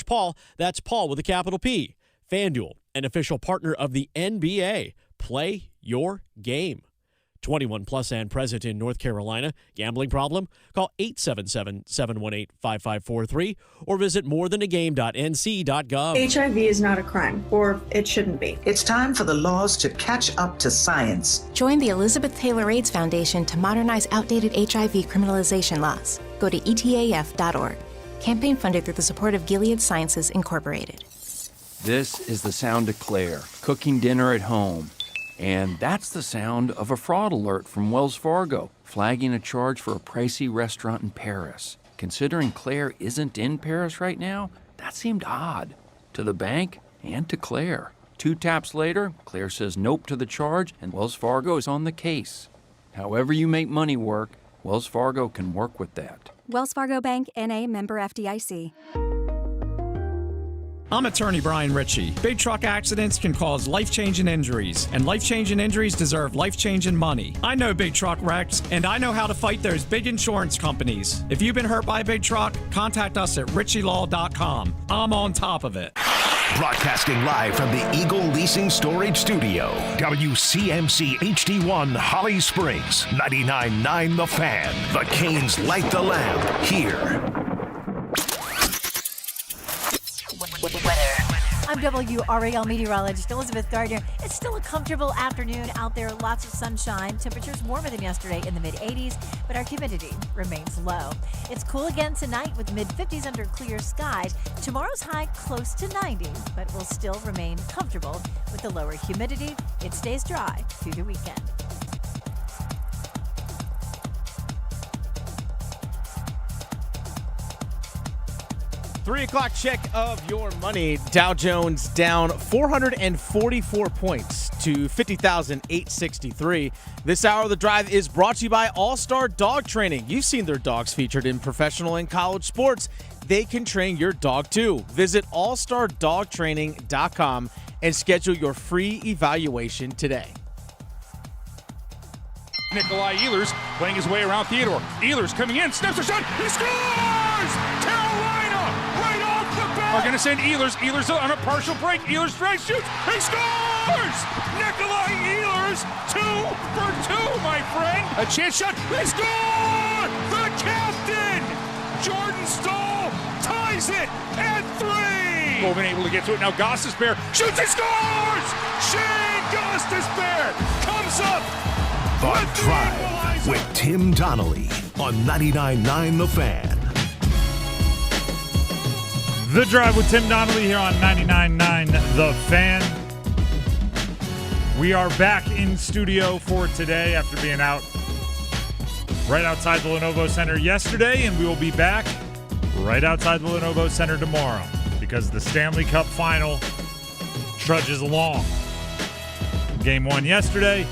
Paul. That's Paul with a capital P. FanDuel, an official partner of the NBA. Play your game. 21 plus and present in North Carolina. Gambling problem? Call 877-718-5543 or visit morethanagame.nc.gov. HIV is not a crime, or it shouldn't be. It's time for the laws to catch up to science. Join the Elizabeth Taylor AIDS Foundation to modernize outdated HIV criminalization laws. Go to etaf.org. Campaign funded through the support of Gilead Sciences Incorporated. This is the sound of Claire, cooking dinner at home. And that's the sound of a fraud alert from Wells Fargo, flagging a charge for a pricey restaurant in Paris. Considering Claire isn't in Paris right now, that seemed odd to the bank and to Claire. 2 taps later, Claire says nope to the charge, and Wells Fargo is on the case. However you make money work, Wells Fargo can work with that. Wells Fargo Bank, N.A., member FDIC. I'm attorney Brian Ritchie. Big truck accidents can cause life-changing injuries, and life-changing injuries deserve life-changing money. I know big truck wrecks, and I know how to fight those big insurance companies. If you've been hurt by a big truck, contact us at ritchielaw.com. I'm on top of it. Broadcasting live from the Eagle Leasing Storage Studio. WCMC HD1 Holly Springs. 99.9 The Fan. The Canes light the lamp here. I'm WRAL meteorologist Elizabeth Gardner. It's still a comfortable afternoon out there, lots of sunshine. Temperatures warmer than yesterday in the mid-80s, but our humidity remains low. It's cool again tonight with mid-50s under clear skies. Tomorrow's high close to 90, but will still remain comfortable with the lower humidity. It stays dry through the weekend. Three o'clock check of your money. Dow Jones down 444 points to 50,863. This hour of the drive is brought to you by All-Star Dog Training. You've seen their dogs featured in professional and college sports. They can train your dog too. Visit allstardogtraining.com and schedule your free evaluation today. Nikolai Ehlers playing his way around Theodore. Ehlers coming in, snaps a shot, he scores! Carolina right off the bat! Are going to send Ehlers. Ehlers on a partial break. Ehlers straight shoots, he scores! Nikolai Ehlers, 2 for 2, my friend. A chance shot, he scored! The captain, Jordan Staal, ties it at 3. Colvin able to get to it. Now Gostisbehere shoots, he scores! Shane Gostisbehere comes up. The Drive with Tim Donnelly on 99.9 The Fan. The Drive with Tim Donnelly here on 99.9 The Fan. We are back in studio for today after being out right outside the Lenovo Center yesterday, and we will be back right outside the Lenovo Center tomorrow because the Stanley Cup Final trudges along. Game 1 yesterday.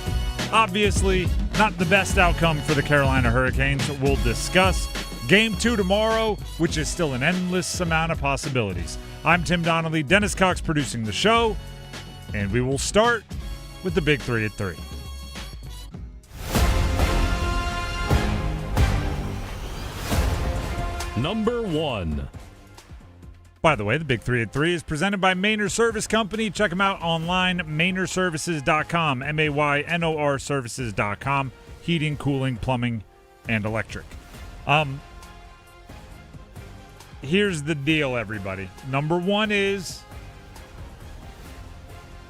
Obviously, not the best outcome for the Carolina Hurricanes. We'll discuss Game 2 tomorrow, which is still an endless amount of possibilities. I'm Tim Donnelly, Dennis Cox producing the show, and we will start with the Big 3 at 3. Number 1. By the way, the Big 3 at 3 is presented by Maynor Service Company. Check them out online, MaynorServices.com, MAYNOR Services.com. Heating, cooling, plumbing, and electric. Here's the deal, everybody. Number 1 is...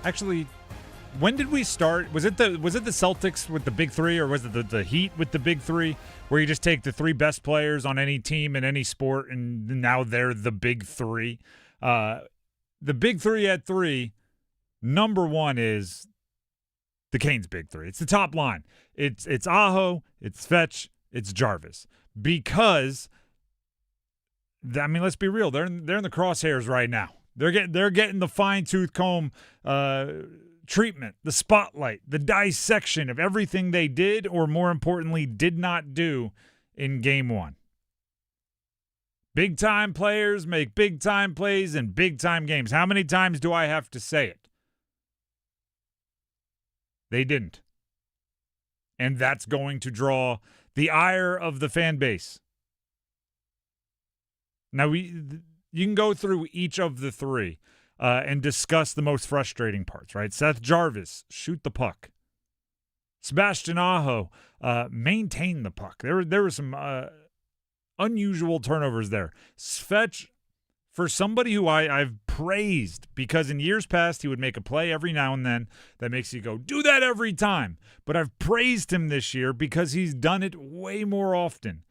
Actually, when did we start? Was it the Celtics with the Big 3, or was it the Heat with the Big 3? Where you just take the 3 best players on any team in any sport, and now they're the Big 3. The Big 3 at 3, number 1 is the Canes' Big 3. It's the top line. It's Aho, it's Fetch, it's Jarvis. Because, I mean, let's be real. They're in the crosshairs right now. They're getting the fine-tooth comb treatment, the spotlight, the dissection of everything they did, or more importantly, did not do in Game 1. Big-time players make big-time plays in big-time games. How many times do I have to say it? They didn't. And that's going to draw the ire of the fan base. Now, You can go through each of the three and discuss the most frustrating parts, right? Seth Jarvis, shoot the puck. Sebastian Aho, maintain the puck. There were some unusual turnovers there. Svetch, for somebody who I've praised, because in years past he would make a play every now and then that makes you go, do that every time. But I've praised him this year because he's done it way more often.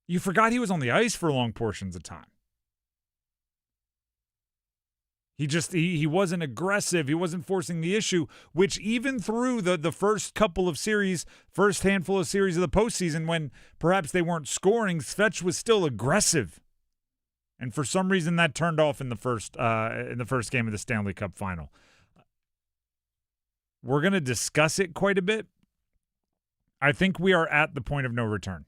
You forgot he was on the ice for long portions of time. He wasn't aggressive. He wasn't forcing the issue, which even through the first handful of series of the postseason, when perhaps they weren't scoring, Svetch was still aggressive. And for some reason, that turned off in the first game of the Stanley Cup Final. We're going to discuss it quite a bit. I think we are at the point of no return,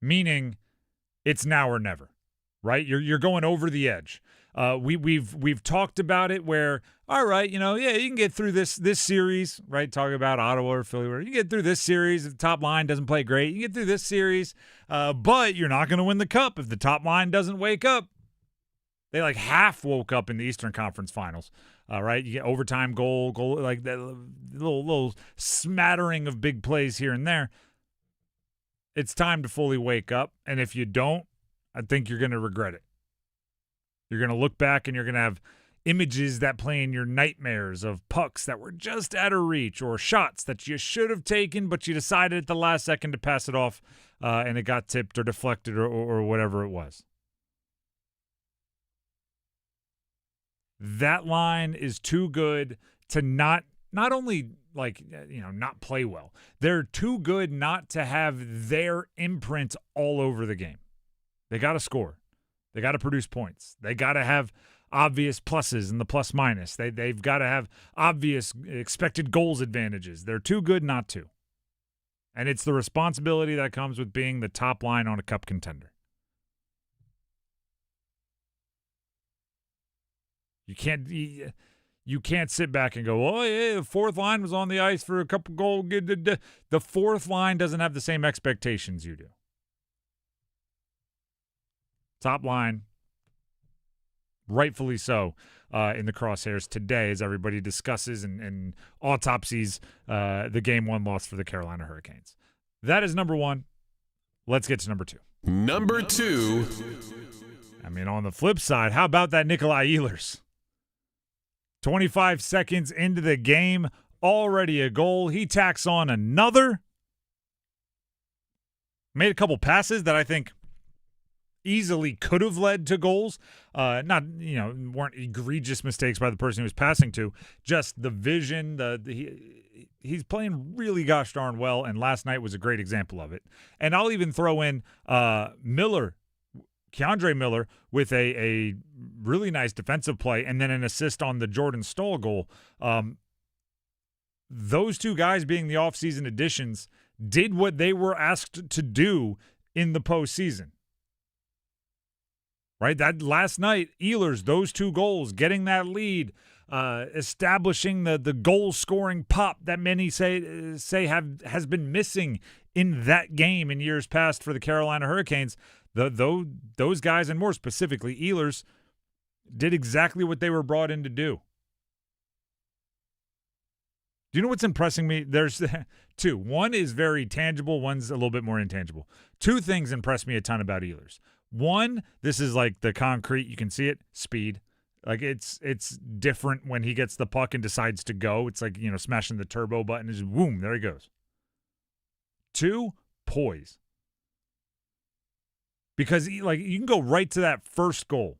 meaning it's now or never. Right? You're going over the edge. We've talked about it where, all right, you can get through this series, right? Talking about Ottawa or Philly, where you get through this series if the top line doesn't play great. You get through this series, but you're not going to win the cup if the top line doesn't wake up. They like half woke up in the Eastern Conference Finals, right? You get overtime goal, like that little smattering of big plays here and there. It's time to fully wake up, and if you don't, I think you're going to regret it. You're going to look back and you're going to have images that play in your nightmares of pucks that were just out of reach or shots that you should have taken, but you decided at the last second to pass it off and it got tipped or deflected or whatever it was. That line is too good to not only not play well. They're too good not to have their imprint all over the game. They got to score. They got to produce points. They got to have obvious pluses in the plus minus. They've got to have obvious expected goals advantages. They're too good not to. And it's the responsibility that comes with being the top line on a cup contender. You can't sit back and go, oh, yeah, the fourth line was on the ice for a couple goals. The fourth line doesn't have the same expectations you do. Top line, rightfully so, in the crosshairs today as everybody discusses and autopsies the Game 1 loss for the Carolina Hurricanes. That is number one. Let's get to number two. Number two. On the flip side, how about that Nikolai Ehlers? 25 seconds into the game, already a goal. He tacks on another. Made a couple passes that I think easily could have led to goals. Weren't egregious mistakes by the person he was passing to. Just the vision. He's playing really gosh darn well, and last night was a great example of it. And I'll even throw in Keandre Miller with a really nice defensive play and then an assist on the Jordan Staal goal. Those two guys being the offseason additions did what they were asked to do in the postseason. Right, that last night, Ehlers, those two goals, getting that lead, establishing the goal-scoring pop that many say has been missing in that game in years past for the Carolina Hurricanes. Those guys, and more specifically Ehlers, did exactly what they were brought in to do. Do you know what's impressing me? There's two. One is very tangible. One's a little bit more intangible. Two things impress me a ton about Ehlers. One, this is like the concrete. You can see it. Speed. Like it's different when he gets the puck and decides to go. It's like, smashing the turbo button. Just boom, there he goes. Two, poise. Because you can go right to that first goal,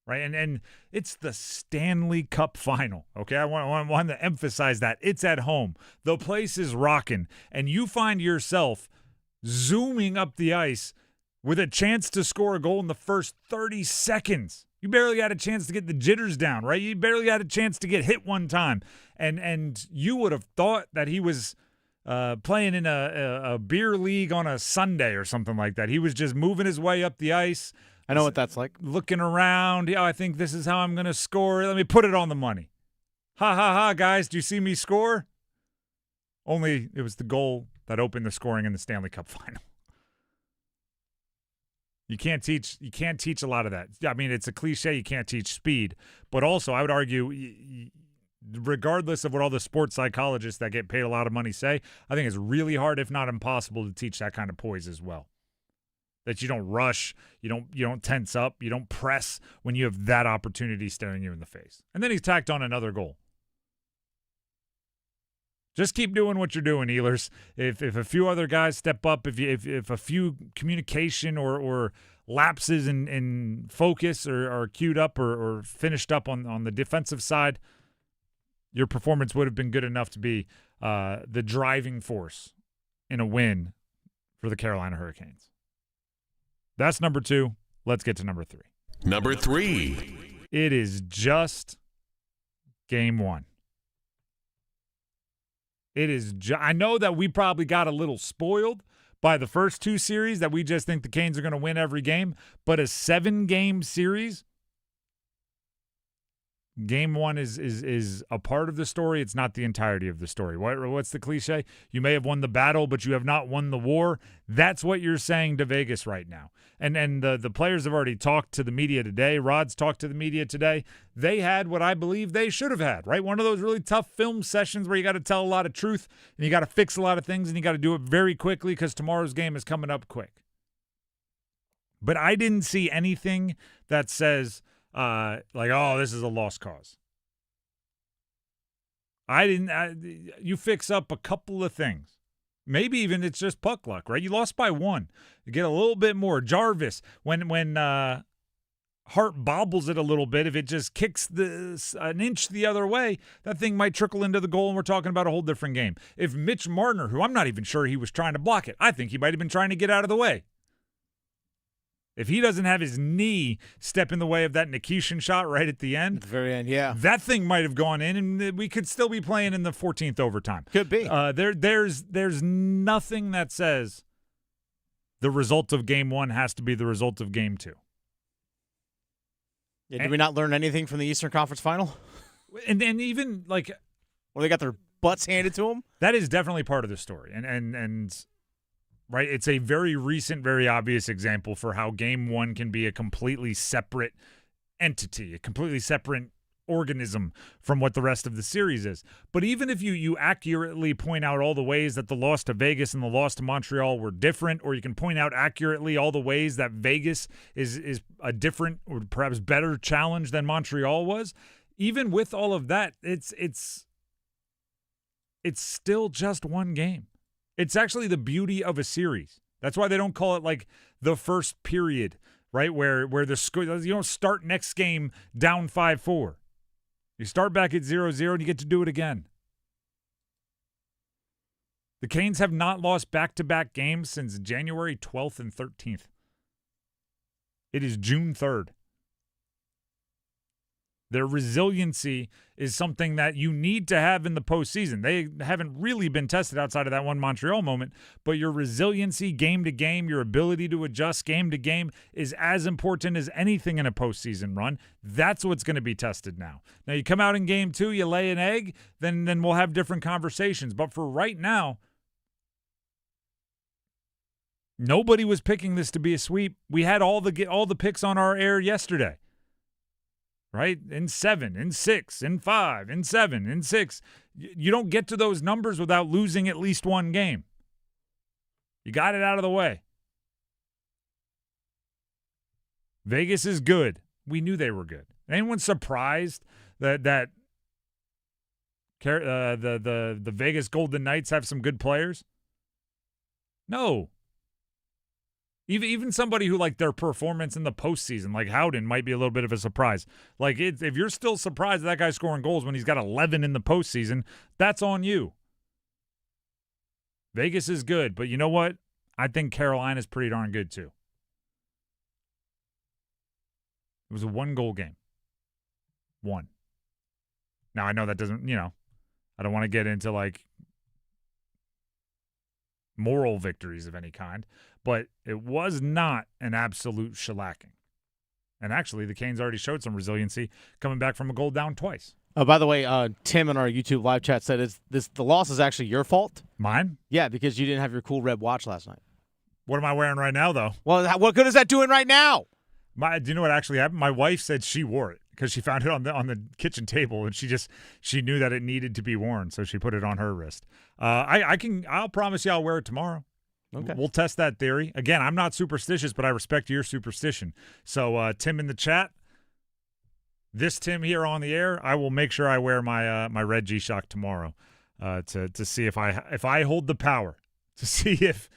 right? And it's the Stanley Cup Final, okay? I want to emphasize that. It's at home. The place is rocking, and you find yourself zooming up the ice with a chance to score a goal in the first 30 seconds. You barely had a chance to get the jitters down, right? You barely had a chance to get hit one time. And you would have thought that he was playing in a beer league on a Sunday or something like that. He was just moving his way up the ice. I know what that's like. Looking around. Yeah, I think this is how I'm going to score. Let me put it on the money. Ha, ha, ha, guys. Do you see me score? Only it was the goal that opened the scoring in the Stanley Cup Final. You can't teach a lot of that. I mean, it's a cliche, you can't teach speed. But also, I would argue, regardless of what all the sports psychologists that get paid a lot of money say, I think it's really hard, if not impossible, to teach that kind of poise as well. That you don't rush, you don't tense up, you don't press when you have that opportunity staring you in the face. And then he's tacked on another goal. Just keep doing what you're doing, Ehlers. If a few other guys step up, if a few communication or lapses in focus are queued up or finished up on the defensive side, your performance would have been good enough to be the driving force in a win for the Carolina Hurricanes. That's number 2. Let's get to number 3. Number 3. It is just game 1. It is. I know that we probably got a little spoiled by the first 2 series, that we just think the Canes are going to win every game. But a 7-game series, game 1 is a part of the story. It's not the entirety of the story. What's the cliche? You may have won the battle, but you have not won the war. That's what you're saying to Vegas right now. And the players have already talked to the media today. Rod's talked to the media today. They had what I believe they should have had, right? One of those really tough film sessions where you got to tell a lot of truth and you got to fix a lot of things and you got to do it very quickly because tomorrow's game is coming up quick. But I didn't see anything that says oh, this is a lost cause. You fix up a couple of things. Maybe even it's just puck luck, right? You lost by 1. You get a little bit more. Jarvis, when Hart bobbles it a little bit, if it just kicks an inch the other way, that thing might trickle into the goal, and we're talking about a whole different game. If Mitch Marner, who I'm not even sure he was trying to block it, I think he might have been trying to get out of the way. If he doesn't have his knee step in the way of that Nikishin shot right at the end, at the very end, yeah, that thing might have gone in, and we could still be playing in the 14th overtime. Could be. There's nothing that says the result of game 1 has to be the result of game 2. Yeah, did we not learn anything from the Eastern Conference Final? And even like, where they got their butts handed to them. That is definitely part of the story, and. Right, it's a very recent, very obvious example for how game 1 can be a completely separate entity, a completely separate organism from what the rest of the series is. But even if you accurately point out all the ways that the loss to Vegas and the loss to Montreal were different, or you can point out accurately all the ways that Vegas is a different or perhaps better challenge than Montreal was, even with all of that, it's still just one game. It's actually the beauty of a series. That's why they don't call it like the first period, right? Where the score, you don't start next game down 5-4. You start back at 0-0 and you get to do it again. The Canes have not lost back-to-back games since January 12th and 13th. It is June 3rd. Their resiliency is something that you need to have in the postseason. They haven't really been tested outside of that one Montreal moment, but your resiliency game to game, your ability to adjust game to game is as important as anything in a postseason run. That's what's going to be tested now. Now, you come out in game 2, you lay an egg, then we'll have different conversations. But for right now, nobody was picking this to be a sweep. We had all the picks on our air yesterday. Right? In 7, in 6, in 5, in 7, in 6. You don't get to those numbers without losing at least one game. You got it out of the way. Vegas is good. We knew they were good. Anyone surprised that the Vegas Golden Knights have some good players? No. Even somebody who, like, their performance in the postseason, like Howden, might be a little bit of a surprise. Like, if you're still surprised that guy's scoring goals when he's got 11 in the postseason, that's on you. Vegas is good, but you know what? I think Carolina's pretty darn good, too. It was a 1-goal game. 1. Now, I know that doesn't, I don't want to get into, like, moral victories of any kind, but it was not an absolute shellacking. And actually, the Canes already showed some resiliency coming back from a goal down twice. By the way, Tim in our YouTube live chat said the loss is actually your fault. Mine? Yeah, because you didn't have your cool red watch last night. What am I wearing right now, though? Well, what good is that doing right now? Do you know what actually happened? My wife said she wore it because she found it on the kitchen table, and she knew that it needed to be worn, so she put it on her wrist. I'll promise you I'll wear it tomorrow. Okay. We'll test that theory. Again, I'm not superstitious, but I respect your superstition. So, Tim in the chat, this Tim here on the air, I will make sure I wear my red G-Shock tomorrow to see if I hold the power to see if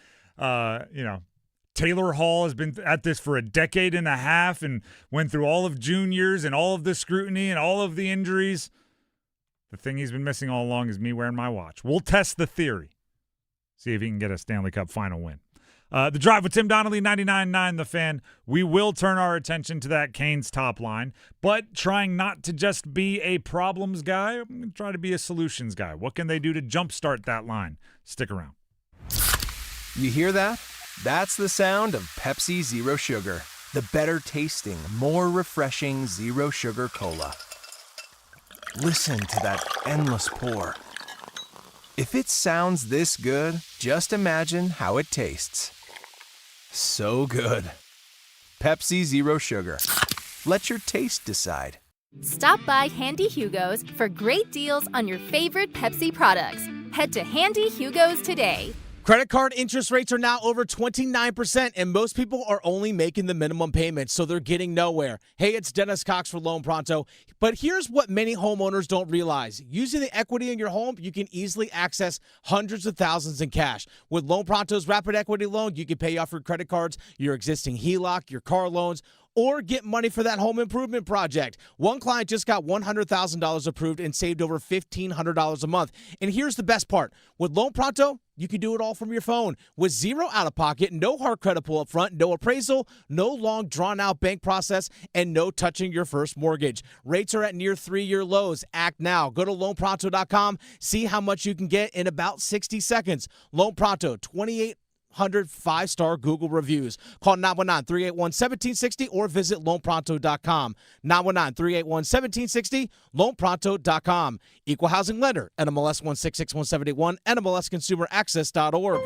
Taylor Hall has been at this for a decade and a half and went through all of juniors and all of the scrutiny and all of the injuries. The thing he's been missing all along is me wearing my watch. We'll test the theory. See if he can get a Stanley Cup final win. The Drive with Tim Donnelly, 99.9 The Fan. We will turn our attention to that Canes top line, but trying not to just be a problems guy, I'm going to try to be a solutions guy. What can they do to jumpstart that line? Stick around. You hear that? That's the sound of Pepsi Zero Sugar, the better tasting, more refreshing Zero Sugar Cola. Listen to that endless pour. If it sounds this good, just imagine how it tastes. So good. Pepsi Zero Sugar. Let your taste decide. Stop by Handy Hugo's for great deals on your favorite Pepsi products. Head to Handy Hugo's today. Credit card interest rates are now over 29%, and most people are only making the minimum payment, so they're getting nowhere. Hey, it's Dennis Cox for Loan Pronto. But here's what many homeowners don't realize. Using the equity in your home, you can easily access hundreds of thousands in cash. With Loan Pronto's Rapid Equity Loan, you can pay off your credit cards, your existing HELOC, your car loans, or get money for that home improvement project. One client just got $100,000 approved and saved over $1,500 a month. And here's the best part. With Loan Pronto, you can do it all from your phone. With zero out-of-pocket, no hard credit pull up front, no appraisal, no long drawn-out bank process, and no touching your first mortgage. Rates are at near 3-year lows. Act now. Go to loanpronto.com. See how much you can get in about 60 seconds. Loan Pronto, 2,800 5-star Google reviews. Call 919-381-1760 or visit loanpronto.com. 919-381-1760, loanpronto.com. Equal housing lender, NMLS 1661781, NMLSconsumeraccess.org.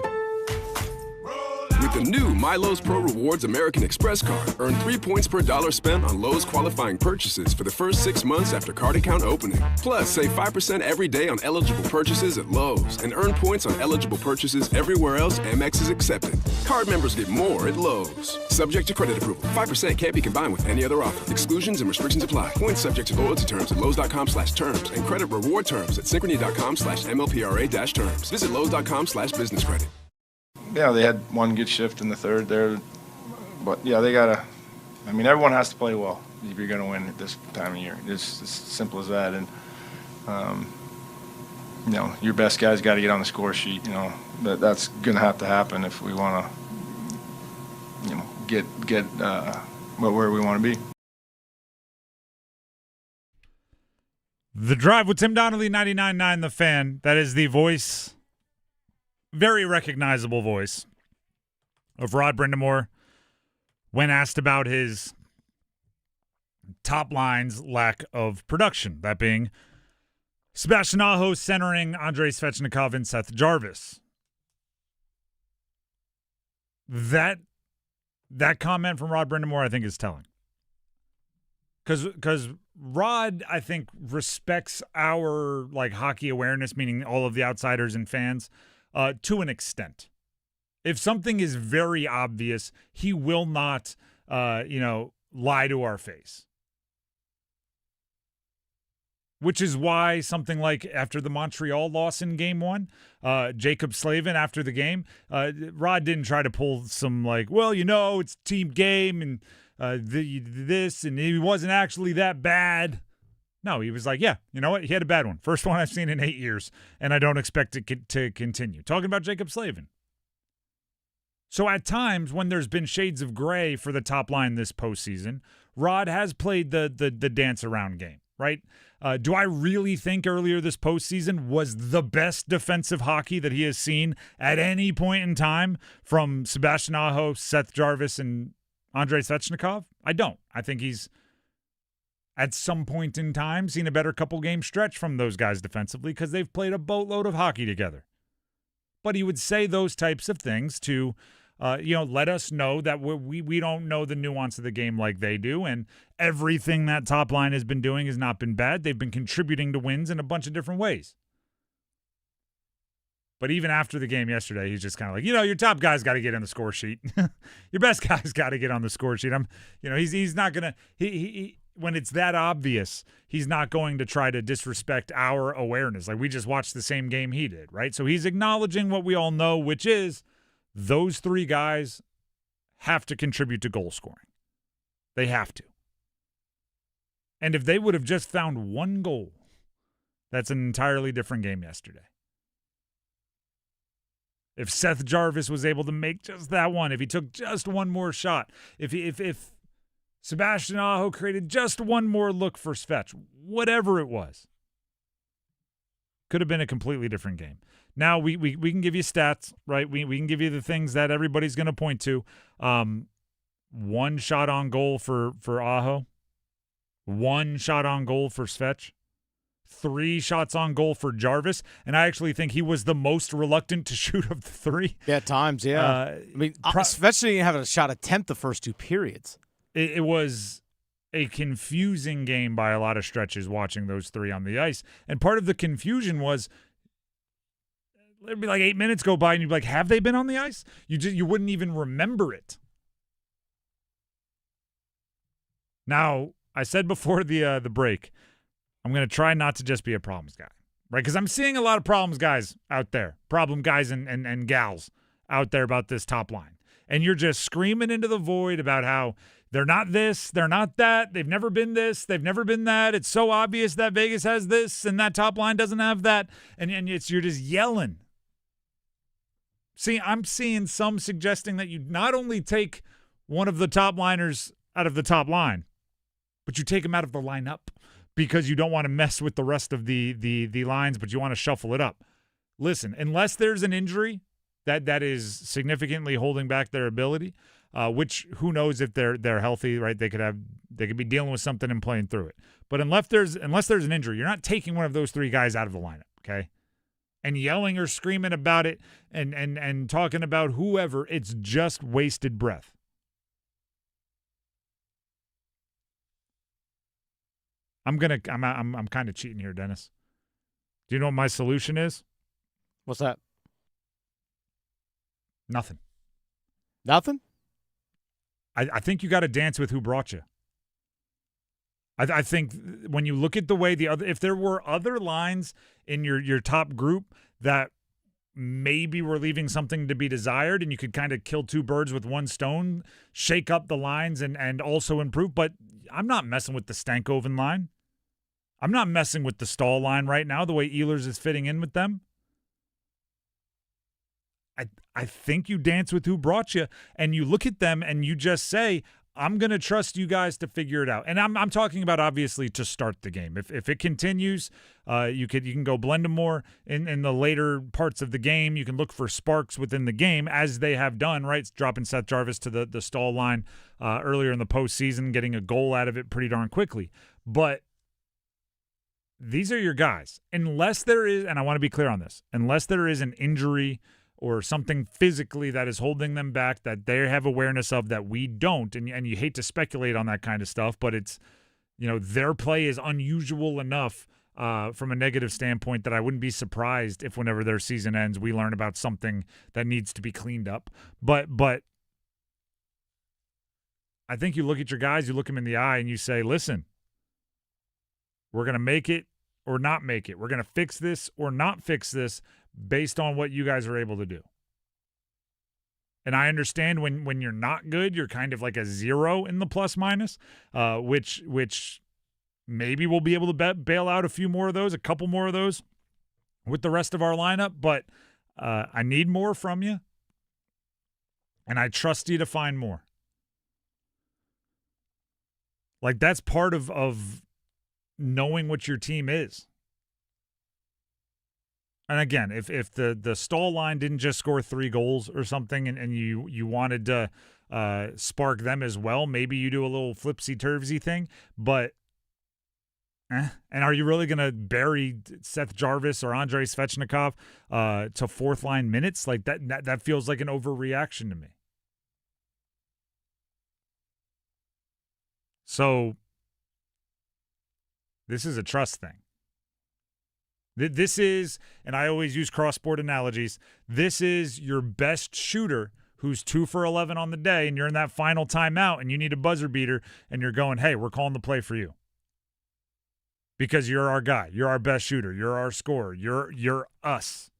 With the new MyLowe's Pro Rewards American Express card, earn 3 points per dollar spent on Lowe's qualifying purchases for the first 6 months after card account opening. Plus, save 5% every day on eligible purchases at Lowe's and earn points on eligible purchases everywhere else Amex is accepted. Card members get more at Lowe's. Subject to credit approval. 5% can't be combined with any other offer. Exclusions and restrictions apply. Points subject to loyalty terms at Lowe's.com/terms and credit reward terms at Synchrony.com/MLPRA-terms. Visit Lowe's.com/business credit. Yeah, they had one good shift in the third there. But, yeah, they got to – I mean, everyone has to play well if you're going to win at this time of year. It's as simple as that. And, your best guys got to get on the score sheet. That's going to happen if we want to, get where we want to be. The Drive with Tim Donnelly, 99.9 The Fan. That is the voice – very recognizable voice of Rod Brindamore when asked about his top line's lack of production, that being Sebastian Aho centering Andrei Svechnikov and Seth Jarvis. That comment from Rod Brindamore, I think, is telling. Because Rod, I think, respects our hockey awareness, meaning all of the outsiders and fans, to an extent. If something is very obvious, he will not, lie to our face. Which is why something like after the Montreal loss in Game 1, Jacob Slavin after the game, Rod didn't try to pull some it's a team game and this, and he wasn't actually that bad. No, he was like, yeah, you know what? He had a bad one. First one I've seen in 8 years, and I don't expect it to continue. Talking about Jacob Slavin. So at times, when there's been shades of gray for the top line this postseason, Rod has played the dance-around game, right? Do I really think earlier this postseason was the best defensive hockey that he has seen at any point in time from Sebastian Aho, Seth Jarvis, and Andrei Svechnikov? I don't. I think he's at some point in time seen a better couple game stretch from those guys defensively because they've played a boatload of hockey together. But he would say those types of things to let us know that we don't know the nuance of the game like they do, and everything that top line has been doing has not been bad. They've been contributing to wins in a bunch of different ways. But even after the game yesterday, he's just kind of like, your top guy's got to get on the score sheet. Your best guy's got to get on the score sheet. He's not going to he when it's that obvious, he's not going to try to disrespect our awareness. Like, we just watched the same game he did, right? So he's acknowledging what we all know, which is those three guys have to contribute to goal scoring. They have to. And if they would have just found one goal, that's an entirely different game yesterday. If Seth Jarvis was able to make just that one, if he took just one more shot, if Sebastian Aho created just one more look for Svetch, whatever it was, could have been a completely different game. Now we can give you stats, right? We can give you the things that everybody's going to point to. One shot on goal for Aho, one shot on goal for Svetch. 3 shots on goal for Jarvis, and I actually think he was the most reluctant to shoot of the 3. Yeah, at times, yeah. Svetch didn't have a shot attempt the first 2 periods. It was a confusing game by a lot of stretches watching those 3 on the ice, and part of the confusion was there'd be like 8 minutes go by, and you'd be like, have they been on the ice? You wouldn't even remember it. Now, I said before the break, I'm going to try not to just be a problems guy, right? Because I'm seeing a lot of problems guys out there, problem guys and gals out there about this top line. And you're just screaming into the void about how they're not this, they're not that, they've never been this, they've never been that. It's so obvious that Vegas has this and that top line doesn't have that. And you're just yelling. See, I'm seeing some suggesting that you not only take one of the top liners out of the top line, but you take him out of the lineup, because you don't want to mess with the rest of the lines, but you want to shuffle it up. Listen, unless there's an injury that is significantly holding back their ability, which who knows if they're healthy, right? They could be dealing with something and playing through it. But unless there's an injury, you're not taking one of those 3 guys out of the lineup, okay? And yelling or screaming about it and talking about whoever, it's just wasted breath. I'm kind of cheating here, Dennis. Do you know what my solution is? What's that? Nothing. Nothing? I think you got to dance with who brought you. I think when you look at the way if there were other lines in your top group that maybe were leaving something to be desired, and you could kind of kill 2 birds with one stone, shake up the lines and also improve. But I'm not messing with the Stankoven line. I'm not messing with the Stahl line right now, the way Ehlers is fitting in with them. I think you dance with who brought you, and you look at them and you just say, I'm going to trust you guys to figure it out. And I'm talking about, obviously, to start the game. If it continues, you can go blend them more in the later parts of the game. You can look for sparks within the game, as they have done, right? Dropping Seth Jarvis to the Stahl line earlier in the postseason, getting a goal out of it pretty darn quickly. But these are your guys. Unless there is, and I want to be clear on this, unless there is an injury or something physically that is holding them back that they have awareness of that we don't, and you hate to speculate on that kind of stuff, but it's, their play is unusual enough from a negative standpoint that I wouldn't be surprised if whenever their season ends, we learn about something that needs to be cleaned up. But I think you look at your guys, you look them in the eye, and you say, listen, we're going to make it or not make it. We're going to fix this or not fix this based on what you guys are able to do. And I understand when you're not good, you're kind of like a 0 in the plus minus, which maybe we'll be able to bail out a few more of those, a couple more of those with the rest of our lineup. But I need more from you, and I trust you to find more. Like, that's part of knowing what your team is. And again, if the Stahl line didn't just score 3 goals or something and you wanted to spark them as well, maybe you do a little flipsy-turvsy thing. But, and are you really going to bury Seth Jarvis or Andrei Svechnikov to 4th-line minutes? Like, that feels like an overreaction to me. So this is a trust thing. This is, and I always use cross-sport analogies, this is your best shooter who's 2 for 11 on the day, and you're in that final timeout, and you need a buzzer beater, and you're going, hey, we're calling the play for you. Because you're our guy. You're our best shooter. You're our scorer. You're us.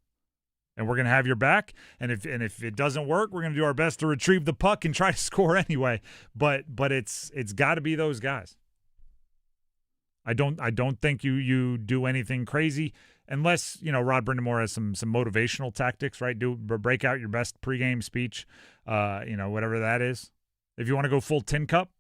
And we're going to have your back. And if it doesn't work, we're going to do our best to retrieve the puck and try to score anyway. But it's got to be those guys. I don't think you do anything crazy unless, Rod Brindamore has some motivational tactics, right? Break out your best pregame speech, whatever that is. If you want to go full tin cup,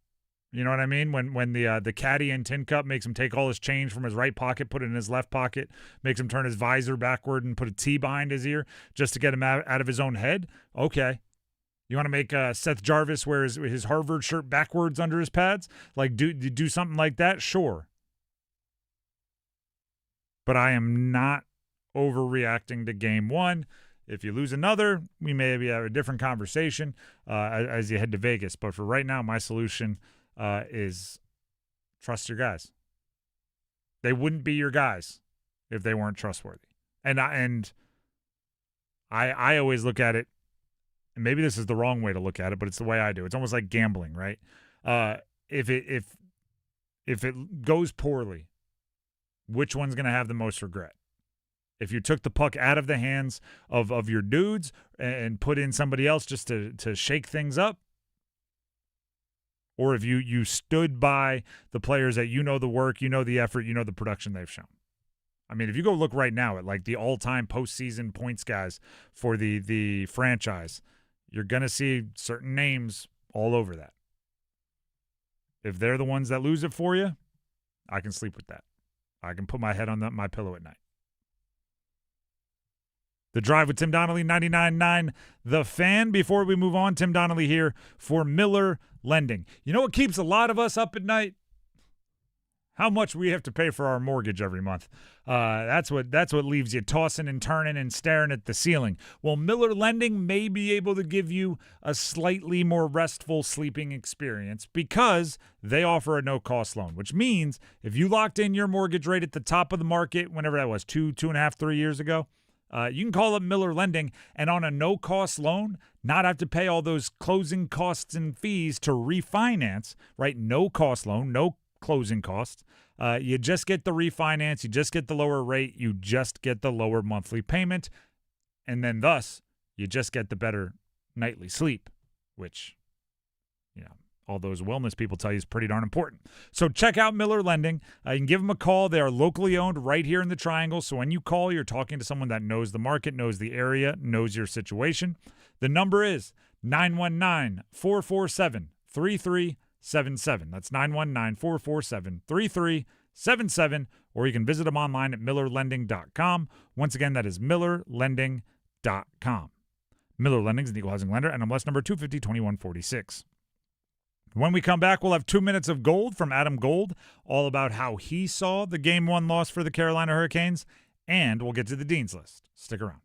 you know what I mean? When the caddy in tin cup makes him take all his change from his right pocket, put it in his left pocket, makes him turn his visor backward and put a T behind his ear just to get him out of his own head. Okay. You want to make Seth Jarvis wear his Harvard shirt backwards under his pads? Like do something like that? Sure. But I am not overreacting to game one. If you lose another, we may have a different conversation as you head to Vegas. But for right now, my solution is trust your guys. They wouldn't be your guys if they weren't trustworthy. And I always look at it, and maybe this is the wrong way to look at it, but it's the way I do. It's almost like gambling, right? If it goes poorly, which one's going to have the most regret? If you took the puck out of the hands of your dudes and put in somebody else just to shake things up, or if you stood by the players that the work, the effort, the production they've shown. I mean, if you go look right now at like the all-time postseason points guys for the franchise, you're going to see certain names all over that. If they're the ones that lose it for you, I can sleep with that. I can put my head on my pillow at night. The Drive with Tim Donnelly, 99.9 The Fan. Before we move on, Tim Donnelly here for Miller Lending. You know what keeps a lot of us up at night? How much we have to pay for our mortgage every month. That's what leaves you tossing and turning and staring at the ceiling. Well, Miller Lending may be able to give you a slightly more restful sleeping experience because they offer a no-cost loan, which means if you locked in your mortgage rate at the top of the market, whenever that was, 2.5, 3 years ago, you can call up Miller Lending and on a no-cost loan, not have to pay all those closing costs and fees to refinance, right? No-cost loan, no closing costs. You just get the refinance, you just get the lower rate, you just get the lower monthly payment, and then thus you just get the better nightly sleep, which, all those wellness people tell you is pretty darn important. So check out Miller Lending. You can give them a call. They are locally owned right here in the Triangle. So when you call, you're talking to someone that knows the market, knows the area, knows your situation. The number is 919-447-3377. That's 919-447-3377. Or you can visit them online at millerlending.com. Once again, that is millerlending.com. Miller Lending is an equal housing lender, NMLS number 250-2146. When we come back, we'll have 2 minutes of gold from Adam Gold, all about how he saw the Game 1 loss for the Carolina Hurricanes, and we'll get to the Dean's List. Stick around.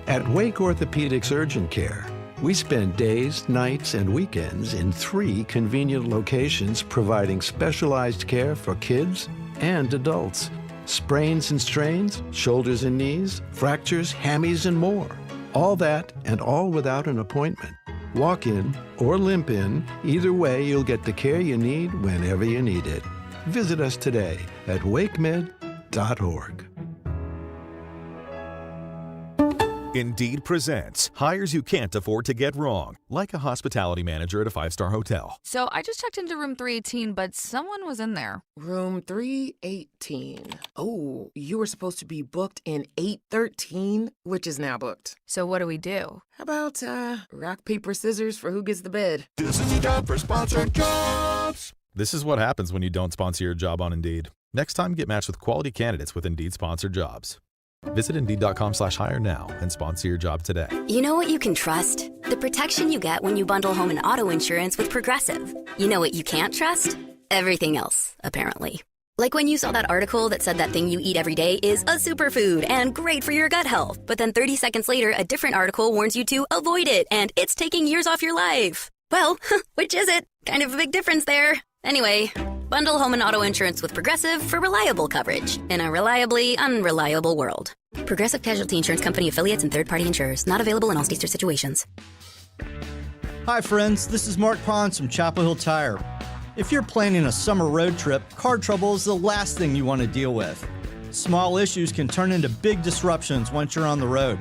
At Wake Orthopedics Urgent Care, we spend days, nights, and weekends in 3 convenient locations providing specialized care for kids and adults. Sprains and strains, shoulders and knees, fractures, hammies, and more. All that and all without an appointment. Walk in or limp in, either way you'll get the care you need whenever you need it. Visit us today at wakemed.org. Indeed presents hires you can't afford to get wrong, like a hospitality manager at a 5-star hotel. So I just checked into room 318, but someone was in there. Room 318. Oh, you were supposed to be booked in 813, which is now booked. So what do we do? How about rock, paper, scissors for who gets the bed? This is a job for Sponsored Jobs. This is what happens when you don't sponsor your job on Indeed. Next time, get matched with quality candidates with Indeed Sponsored Jobs. Visit Indeed.com/hire now and sponsor your job today. You know what you can trust? The protection you get when you bundle home and auto insurance with Progressive. You know what you can't trust? Everything else, apparently. Like when you saw that article that said that thing you eat every day is a superfood and great for your gut health. But then 30 seconds later, a different article warns you to avoid it and it's taking years off your life. Well, which is it? Kind of a big difference there. Anyway, bundle home and auto insurance with Progressive for reliable coverage in a reliably unreliable world. Progressive Casualty Insurance Company affiliates and third-party insurers. Not available in all states or situations. Hi friends, this is Mark Pons from Chapel Hill Tire. If you're planning a summer road trip, car trouble is the last thing you want to deal with. Small issues can turn into big disruptions once you're on the road.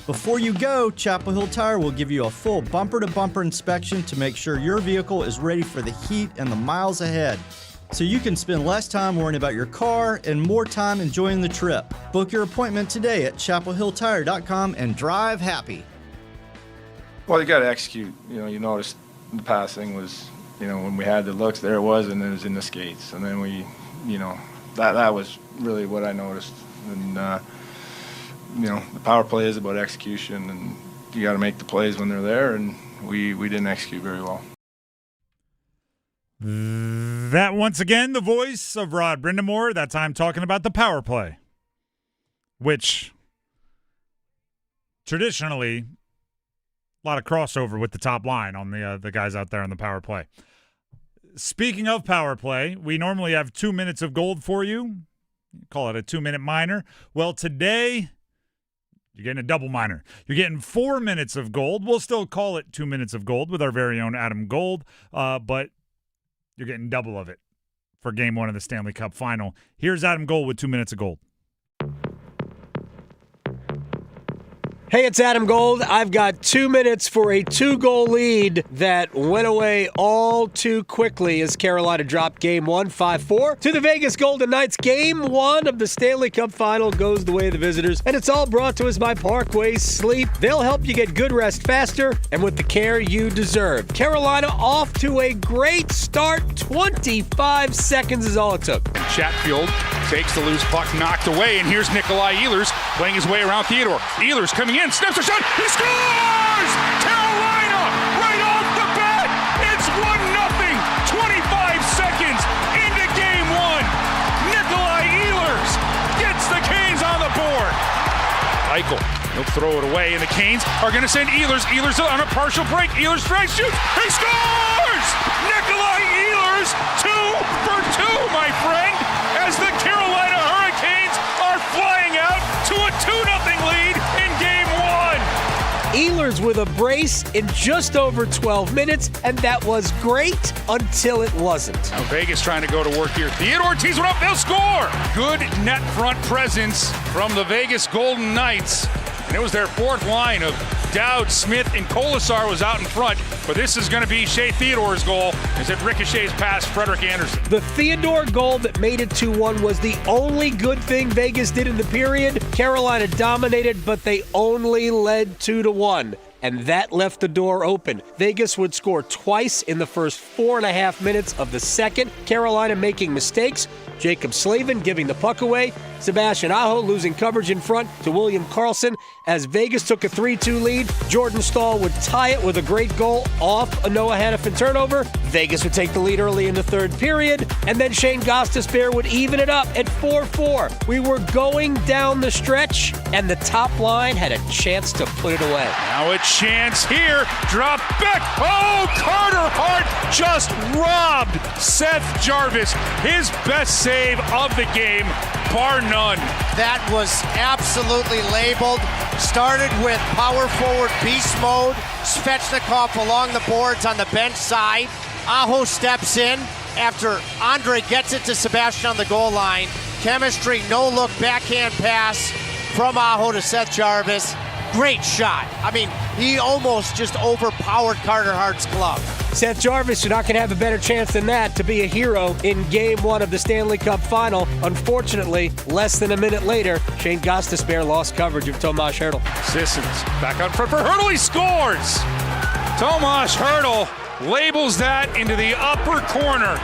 Before you go, Chapel Hill Tire will give you a full bumper-to-bumper inspection to make sure your vehicle is ready for the heat and the miles ahead, so you can spend less time worrying about your car and more time enjoying the trip. Book your appointment today at chapelhilltire.com and drive happy. Well, you got to execute. You noticed the passing was, when we had the looks, there it was, and it was in the skates. And then that was really what I noticed. And, the power play is about execution, and you got to make the plays when they're there, and we didn't execute very well. That, once again, the voice of Rod Brindamore, that time talking about the power play, which traditionally a lot of crossover with the top line on the guys out there on the power play. Speaking of power play, we normally have 2 minutes of gold for you. Call it a 2-minute minor. Well, today you're getting a double minor. You're getting 4 minutes of gold. We'll still call it 2 minutes of gold with our very own Adam Gold, but you're getting double of it for Game 1 of the Stanley Cup Final. Here's Adam Gold with 2 minutes of gold. Hey, it's Adam Gold. I've got 2 minutes for a 2-goal lead that went away all too quickly as Carolina dropped Game 1, 5-4 to the Vegas Golden Knights. Game 1 of the Stanley Cup Final goes the way of the visitors, and it's all brought to us by Parkway Sleep. They'll help you get good rest faster and with the care you deserve. Carolina off to a great start. 25 seconds is all it took. Chatfield takes the loose puck, knocked away, and here's Nikolai Ehlers playing his way around Theodore. Ehlers coming in, snaps a shot, he scores! Carolina, right off the bat, it's 1-0, 25 seconds into Game 1. Nikolai Ehlers gets the Canes on the board. Eichel, he'll throw it away, and the Canes are going to send Ehlers on a partial break. Ehlers strikes, shoots, he scores! Nikolai Ehlers, 2 for 2, my friend, as the Carolina Hurricanes are flying out to a 2-0 lead in Game 1. Ehlers with a brace in just over 12 minutes, and that was great until it wasn't. Now Vegas trying to go to work here. Theodore tees one up, they'll score! Good net front presence from the Vegas Golden Knights. And it was their fourth line of Dowd, Smith, and Kolasar was out in front, but this is going to be Shea Theodore's goal as it ricochets past Frederik Andersen. The Theodore goal that made it 2-1 was the only good thing Vegas did in the period. Carolina dominated, but they only led 2-1. And that left the door open. Vegas would score twice in the first 4.5 minutes of the second. Carolina making mistakes. Jacob Slavin giving the puck away. Sebastian Aho losing coverage in front to William Karlsson. As Vegas took a 3-2 lead, Jordan Staal would tie it with a great goal off a Noah Hannafin turnover. Vegas would take the lead early in the third period, and then Shane Gostisbehere would even it up at 4-4. We were going down the stretch, and the top line had a chance to put it away. Now a chance here. Drop back. Oh, Carter Hart just robbed Seth Jarvis. His best save of the game, bar none. That was absolutely labeled. Started with power forward beast mode. Svechnikov along the boards on the bench side. Aho steps in after Andre gets it to Sebastian on the goal line. Chemistry, no look backhand pass from Aho to Seth Jarvis. Great shot. I mean, he almost just overpowered Carter Hart's glove. Seth Jarvis, you're not going to have a better chance than that to be a hero in Game 1 of the Stanley Cup Final. Unfortunately, less than a minute later, Shane Gostisbehere lost coverage of Tomas Hertl. Sissons back on front for Hertl. He scores! Tomas Hertl labels that into the upper corner.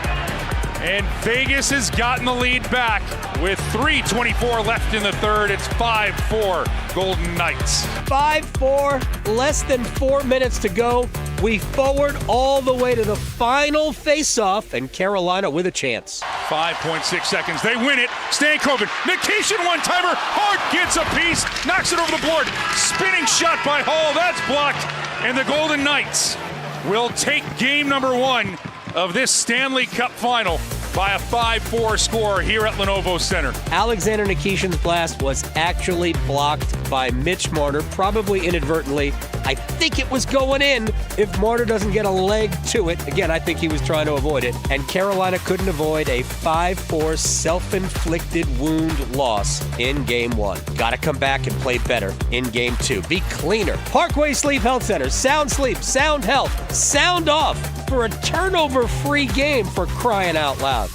And Vegas has gotten the lead back with 3:24 left in the third. It's 5-4 Golden Knights. 5-4, less than 4 minutes to go. We forward all the way to the final face-off, and Carolina with a chance. 5.6 seconds. They win it. Stankoven. Nikishin one-timer. Hart gets a piece. Knocks it over the board. Spinning shot by Hall. That's blocked. And the Golden Knights will take game number 1 of this Stanley Cup final by a 5-4 score here at Lenovo Center. Alexander Nikishin's blast was actually blocked by Mitch Marner, probably inadvertently. I think it was going in if Marner doesn't get a leg to it. Again, I think he was trying to avoid it. And Carolina couldn't avoid a 5-4 self-inflicted wound loss in Game 1. Got to come back and play better in Game 2. Be cleaner. Parkway Sleep Health Center. Sound sleep, sound health, sound off for a turnover-free game, for crying out loud.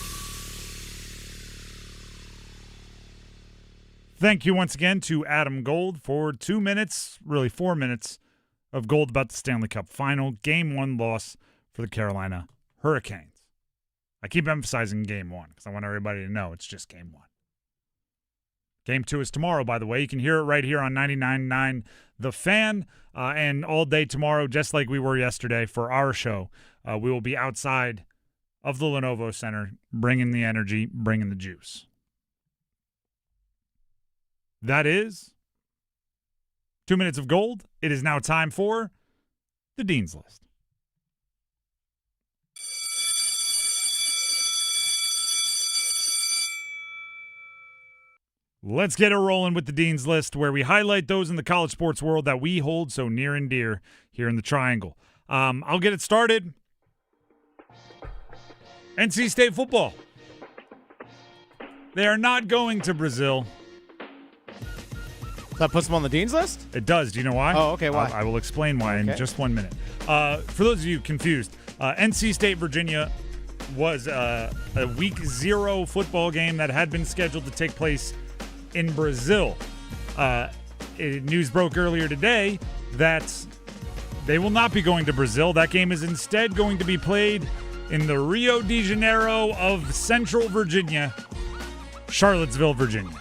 Thank you once again to Adam Gold for 2 minutes, really 4 minutes, of gold about the Stanley Cup final. Game 1 loss for the Carolina Hurricanes. I keep emphasizing Game 1 because I want everybody to know it's just Game 1. Game 2 is tomorrow, by the way. You can hear it right here on 99.9 The Fan. And all day tomorrow, just like we were yesterday for our show, we will be outside of the Lenovo Center, bringing the energy, bringing the juice. That is 2 minutes of gold. It is now time for the Dean's List. Let's get it rolling with the Dean's List, where we highlight those in the college sports world that we hold so near and dear here in the Triangle. I'll get it started. NC State football. They are not going to Brazil. That puts them on the Dean's List? It does. Do you know why? Oh, okay, why? I will explain why in just 1 minute. For those of you confused, NC State, Virginia was a week 0 football game that had been scheduled to take place in Brazil. News broke earlier today that they will not be going to Brazil. That game is instead going to be played in the Rio de Janeiro of Central Virginia, Charlottesville, Virginia.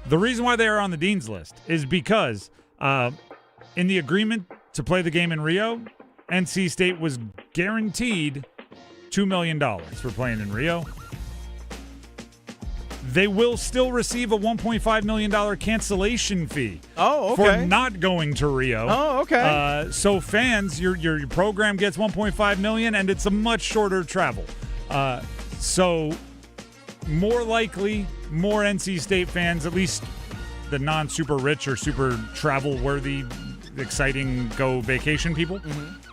The reason why they are on the Dean's List is because in the agreement to play the game in Rio, NC State was guaranteed $2 million for playing in Rio. They will still receive a $1.5 million cancellation fee for not going to Rio. Oh, okay. So fans, your program gets $1.5 million, and it's a much shorter travel. So more likely, more NC State fans, at least the non-super rich or super travel-worthy, exciting go vacation people,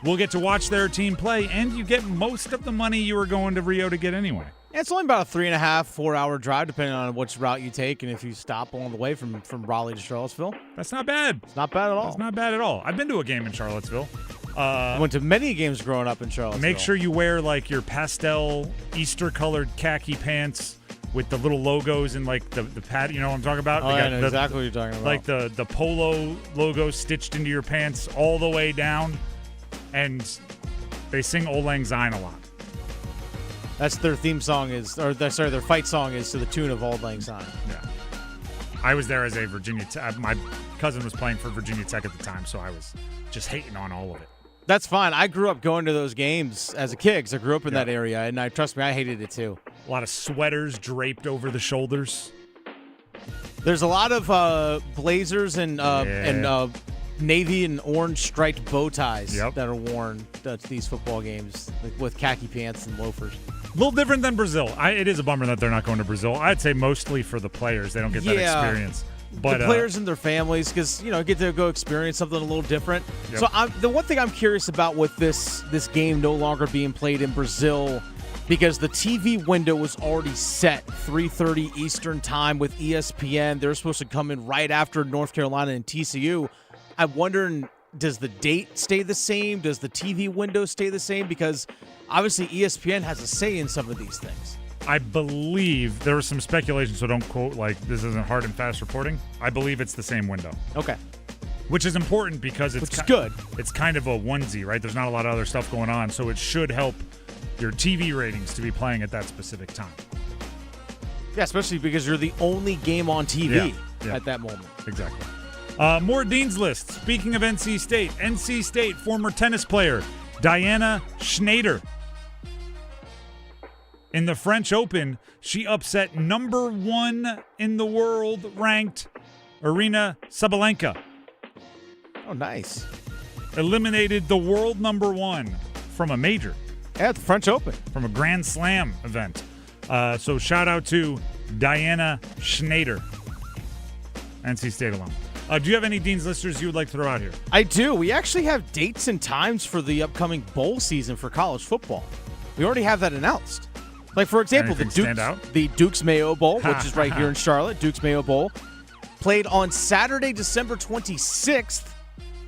will get to watch their team play, and you get most of the money you were going to Rio to get anyway. Yeah, it's only about a 3.5-4 hour drive, depending on which route you take and if you stop along the way from Raleigh to Charlottesville. That's not bad. It's not bad at all. That's not bad at all. I've been to a game in Charlottesville. I went to many games growing up in Charlottesville. Make sure you wear like your pastel Easter-colored khaki pants with the little logos and like the pad. You know what I'm talking about? Oh, I know exactly what you're talking about. Like the polo logo stitched into your pants all the way down, and they sing Old Lang Syne a lot. That's their theme song their fight song is to the tune of Auld Lang Syne. Yeah. I was there as a Virginia Tech. My cousin was playing for Virginia Tech at the time, so I was just hating on all of it. That's fine. I grew up going to those games as a kid because I grew up in that area, and trust me, I hated it too. A lot of sweaters draped over the shoulders. There's a lot of blazers and navy and orange striped bow ties that are worn to these football games, like with khaki pants and loafers. A little different than Brazil. It is a bummer that they're not going to Brazil. I'd say mostly for the players. They don't get that experience. But the players and their families, because get to go experience something a little different. Yep. So the one thing I'm curious about with this game no longer being played in Brazil, because the TV window was already set 3:30 Eastern time with ESPN. They're supposed to come in right after North Carolina and TCU. I'm wondering, does the date stay the same? Does the TV window stay the same? Because obviously ESPN has a say in some of these things. I believe there was some speculation, so don't quote like this isn't hard and fast reporting. I believe it's the same window. Okay. Which is important because it's good. It's kind of a onesie, right? There's not a lot of other stuff going on, so it should help your TV ratings to be playing at that specific time. Yeah, especially because you're the only game on TV at that moment. Exactly. More Dean's List. Speaking of NC State, former tennis player Diana Schneider. In the French Open, she upset number 1 in the world ranked Arina Sabalenka. Oh, nice. eliminated the world number one from a major. Yeah, the French Open. From a Grand Slam event. So shout out to Diana Schneider, NC State alum. Do you have any Dean's Listers you would like to throw out here? I do. We actually have dates and times for the upcoming bowl season for college football. We already have that announced. Like, for example, the Duke's Mayo Bowl, which is right here in Charlotte, Duke's Mayo Bowl, played on Saturday, December 26th,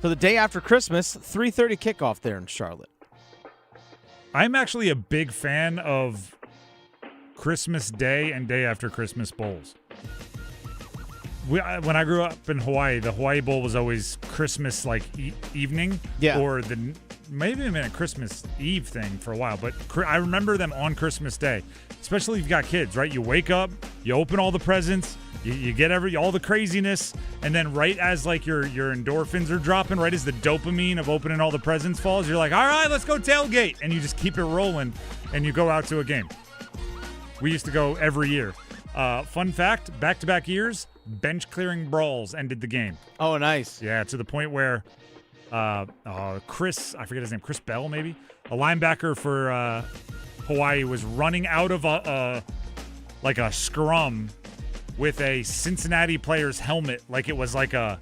for the day after Christmas, 3:30 kickoff there in Charlotte. I'm actually a big fan of Christmas Day and day after Christmas bowls. When I grew up in Hawaii, the Hawaii Bowl was always Christmas evening, or maybe even a Christmas Eve thing for a while. But I remember them on Christmas Day, especially if you've got kids, right? You wake up, you open all the presents, you get all the craziness, and then right as your endorphins are dropping, right as the dopamine of opening all the presents falls, you're like, all right, let's go tailgate, and you just keep it rolling, and you go out to a game. We used to go every year. Fun fact, back-to-back years, bench clearing brawls ended the game. Oh, nice. Yeah, to the point where Chris, I forget his name, Chris Bell maybe, a linebacker for Hawaii was running out of a scrum with a Cincinnati player's helmet, like it was like a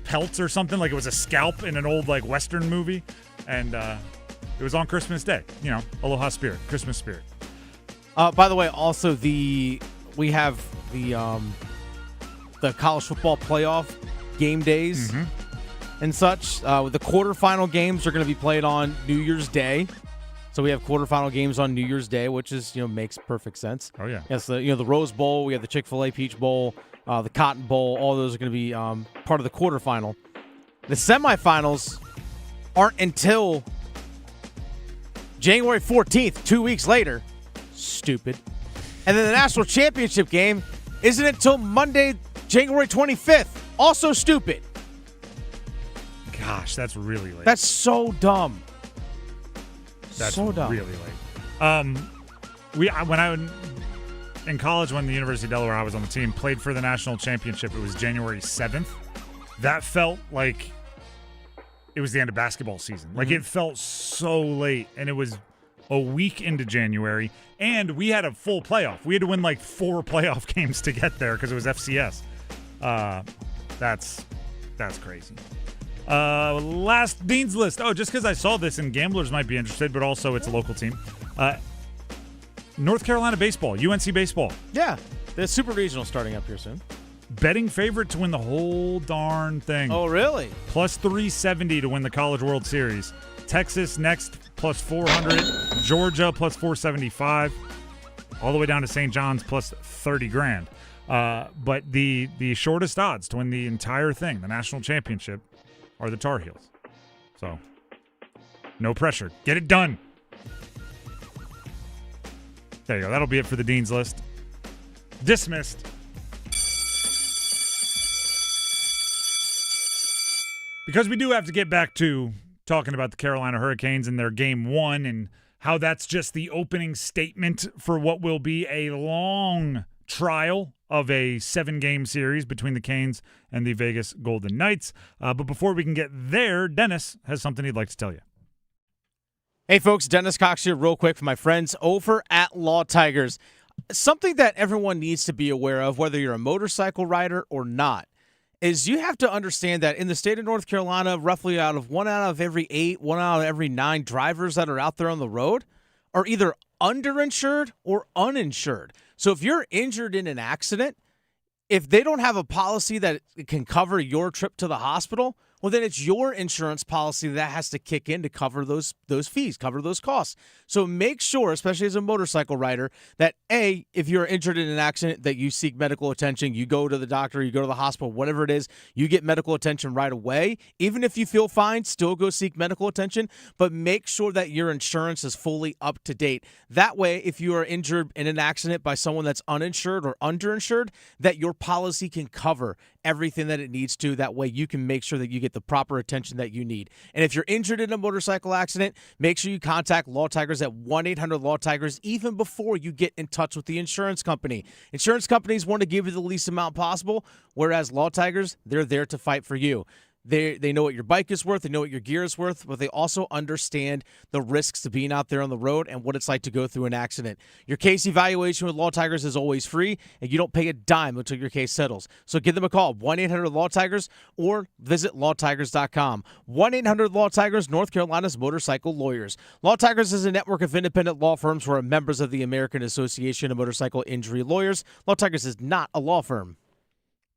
pelt or something, like it was a scalp in an old Western movie, and it was on Christmas Day. Aloha spirit, Christmas spirit. By the way, also we have the college football playoff game days and such. The quarterfinal games are going to be played on New Year's Day. So we have quarterfinal games on New Year's Day, which is makes perfect sense. Oh yeah. Yes, the Rose Bowl, we have the Chick-fil-A Peach Bowl, the Cotton Bowl. All those are going to be part of the quarterfinal. The semifinals aren't until January 14th, 2 weeks later. Stupid. And then the national championship game isn't until Monday, January 25th. Also stupid. Gosh, that's really late. That's so dumb. That's so dumb. Really late. When I in college, when the University of Delaware, I was on the team, played for the national championship. It was January 7th. That felt like it was the end of basketball season. Like it felt so late, and it was a week into January, and we had a full playoff. We had to win 4 playoff games to get there because it was FCS. That's crazy. Last Dean's List. Oh, just because I saw this, and gamblers might be interested, but also it's a local team. North Carolina baseball, UNC baseball. Yeah, the Super Regional starting up here soon. Betting favorite to win the whole darn thing. Oh, really? Plus 370 to win the College World Series. Texas next, plus 400. Georgia, plus 475. All the way down to St. John's, plus 30 grand. But the shortest odds to win the entire thing, the national championship, are the Tar Heels. So, no pressure. Get it done. There you go. That'll be it for the Dean's List. Dismissed. Because we do have to get back to talking about the Carolina Hurricanes and their Game 1 and how that's just the opening statement for what will be a long trial of a 7-game series between the Canes and the Vegas Golden Knights. But before we can get there, Dennis has something he'd like to tell you. Hey, folks, Dennis Cox here real quick for my friends over at Law Tigers. Something that everyone needs to be aware of, whether you're a motorcycle rider or not, is you have to understand that in the state of North Carolina, roughly one out of every 8, 1 out of every 9 drivers that are out there on the road are either underinsured or uninsured. So if you're injured in an accident, if they don't have a policy that can cover your trip to the hospital, well, then it's your insurance policy that has to kick in to cover those fees, cover those costs. So make sure, especially as a motorcycle rider, that A, if you're injured in an accident, that you seek medical attention, you go to the doctor, you go to the hospital, whatever it is, you get medical attention right away. Even if you feel fine, still go seek medical attention, but make sure that your insurance is fully up to date. That way, if you are injured in an accident by someone that's uninsured or underinsured, that your policy can cover everything that it needs to. That way you can make sure that you get the proper attention that you need. And if you're injured in a motorcycle accident, make sure you contact Law Tigers at 1-800-LAW-TIGERS even before you get in touch with the insurance company. Insurance companies want to give you the least amount possible, whereas Law Tigers, they're there to fight for you. They know what your bike is worth. They know what your gear is worth, but they also understand the risks to being out there on the road and what it's like to go through an accident. Your case evaluation with Law Tigers is always free, and you don't pay a dime until your case settles. So give them a call, 1-800-LAW-TIGERS, or visit lawtigers.com. 1-800-LAW-TIGERS, North Carolina's motorcycle lawyers. Law Tigers is a network of independent law firms who are members of the American Association of Motorcycle Injury Lawyers. Law Tigers is not a law firm.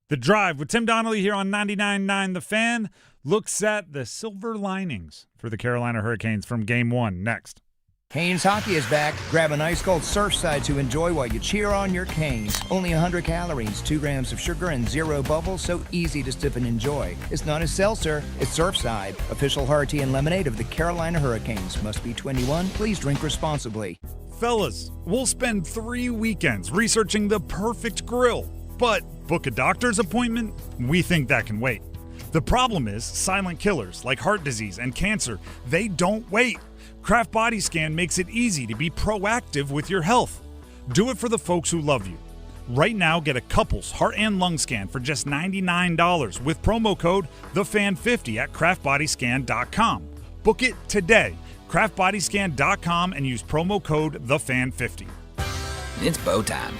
The Drive with Tim Donnelly here on 99.9 The Fan looks at the silver linings for the Carolina Hurricanes from Game 1 next. Canes hockey is back. Grab an ice cold Surfside to enjoy while you cheer on your Canes. Only 100 calories, 2 grams of sugar, and 0 bubbles, so easy to sip and enjoy. It's not a seltzer, it's Surfside. Official hard tea and lemonade of the Carolina Hurricanes. Must be 21. Please drink responsibly. Fellas, we'll spend 3 weekends researching the perfect grill, but book a doctor's appointment? We think that can wait. The problem is silent killers like heart disease and cancer, they don't wait. Kraft Body Scan makes it easy to be proactive with your health. Do it for the folks who love you. Right now, get a couple's heart and lung scan for just $99 with promo code TheFan50 at craftbodyscan.com. Book it today. craftbodyscan.com and use promo code TheFan50. It's bow time.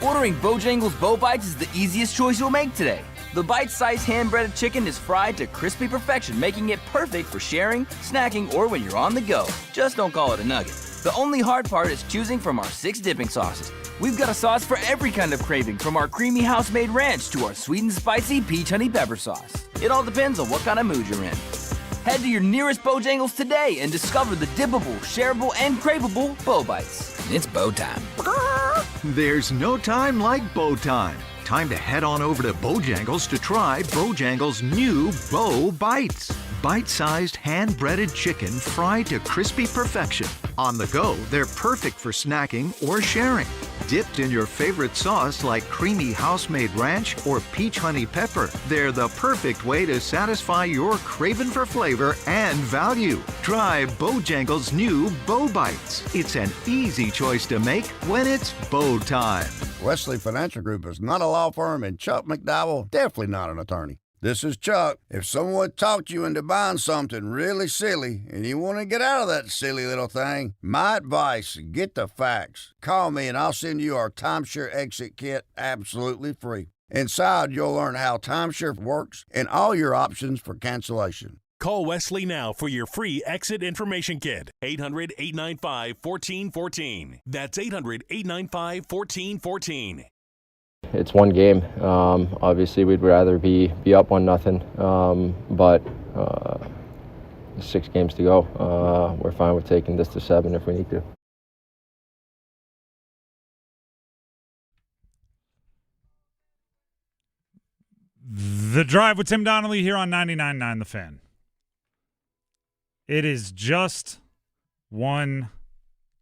Ordering Bojangles Bow Bites is the easiest choice you'll make today. The bite-sized hand-breaded chicken is fried to crispy perfection, making it perfect for sharing, snacking, or when you're on the go. Just don't call it a nugget. The only hard part is choosing from our 6 dipping sauces. We've got a sauce for every kind of craving, from our creamy house-made ranch to our sweet and spicy peach honey pepper sauce. It all depends on what kind of mood you're in. Head to your nearest Bojangles today and discover the dippable, shareable, and craveable Bow Bites. It's bow time. There's no time like bow time. Time to head on over to Bojangles to try Bojangles' new Bow Bites. Bite-sized hand-breaded chicken fried to crispy perfection. On the go, they're perfect for snacking or sharing. Dipped in your favorite sauce like creamy house-made ranch or peach honey pepper, they're the perfect way to satisfy your craving for flavor and value. Try Bojangles' new Bow Bites. It's an easy choice to make when it's bow time. Wesley Financial Group is not a law firm, and Chuck McDowell definitely not an attorney. This is Chuck. If someone talked you into buying something really silly and you want to get out of that silly little thing, my advice, get the facts. Call me and I'll send you our timeshare exit kit absolutely free. Inside, you'll learn how timeshare works and all your options for cancellation. Call Wesley now for your free exit information kit. 800-895-1414. That's 800-895-1414. It's one game. Obviously, we'd rather be up 1-0, but 6 games to go. We're fine with taking this to 7 if we need to. The Drive with Tim Donnelly here on 99.9 The Fan. It is just one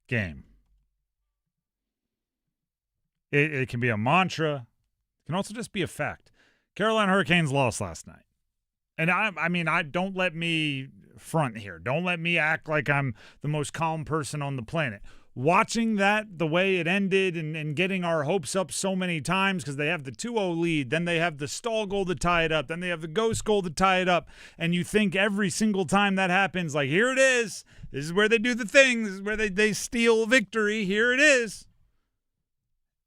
game. It can be a mantra. It can also just be a fact. Carolina Hurricanes lost last night. And I mean, don't let me front here. Don't let me act like I'm the most calm person on the planet. Watching that, the way it ended and getting our hopes up so many times because they have the 2-0 lead, then they have the stall goal to tie it up, then they have the ghost goal to tie it up, and you think every single time that happens, like, here it is. This is where they do the thing. This is where they steal victory. Here it is.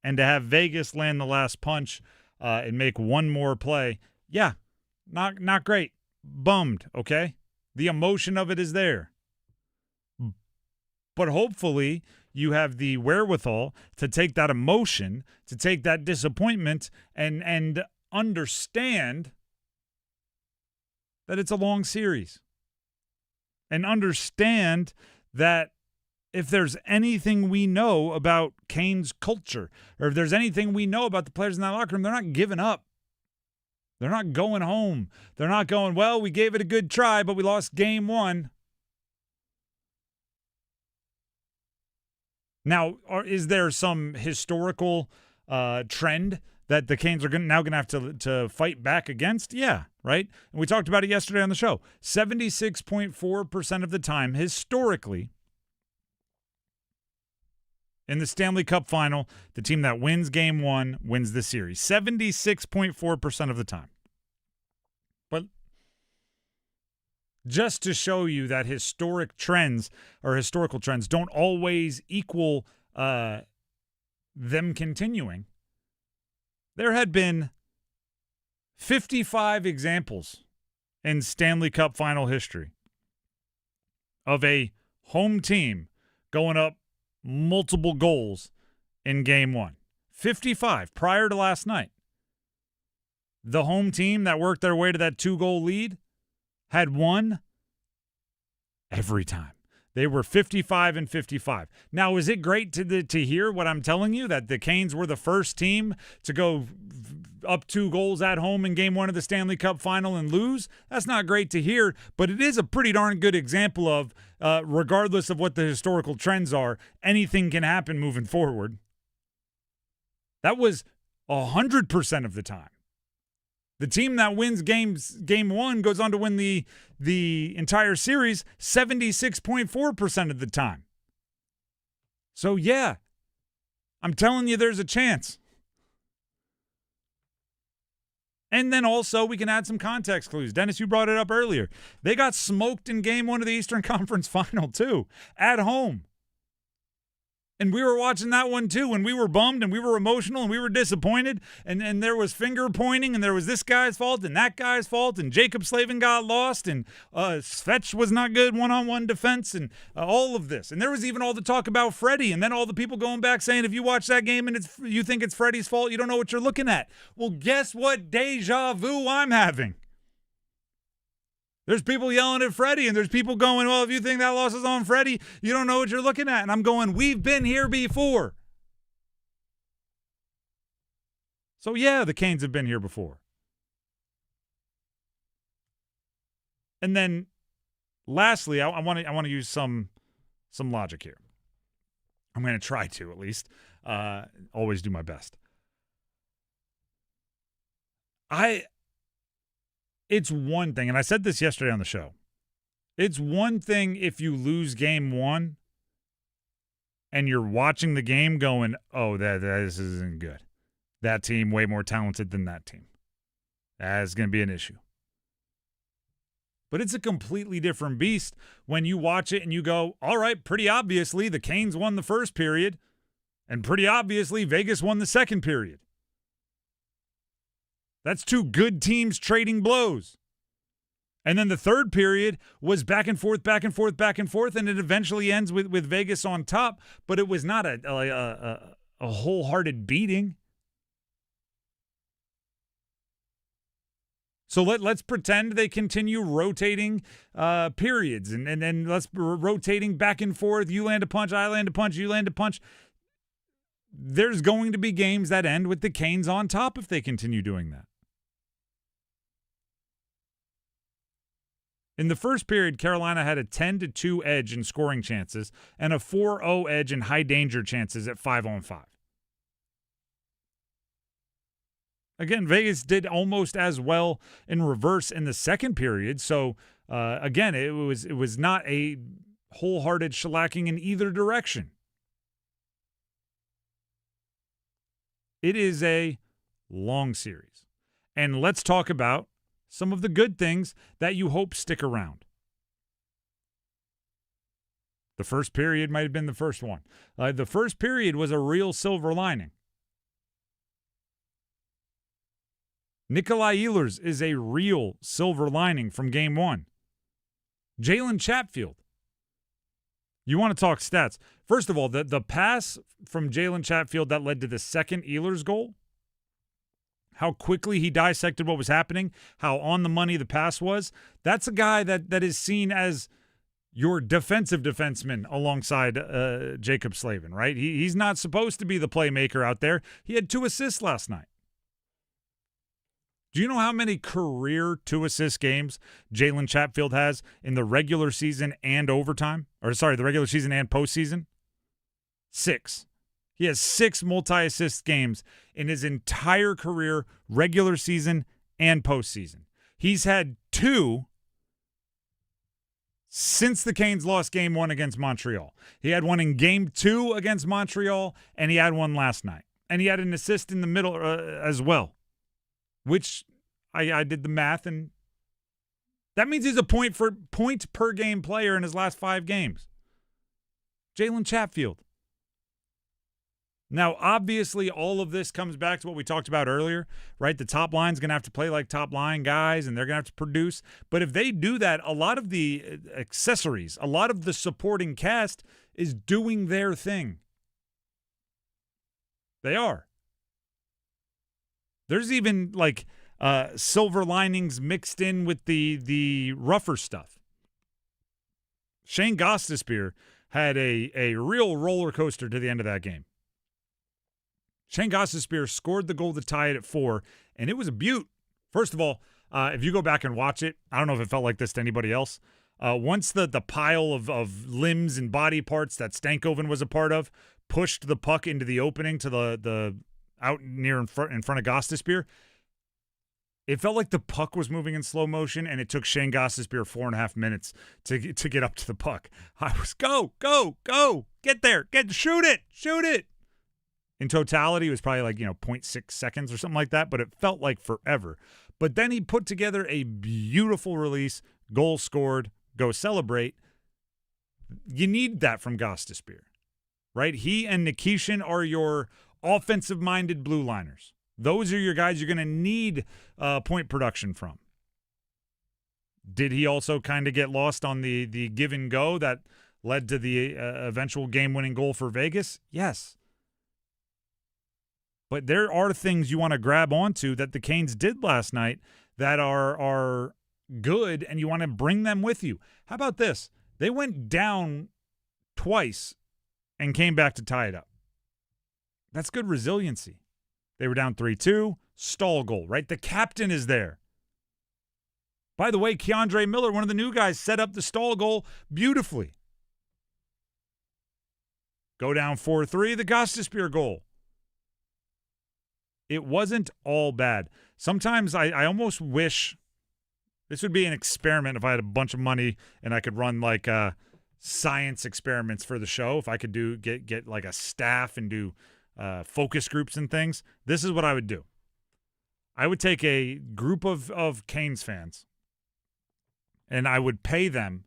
And to have Vegas land the last punch and make one more play, yeah, not great. Bummed, okay? The emotion of it is there. But hopefully you have the wherewithal to take that emotion, to take that disappointment, and understand that it's a long series. And understand that if there's anything we know about Canes culture, or if there's anything we know about the players in that locker room, they're not giving up. They're not going home. They're not going, well, we gave it a good try, but we lost game 1. Now, is there some historical trend that the Canes are now going to have to fight back against? Yeah, right? And we talked about it yesterday on the show. 76.4% of the time, historically, in the Stanley Cup final, the team that wins game 1 wins the series. 76.4% of the time. But just to show you that historical trends don't always equal them continuing. There had been 55 examples in Stanley Cup final history of a home team going up multiple goals in game one. 55 prior to last night. The home team that worked their way to that 2-goal lead had won every time. They were 55 and 55. Now, is it great to hear what I'm telling you, that the Canes were the first team to go up 2 goals at home in game one of the Stanley Cup final and lose? That's not great to hear, but it is a pretty darn good example of, regardless of what the historical trends are, anything can happen moving forward. That was 100% of the time. The team that wins game one goes on to win the entire series 76.4% of the time. So, yeah, I'm telling you there's a chance. And then also we can add some context clues. Dennis, you brought it up earlier. They got smoked in game one of the Eastern Conference Final, too, at home. And we were watching that one, too, and we were bummed and we were emotional and we were disappointed. And there was finger pointing and there was this guy's fault and that guy's fault. And Jacob Slavin got lost and Svetch was not good one-on-one defense and all of this. And there was even all the talk about Freddie. And then all the people going back saying, if you watch that game and you think it's Freddie's fault, you don't know what you're looking at. Well, guess what deja vu I'm having? There's people yelling at Freddie, and there's people going, well, if you think that loss is on Freddie, you don't know what you're looking at. And I'm going, we've been here before. So, yeah, the Canes have been here before. And then, lastly, I want to use some logic here. I'm going to try to, at least. Always do my best. It's one thing, and I said this yesterday on the show. It's one thing if you lose game one and you're watching the game going, oh, this isn't good. That team way more talented than that team. That's going to be an issue. But it's a completely different beast when you watch it and you go, all right, pretty obviously the Canes won the first period, and pretty obviously Vegas won the second period. That's 2 good teams trading blows. And then the third period was back and forth, back and forth, back and forth, and it eventually ends with Vegas on top, but it was not a wholehearted beating. So let's pretend they continue rotating periods, and then let's rotating back and forth. You land a punch, I land a punch, you land a punch. There's going to be games that end with the Canes on top if they continue doing that. In the first period, Carolina had a 10-2 edge in scoring chances and a 4-0 edge in high danger chances at 5-on-5. Again, Vegas did almost as well in reverse in the second period. So, again, it was not a wholehearted shellacking in either direction. It is a long series. And let's talk about some of the good things that you hope stick around. The first period might have been the first one. The first period was a real silver lining. Nikolai Ehlers is a real silver lining from game one. Jalen Chatfield. You want to talk stats. First of all, the pass from Jalen Chatfield that led to the second Ehlers goal, how quickly he dissected what was happening, how on the money the pass was, that's a guy that is seen as your defensive defenseman alongside Jacob Slavin, right? He's not supposed to be the playmaker out there. He had 2 assists last night. Do you know how many career 2-assist games Jalen Chatfield has in the regular season and overtime? The regular season and postseason? 6. He has 6 multi-assist games in his entire career, regular season and postseason. He's had 2 since the Canes lost game 1 against Montreal. He had one in game 2 against Montreal, and he had one last night. And he had an assist in the middle as well, which I did the math, and That means he's a point per game player in his last 5 games. Jalen Chatfield. Now, obviously, all of this comes back to what we talked about earlier, right? The top line's going to have to play like top line guys, and they're going to have to produce. But if they do that, a lot of the accessories, a lot of the supporting cast is doing their thing. They are. There's even, like, silver linings mixed in with the rougher stuff. Shane Gostisbehere had a real roller coaster to the end of that game. Shane Gostisbehere scored the goal to tie it at 4, and it was a beaut. First of all, if you go back and watch it, I don't know if it felt like this to anybody else. Once the pile of limbs and body parts that Stankoven was a part of pushed the puck into the opening to the out near in front of Gostisbehere, it felt like the puck was moving in slow motion, and it took Shane Gostisbehere 4.5 minutes to get up to the puck. I was go, get there, shoot it. In totality, it was probably like 0.6 seconds or something like that, but it felt like forever. But then he put together a beautiful release, goal scored, go celebrate. You need that from Gostisbehere, right? He and Nikishin are your offensive-minded blue liners. Those are your guys you're going to need point production from. Did he also kind of get lost on the give and go that led to the eventual game-winning goal for Vegas? Yes. But there are things you want to grab onto that the Canes did last night that are good, and you want to bring them with you. How about this? They went down twice and came back to tie it up. That's good resiliency. They were down 3-2, stall goal, right? The captain is there. By the way, Keandre Miller, one of the new guys, set up the stall goal beautifully. Go down 4-3, the Gostisbehere goal. It wasn't all bad. Sometimes I almost wish this would be an experiment if I had a bunch of money and I could run like science experiments for the show. If I could get like a staff and do focus groups and things, this is what I would do. I would take a group of Canes fans and I would pay them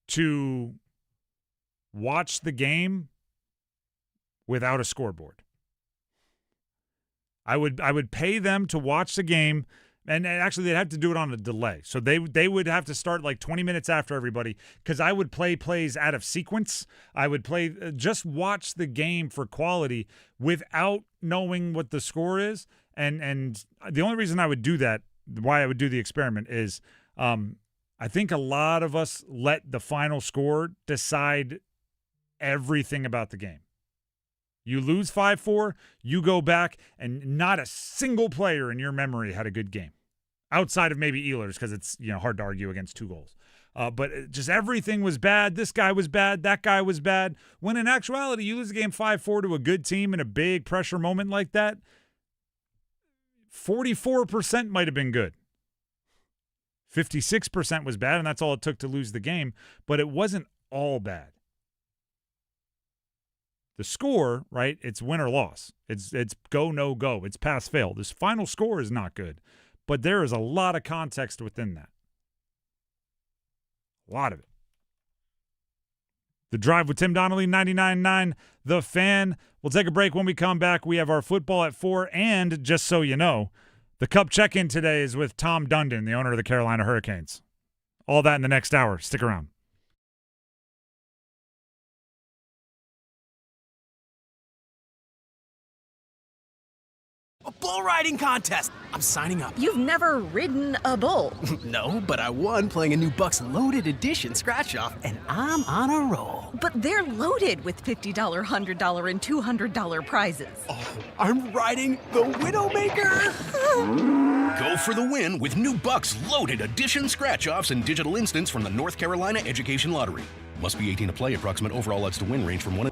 to watch the game without a scoreboard. I would pay them to watch the game, and actually they'd have to do it on a delay. So they would have to start like 20 minutes after everybody, because I would play plays out of sequence. I would just watch the game for quality without knowing what the score is. And the only reason I would do that, why I would do the experiment is I think a lot of us let the final score decide everything about the game. You lose 5-4, you go back, and not a single player in your memory had a good game. Outside of maybe Ehlers, because it's hard to argue against 2 goals. But just everything was bad. This guy was bad. That guy was bad. When in actuality, you lose a game 5-4 to a good team in a big pressure moment like that, 44% might have been good. 56% was bad, and that's all it took to lose the game. But it wasn't all bad. The score, right, it's win or loss. It's go, no go. It's pass, fail. This final score is not good, but there is a lot of context within that. A lot of it. The Drive with Tim Donnelly, 99.9 The Fan. We'll take a break. When we come back, we have our football at 4, and just so you know, the Cup check-in today is with Tom Dundon, the owner of the Carolina Hurricanes. All that in the next hour. Stick around. A bull riding contest! I'm signing up. You've never ridden a bull? No, but I won playing a new Bucks Loaded Edition scratch-off, and I'm on a roll. But they're loaded with $50, $100, and $200 prizes. Oh, I'm riding the Widowmaker! Go for the win with new Bucks Loaded Edition scratch-offs and digital instants from the North Carolina Education Lottery. Must be 18 to play. Approximate overall odds to win range from 1...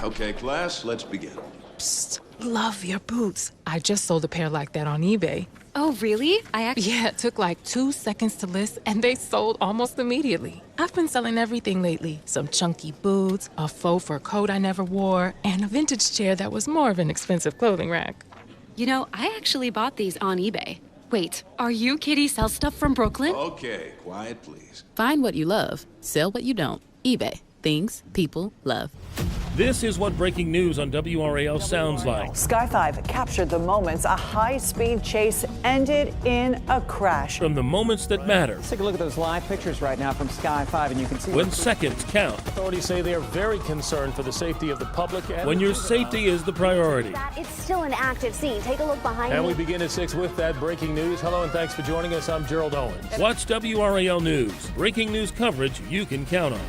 Okay, class, let's begin. Psst, love your boots. I just sold a pair like that on eBay. Oh, really? Yeah, it took like 2 seconds to list, and they sold almost immediately. I've been selling everything lately. Some chunky boots, a faux fur coat I never wore, and a vintage chair that was more of an expensive clothing rack. You know, I actually bought these on eBay. Wait, are you Kitty Sell Stuff from Brooklyn? Okay, quiet, please. Find what you love, sell what you don't. eBay. Things people love. This is what breaking news on WRAL sounds like. Sky 5 captured the moments a high-speed chase ended in a crash. From the moments that matter. Let's take a look at those live pictures right now from Sky 5, and you can see when seconds count. Authorities say they are very concerned for the safety of the public. And when your safety is the priority. It's still an active scene. Take a look behind me. And we begin at 6 with that breaking news. Hello and thanks for joining us. I'm Gerald Owens. Watch WRAL News. Breaking news coverage you can count on.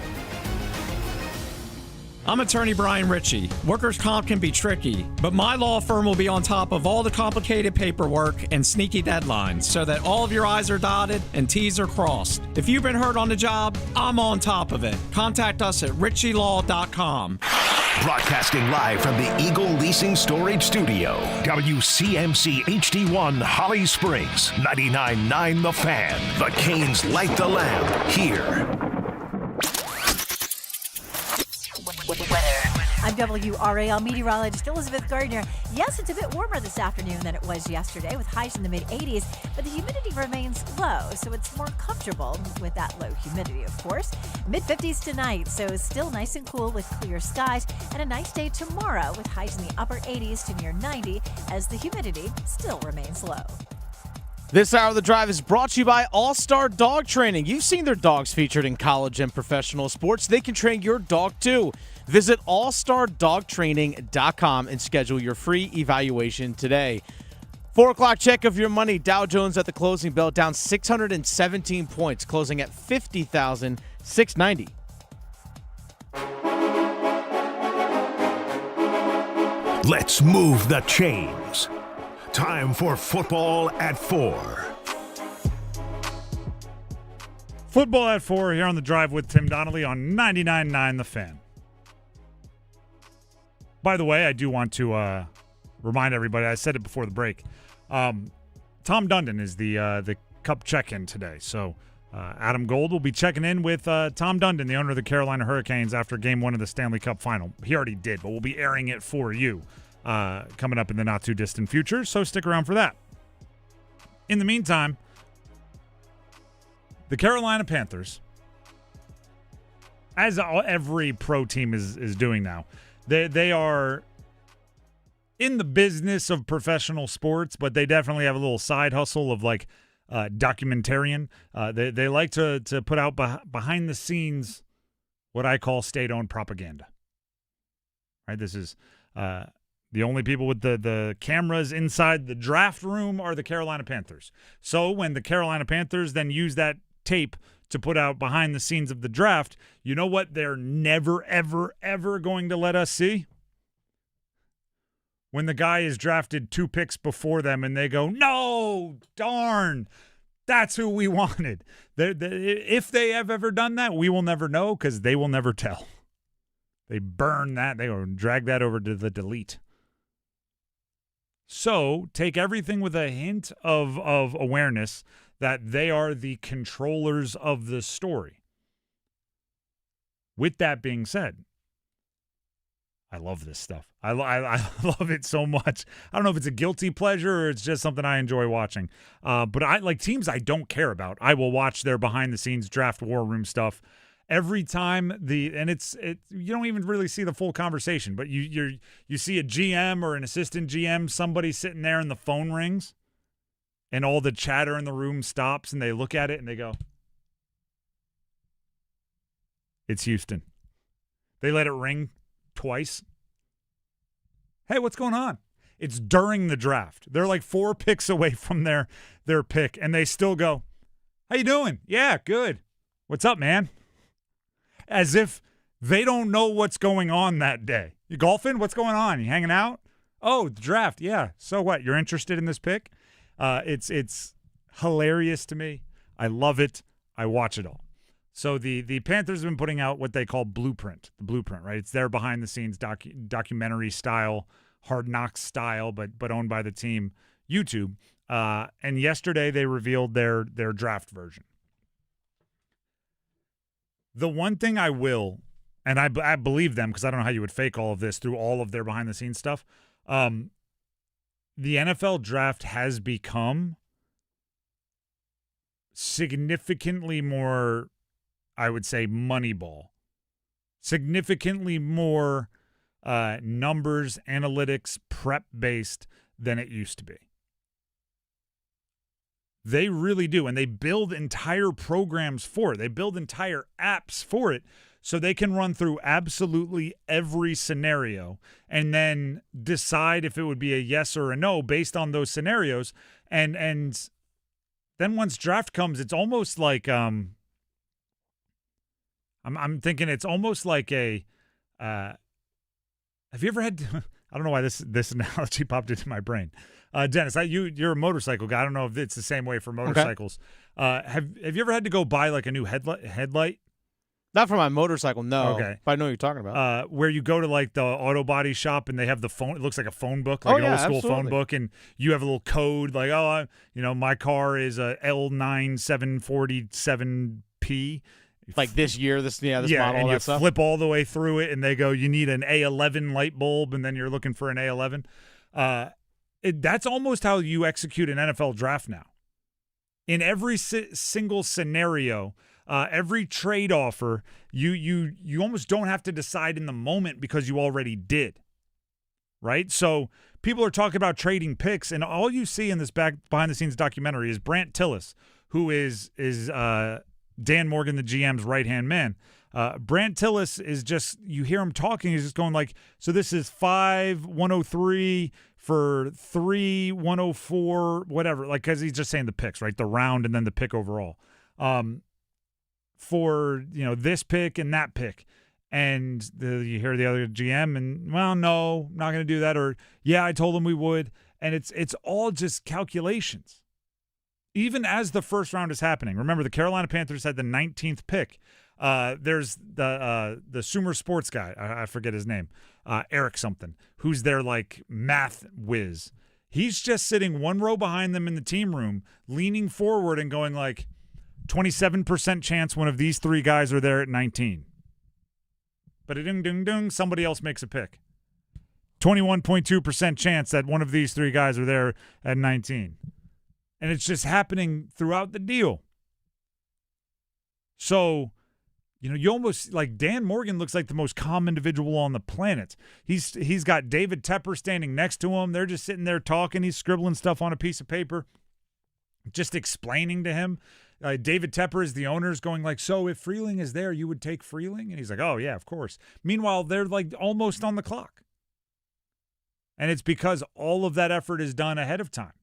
I'm attorney Brian Ritchie. Workers' comp can be tricky, but my law firm will be on top of all the complicated paperwork and sneaky deadlines so that all of your I's are dotted and T's are crossed. If you've been hurt on the job, I'm on top of it. Contact us at ritchielaw.com. Broadcasting live from the Eagle Leasing Storage Studio. WCMC HD1 Holly Springs. 99.9 The Fan. The Canes light the lamp here. I'm WRAL meteorologist Elizabeth Gardner. Yes, it's a bit warmer this afternoon than it was yesterday, with highs in the mid-80s, but the humidity remains low, so it's more comfortable with that low humidity, of course. Mid-50s tonight, so still nice and cool with clear skies, and a nice day tomorrow with highs in the upper 80s to near 90, as the humidity still remains low. This hour of the drive is brought to you by All-Star Dog Training. You've seen their dogs featured in college and professional sports. They can train your dog too. Visit allstardogtraining.com and schedule your free evaluation today. 4 o'clock check of your money. Dow Jones at the closing bell down 617 points, closing at 50,690. Let's move the chains. Time for Football at 4. Football at 4 here on the drive with Tim Donnelly on 99.9 The Fan. By the way, I do want to remind everybody, I said it before the break, Tom Dundon is the Cup check-in today. So Adam Gold will be checking in with Tom Dundon, the owner of the Carolina Hurricanes, after Game 1 of the Stanley Cup Final. He already did, but we'll be airing it for you coming up in the not-too-distant future, so stick around for that. In the meantime, the Carolina Panthers, as every pro team is doing now, they are in the business of professional sports, but they definitely have a little side hustle of like documentarian. They like to put out behind the scenes what I call state-owned propaganda. Right? This is the only people with the cameras inside the draft room are the Carolina Panthers. So when the Carolina Panthers then use that tape to put out behind the scenes of the draft, you know what they're never, ever, ever going to let us see? When the guy is drafted 2 picks before them and they go, no, darn, that's who we wanted. If they have ever done that, we will never know because they will never tell. They burn that. They will drag that over to the delete. So take everything with a hint of awareness that they are the controllers of the story. With that being said, I love this stuff. I love it so much. I don't know if it's a guilty pleasure or it's just something I enjoy watching. But I like teams I don't care about. I will watch their behind-the-scenes draft war room stuff every time. You don't even really see the full conversation, but you see a GM or an assistant GM, somebody sitting there and the phone rings. And all the chatter in the room stops, and they look at it, and they go, it's Houston. They let it ring twice. Hey, what's going on? It's during the draft. They're like 4 picks away from their pick, and they still go, how you doing? Yeah, good. What's up, man? As if they don't know what's going on that day. You golfing? What's going on? You hanging out? Oh, the draft. Yeah. So what? You're interested in this pick? It's hilarious to me. I love it. I watch it all. So the Panthers have been putting out what they call Blueprint, the Blueprint, right? It's their behind-the-scenes documentary style, Hard Knocks style, but owned by the team, YouTube. And yesterday they revealed their draft version. The one thing I will, and I believe them because I don't know how you would fake all of this through all of their behind-the-scenes stuff, the NFL draft has become significantly more, I would say, Moneyball. Significantly more numbers, analytics, prep-based than it used to be. They really do, and they build entire programs for it. They build entire apps for it so they can run through absolutely every scenario and then decide if it would be a yes or a no based on those scenarios. And then once draft comes, it's almost like I'm thinking it's almost like a have you ever had I don't know why this analogy popped into my brain. Dennis, you're a motorcycle guy. I don't know if it's the same way for motorcycles. Okay. Have you ever had to go buy like a new headlight? Not for my motorcycle, no. Okay. But I know what you're talking about. Where you go to like the auto body shop and they have the phone. It looks like a phone book, like an old school phone book, and you have a little code like, my car is a L9747P. Like this year, this model, and all you that stuff. Flip all the way through it, and they go, you need an A11 light bulb, and then you're looking for an A11. That's almost how you execute an NFL draft now. In every single scenario, every trade offer, you almost don't have to decide in the moment because you already did, right? So people are talking about trading picks, and all you see in this behind-the-scenes documentary is Brant Tillis, who is Dan Morgan, the GM's right-hand man. Brant Tillis is just, you hear him talking, he's just going like, so this is 5-103 for 3-104, whatever, like, because he's just saying the picks, right? The round and then the pick overall. For, this pick and that pick. And you hear the other GM and, well, no, not going to do that. Or, yeah, I told him we would. And it's all just calculations. Even as the first round is happening. Remember, the Carolina Panthers had the 19th pick. There's the Sumer Sports guy. I forget his name. Eric something, who's their like math whiz. He's just sitting one row behind them in the team room, leaning forward and going like 27% chance one of these three guys are there at 19. But ding, somebody else makes a pick. 21.2% chance that one of these three guys are there at 19. And it's just happening throughout the deal. So, you almost like Dan Morgan looks like the most calm individual on the planet. He's got David Tepper standing next to him. They're just sitting there talking. He's scribbling stuff on a piece of paper, just explaining to him. David Tepper is the owner's going like, so if Freeling is there, you would take Freeling? And he's like, oh, yeah, of course. Meanwhile, they're like almost on the clock. And it's because all of that effort is done ahead of time.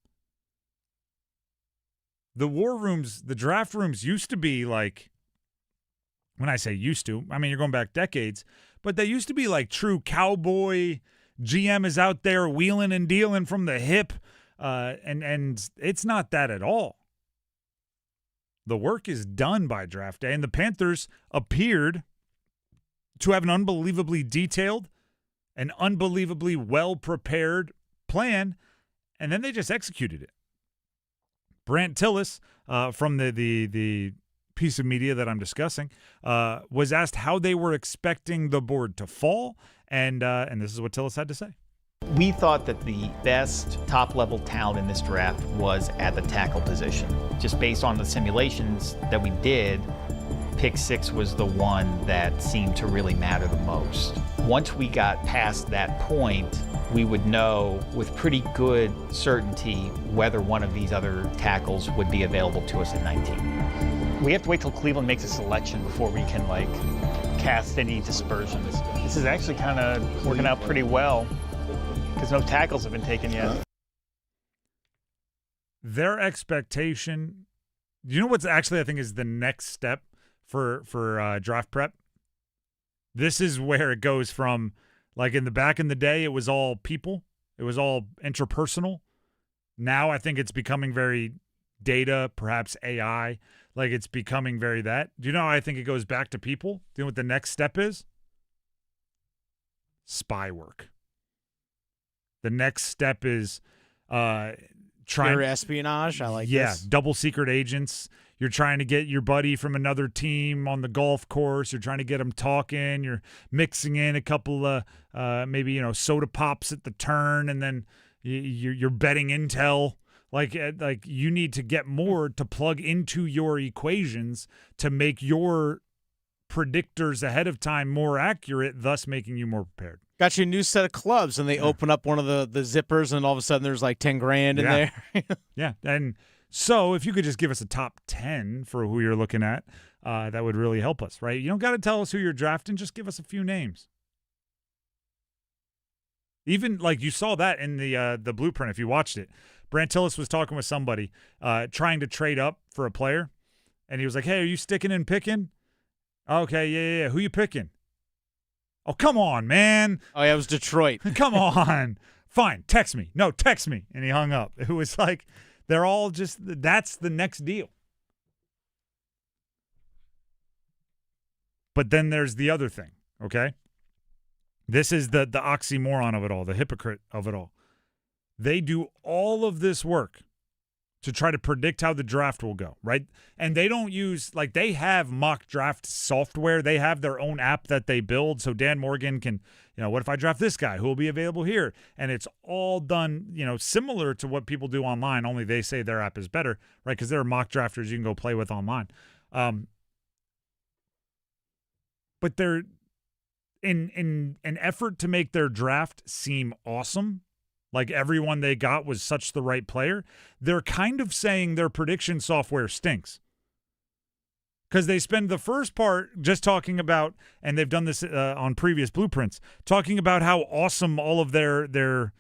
The war rooms, the draft rooms used to be like, when I say used to, I mean, you're going back decades, but they used to be like true cowboy. GM is out there wheeling and dealing from the hip. And it's not that at all. The work is done by draft day, and the Panthers appeared to have an unbelievably detailed and unbelievably well-prepared plan, and then they just executed it. Brant Tillis, from the piece of media that I'm discussing, was asked how they were expecting the board to fall, and this is what Tillis had to say. We thought that the best top-level talent in this draft was at the tackle position. Just based on the simulations that we did, pick 6 was the one that seemed to really matter the most. Once we got past that point, we would know with pretty good certainty whether one of these other tackles would be available to us at 19. We have to wait till Cleveland makes a selection before we can cast any dispersions. This is actually kind of working out pretty well, because no tackles have been taken yet. Their expectation, you know what's actually I think is the next step for draft prep? This is where it goes from, like in the day, it was all people. It was all interpersonal. Now I think it's becoming very data, perhaps AI. Like it's becoming very that. Do you know how I think it goes back to people? Do you know what the next step is? Spy work. The next step is Pure espionage. I like this. Yeah, double secret agents. You're trying to get your buddy from another team on the golf course. You're trying to get them talking. You're mixing in a couple of maybe soda pops at the turn, and then you're betting intel. Like you need to get more to plug into your equations to make your predictors ahead of time more accurate, thus making you more prepared. Got you a new set of clubs, and they open up one of the zippers, and all of a sudden there's like 10 grand in there. Yeah, and so if you could just give us a top 10 for who you're looking at, that would really help us, right? You don't got to tell us who you're drafting. Just give us a few names. Even like you saw that in the blueprint if you watched it. Brant Tillis was talking with somebody trying to trade up for a player, and he was like, hey, are you sticking and picking? Okay, yeah. Who you picking? Oh, come on, man. Oh, yeah, it was Detroit. Come on. Fine, text me. No, text me. And he hung up. It was like they're all just – that's the next deal. But then there's the other thing, okay? This is the oxymoron of it all, the hypocrite of it all. They do all of this work to try to predict how the draft will go, right? And they don't use – like they have mock draft software. They have their own app that they build so Dan Morgan can – what if I draft this guy? Who will be available here? And it's all done, similar to what people do online, only they say their app is better, right? Because there are mock drafters you can go play with online. But they're in an effort to make their draft seem awesome, like everyone they got was such the right player, they're kind of saying their prediction software stinks. Because they spend the first part just talking about, and they've done this on previous blueprints, talking about how awesome all of their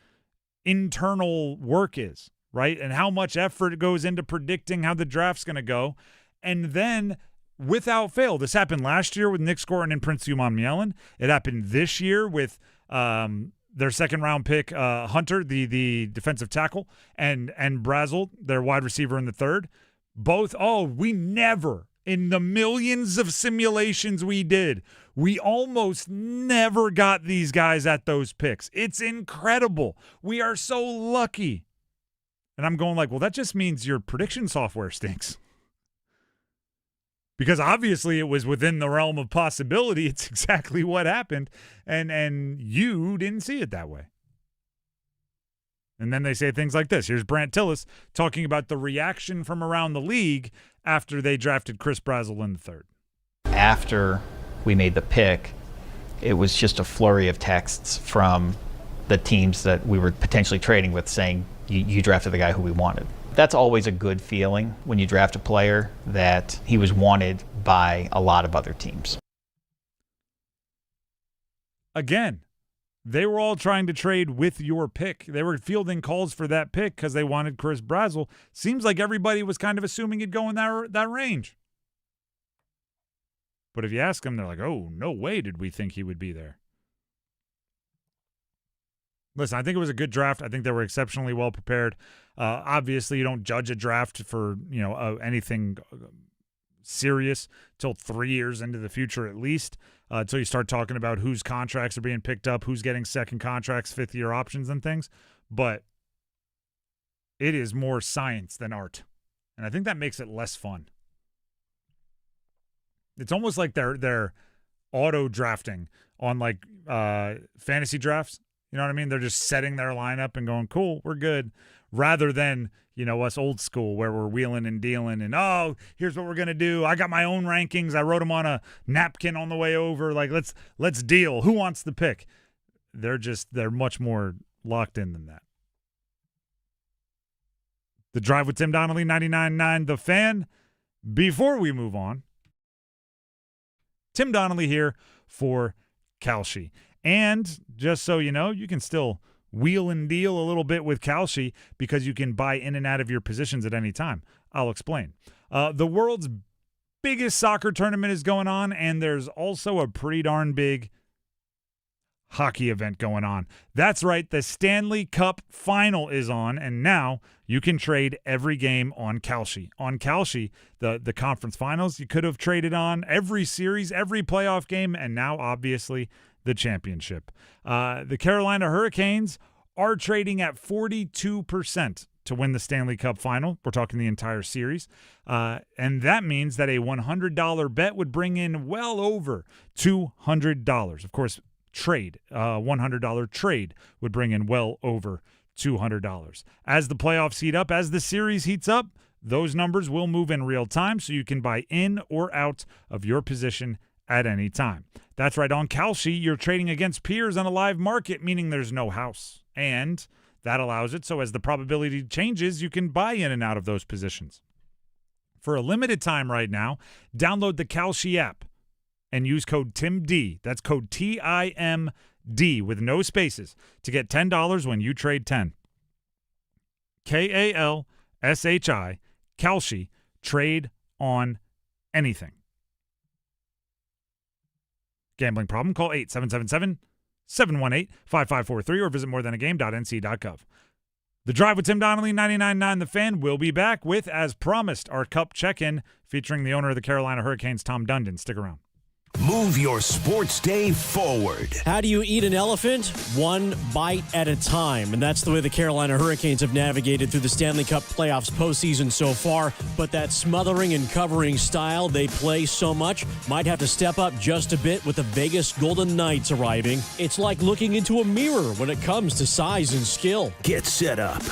internal work is, right? And how much effort goes into predicting how the draft's going to go. And then, without fail, this happened last year with Nick Scorin and Prince Uman-Mielen. It happened this year with their second-round pick, Hunter, the defensive tackle, and Brazel, their wide receiver in the third. Both, we never – in the millions of simulations we did, we almost never got these guys at those picks. It's incredible. We are so lucky. And I'm going like, well, that just means your prediction software stinks. Because obviously it was within the realm of possibility. It's exactly what happened. And you didn't see it that way. And then they say things like this. Here's Brant Tillis talking about the reaction from around the league after they drafted Chris Brazel in the third. After we made the pick, it was just a flurry of texts from the teams that we were potentially trading with saying, you drafted the guy who we wanted. That's always a good feeling when you draft a player that he was wanted by a lot of other teams. Again, they were all trying to trade with your pick. They were fielding calls for that pick because they wanted Chris Brazel. Seems like everybody was kind of assuming he'd go in that range. But if you ask them, they're like, oh, no way did we think he would be there. Listen, I think it was a good draft. I think they were exceptionally well prepared. Obviously, you don't judge a draft for anything serious till 3 years into the future at least, until you start talking about whose contracts are being picked up, who's getting second contracts, fifth-year options and things. But it is more science than art, and I think that makes it less fun. It's almost like they're auto-drafting on like fantasy drafts. You know what I mean? They're just setting their lineup and going, cool, we're good, rather than, us old school where we're wheeling and dealing and, here's what we're going to do. I got my own rankings. I wrote them on a napkin on the way over. Like, let's deal. Who wants the pick? They're much more locked in than that. The Drive with Tim Donnelly, 99.9 The Fan. Before we move on, Tim Donnelly here for Kalshi. And just so you know, you can still wheel and deal a little bit with Kalshi because you can buy in and out of your positions at any time. I'll explain. The world's biggest soccer tournament is going on, and there's also a pretty darn big hockey event going on. That's right, the Stanley Cup Final is on, and now you can trade every game on Kalshi. On Kalshi, the conference finals you could have traded on, every series, every playoff game, and now obviously the championship. The Carolina Hurricanes are trading at 42% to win the Stanley Cup Final. We're talking the entire series. And that means that a $100 bet would bring in well over $200. Of course, $100 trade would bring in well over $200. As the playoffs heat up, as the series heats up, those numbers will move in real time, so you can buy in or out of your position at any time. That's right, on Kalshi, you're trading against peers on a live market, meaning there's no house. And that allows it so as the probability changes, you can buy in and out of those positions. For a limited time right now, download the Kalshi app and use code TIMD. That's code TIMD with no spaces to get $10 when you trade 10. KALSHI, Kalshi, trade on anything. Gambling problem? Call 877-718-5543 or visit morethanagame.nc.gov. The Drive with Tim Donnelly, 99.9 The Fan, will be back with, as promised, our Cup check-in featuring the owner of the Carolina Hurricanes, Tom Dundon. Stick around. Move your sports day forward. How do you eat an elephant? One bite at a time. And that's the way the Carolina Hurricanes have navigated through the Stanley Cup playoffs postseason so far. But that smothering and covering style they play so much might have to step up just a bit with the Vegas Golden Knights arriving. It's like looking into a mirror when it comes to size and skill. Get set up.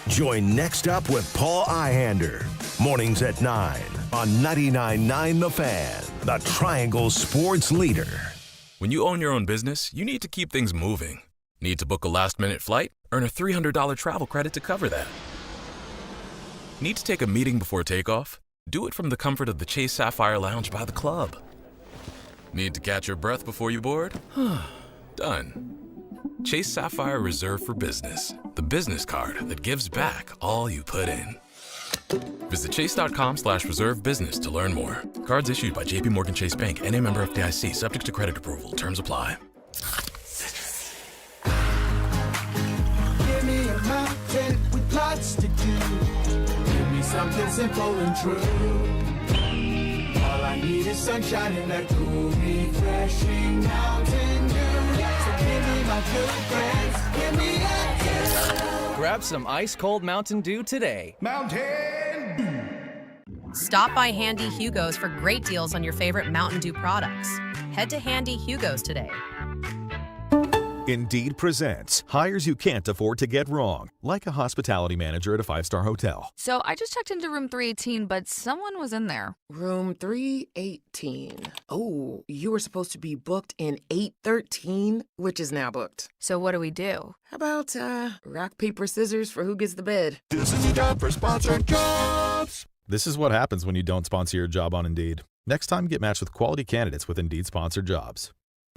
Join Next Up with Paul Ihander. Mornings at 9 on 99.9 The Fan, the Triangle Sports Leader. When you own your own business, you need to keep things moving. Need to book a last-minute flight? Earn a $300 travel credit to cover that. Need to take a meeting before takeoff? Do it from the comfort of the Chase Sapphire Lounge by the club. Need to catch your breath before you board? Done. Chase Sapphire Reserve for Business, the business card that gives back all you put in. Visit chase.com/reserve business to learn more. Cards issued by JPMorgan Chase Bank, N.A. member FDIC, subject to credit approval. Terms apply. Give me a mountain with lots to do. Give me something simple and true. All I need is sunshine and that cool, refreshing Mountain Dew. So give me my good friends, give me a Grab some ice-cold Mountain Dew today. Mountain Dew. Stop by Handy Hugo's for great deals on your favorite Mountain Dew products. Head to Handy Hugo's today. Indeed presents hires you can't afford to get wrong, like a hospitality manager at a 5-star hotel. So I just checked into room 318, but someone was in there. Room 318. Oh, you were supposed to be booked in 813, which is now booked. So what do we do? How about rock, paper, scissors for who gets the bed? This is a job for sponsored jobs. This is what happens when you don't sponsor your job on Indeed. Next time, get matched with quality candidates with Indeed sponsored jobs.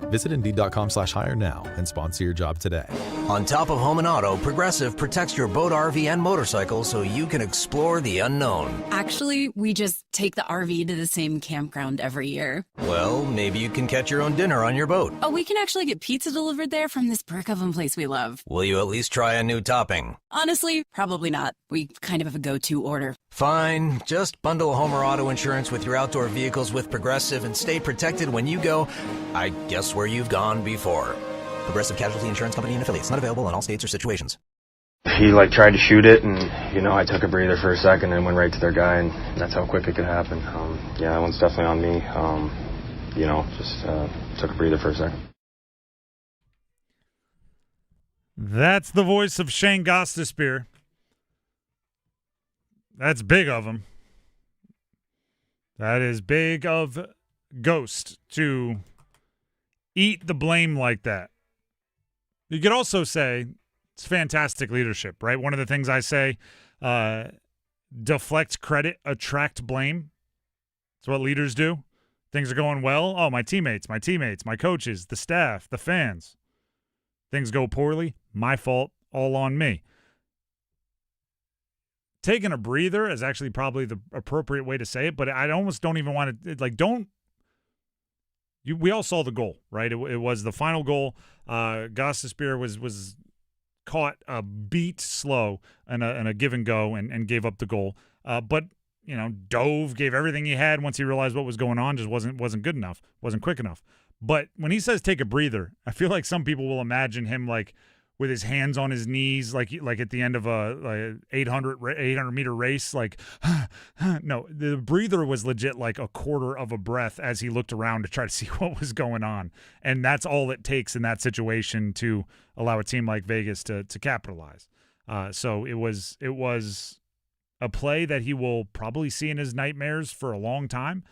Visit Indeed.com/hire now and sponsor your job today. On top of home and auto, Progressive protects your boat, RV, and motorcycle so you can explore the unknown. Actually, we just take the RV to the same campground every year. Well, maybe you can catch your own dinner on your boat. Oh, we can actually get pizza delivered there from this brick oven place we love. Will you at least try a new topping? Honestly, probably not. We kind of have a go-to order. Fine. Just bundle home or auto insurance with your outdoor vehicles with Progressive and stay protected when you go, I guess, where you've gone before. Progressive Casualty Insurance Company and affiliates. Not available in all states or situations. He tried to shoot it, and I took a breather for a second and went right to their guy, and that's how quick it could happen. That one's definitely on me. Just took a breather for a second. That's the voice of Shane Gostisbehere. That's big of him. That is big of Ghost to eat the blame like that. You could also say it's fantastic leadership, right? One of the things I say, deflect credit, attract blame. It's what leaders do. Things are going well. Oh, my teammates, my coaches, the staff, the fans. Things go poorly. My fault, all on me. Taking a breather is actually probably the appropriate way to say it, but I almost don't even want to, we all saw the goal, right? It was the final goal. Gostisbehere was caught beat slow and a give and go and gave up the goal. But dove, gave everything he had once he realized what was going on, just wasn't good enough, wasn't quick enough. But when he says take a breather, I feel like some people will imagine him with his hands on his knees, like at the end of a 800 meter race, no, the breather was legit like a quarter of a breath as he looked around to try to see what was going on. And that's all it takes in that situation to allow a team like Vegas to capitalize. So it was a play that he will probably see in his nightmares for a long time.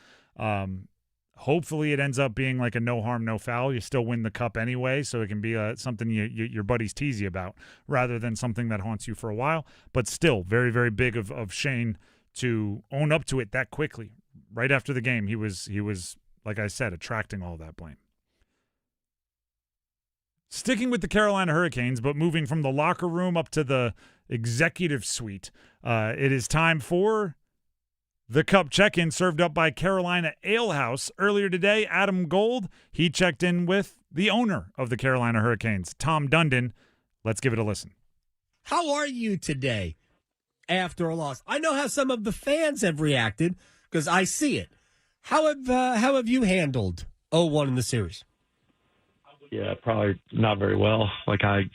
Hopefully it ends up being like a no harm, no foul. You still win the cup anyway, so it can be something your buddies tease you about rather than something that haunts you for a while. But still, very, very big of Shane to own up to it that quickly. Right after the game, he was, like I said, attracting all that blame. Sticking with the Carolina Hurricanes, but moving from the locker room up to the executive suite, it is time for the Cup check-in served up by Carolina Ale House. Earlier today, Adam Gold, he checked in with the owner of the Carolina Hurricanes, Tom Dundon. Let's give it a listen. How are you today after a loss? I know how some of the fans have reacted because I see it. How have you handled 0-1 in the series? Yeah, probably not very well. I'm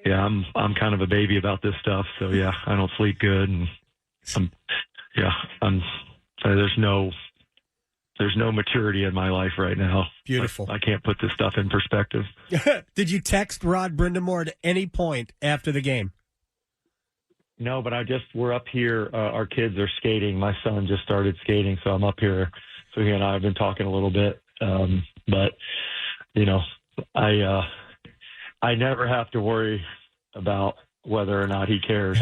kind of a baby about this stuff. So yeah, I don't sleep good, and there's no maturity in my life right now. Beautiful. I can't put this stuff in perspective. Did you text Rod Brindamore at any point after the game? No, but we're up here. Our kids are skating. My son just started skating, so I'm up here. So he and I have been talking a little bit. But I never have to worry about whether or not he cares.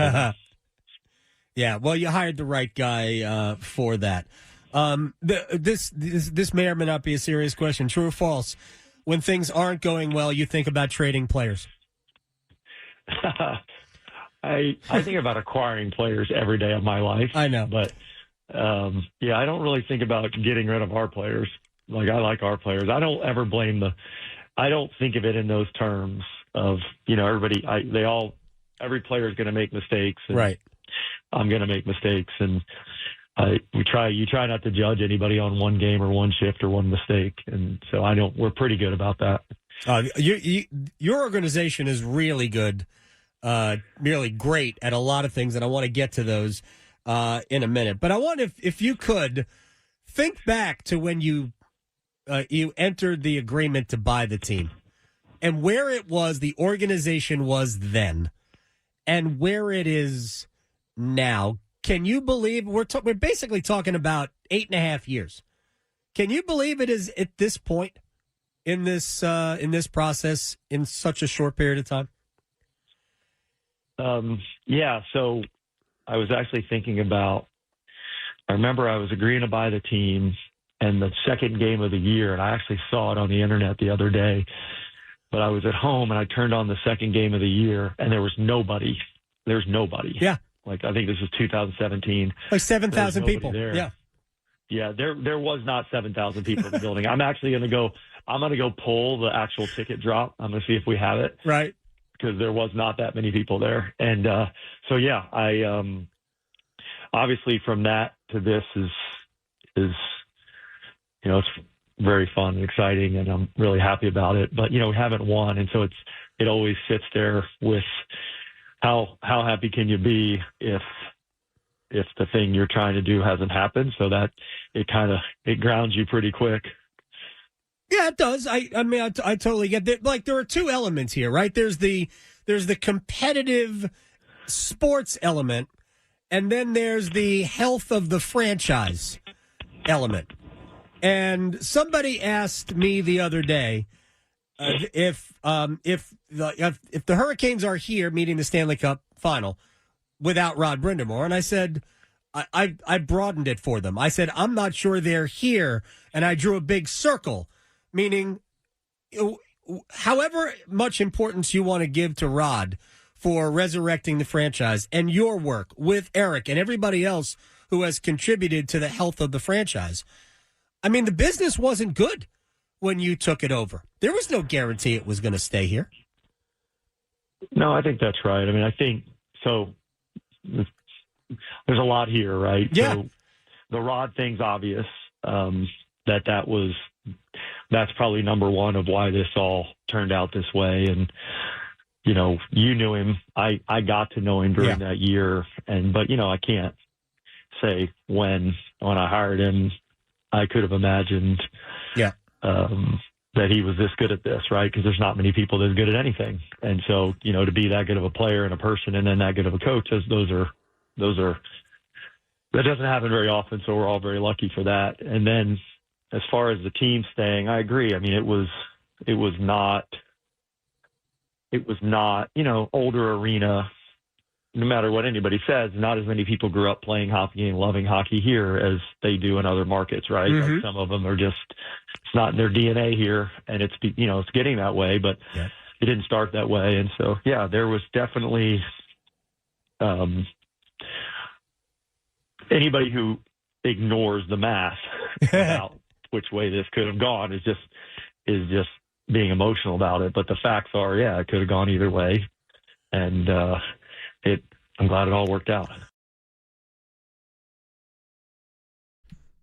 Yeah, well, you hired the right guy for that. This may or may not be a serious question. True or false? When things aren't going well, you think about trading players. I think about acquiring players every day of my life. I know, but I don't really think about getting rid of our players. I like our players. I don't ever blame I don't think of it in those terms of everybody. Every player is going to make mistakes, and right? I'm going to make mistakes, and you try not to judge anybody on one game or one shift or one mistake, and so we're pretty good about that. Your organization is really good, really great at a lot of things, and I want to get to those in a minute. But I want if you could think back to when you entered the agreement to buy the team, and where it was, the organization was then, and where it is now. Can you believe we're basically talking about 8.5 years? Can you believe it is at this point in this process in such a short period of time? Yeah. So I was actually thinking about. I remember I was agreeing to buy the team, and the second game of the year, and I actually saw it on the internet the other day. But I was at home, and I turned on the second game of the year, and there was nobody. There's nobody. Yeah. I think this was 2017. 7,000 people. There. Yeah. Yeah, there was not 7,000 people in the building. I'm actually going to go. I'm going to go pull the actual ticket drop. I'm going to see if we have it. Right. Because there was not that many people there, and so yeah, I obviously from that to this is it's very fun and exciting, and I'm really happy about it. But we haven't won, and so it always sits there with how happy can you be if the thing you're trying to do hasn't happened, so that it grounds you pretty quick. Yeah, it does. I totally get that. There are two elements here, right? There's the competitive sports element, and then there's the health of the franchise element. And somebody asked me the other day if the Hurricanes are here, meeting the Stanley Cup final without Rod Brindamore, and I said I broadened it for them. I said I'm not sure they're here, and I drew a big circle, meaning however much importance you want to give to Rod for resurrecting the franchise and your work with Eric and everybody else who has contributed to the health of the franchise. I mean, the business wasn't good when you took it over. There was no guarantee it was going to stay here. No, I think that's right. I mean, I think so. There's a lot here, right? Yeah. So the Rod thing's obvious. That's probably number one of why this all turned out this way. And, you knew him. I got to know him during that year. But I can't say when I hired him, I could have imagined, that he was this good at this, right? Because there's not many people that's good at anything. And so, to be that good of a player and a person and then that good of a coach, that doesn't happen very often. So we're all very lucky for that. And then as far as the team staying, I agree. I mean, it was not, older arena. No matter what anybody says, not as many people grew up playing hockey and loving hockey here as they do in other markets, right? Mm-hmm. Like some of them are just, it's not in their DNA here, and it's getting that way, but it didn't start that way. And so, yeah, there was definitely anybody who ignores the math about which way this could have gone is just being emotional about it. But the facts are, it could have gone either way. And, I'm glad it all worked out.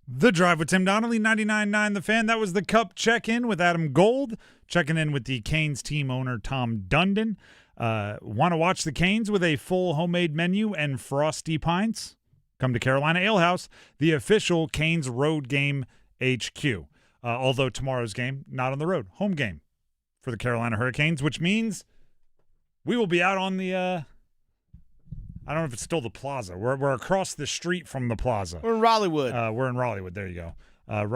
The Drive with Tim Donnelly, 99.9 The Fan. That was the Cup check-in with Adam Gold, checking in with the Canes team owner, Tom Dundon. Want to watch the Canes with a full homemade menu and frosty pints? Come to Carolina Ale House, the official Canes road game HQ. Although tomorrow's game, not on the road, home game for the Carolina Hurricanes, which means we will be out on the I don't know if it's still the Plaza. We're across the street from the Plaza. We're in Raleighwood. We're in Raleighwood. There you go.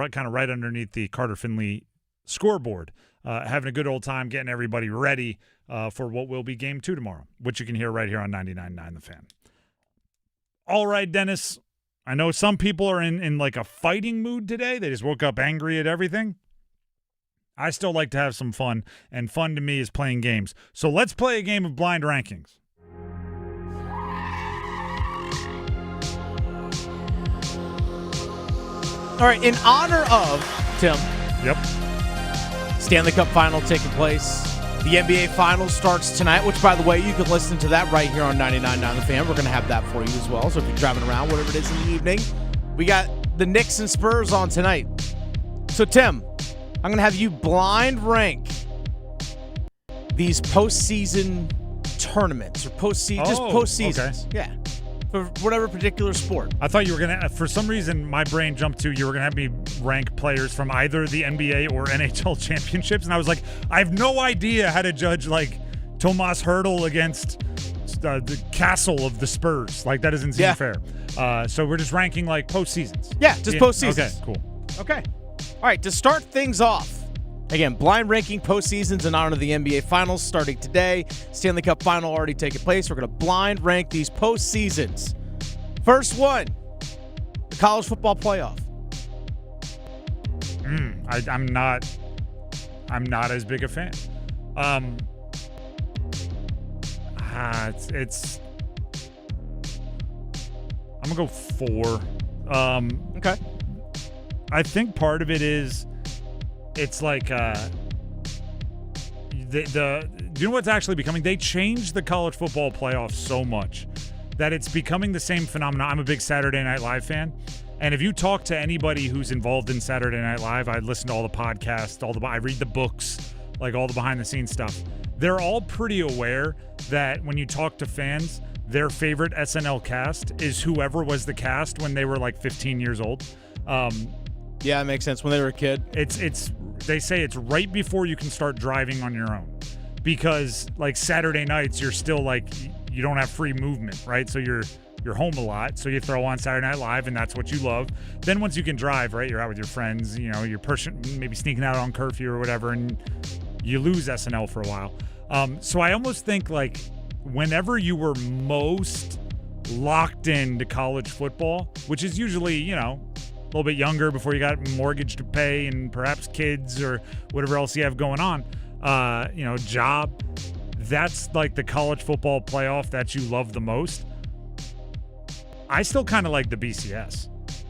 Kind of right underneath the Carter Finley scoreboard. Having a good old time, getting everybody ready for what will be Game 2 tomorrow, which you can hear right here on 99.9 The Fan. All right, Dennis. I know some people are in like a fighting mood today. They just woke up angry at everything. I still like to have some fun, and fun to me is playing games. So let's play a game of blind rankings. All right, in honor of Tim. Yep. Stanley Cup Final taking place. The NBA Finals starts tonight, which, by the way, you can listen to that right here on 99.9 The Fan. We're going to have that for you as well. So if you're driving around, whatever it is in the evening, we got the Knicks and Spurs on tonight. So, Tim, I'm going to have you blind rank these postseason tournaments or postseasons. Okay. Yeah. For whatever particular sport. I thought you were going to, for some reason, my brain jumped to you were going to have me rank players from either the NBA or NHL championships. And I was like, I have no idea how to judge, like, Tomas Hertl against the castle of the Spurs. Like, that doesn't seem fair. So we're just ranking, like, postseasons. Yeah, just postseasons. Okay, cool. Okay. All right, to start things off, again, blind ranking postseasons in honor of the NBA Finals starting today. Stanley Cup Final already taking place. We're going to blind rank these postseasons. First one, the college football playoff. I'm not as big a fan. It's I'm gonna go 4. Okay. I think part of it is it's like do you know what's actually becoming? They changed the college football playoff so much that it's becoming the same phenomenon. I'm a big Saturday Night Live fan, and if you talk to anybody who's involved in Saturday Night Live, I listen to all the podcasts, I read the books, like all the behind-the-scenes stuff. They're all pretty aware that when you talk to fans, their favorite SNL cast is whoever was the cast when they were like 15 years old. Yeah, it makes sense. When they were a kid. They say it's right before you can start driving on your own, because like Saturday nights, you're still like, you don't have free movement, right? So you're home a lot. So you throw on Saturday Night Live and that's what you love. Then once you can drive, right, you're out with your friends, you're maybe sneaking out on curfew or whatever, and you lose SNL for a while. So I almost think like whenever you were most locked into college football, which is usually, a little bit younger before you got a mortgage to pay and perhaps kids or whatever else you have going on, job, that's like the college football playoff that you love the most. I still kind of like the BCS.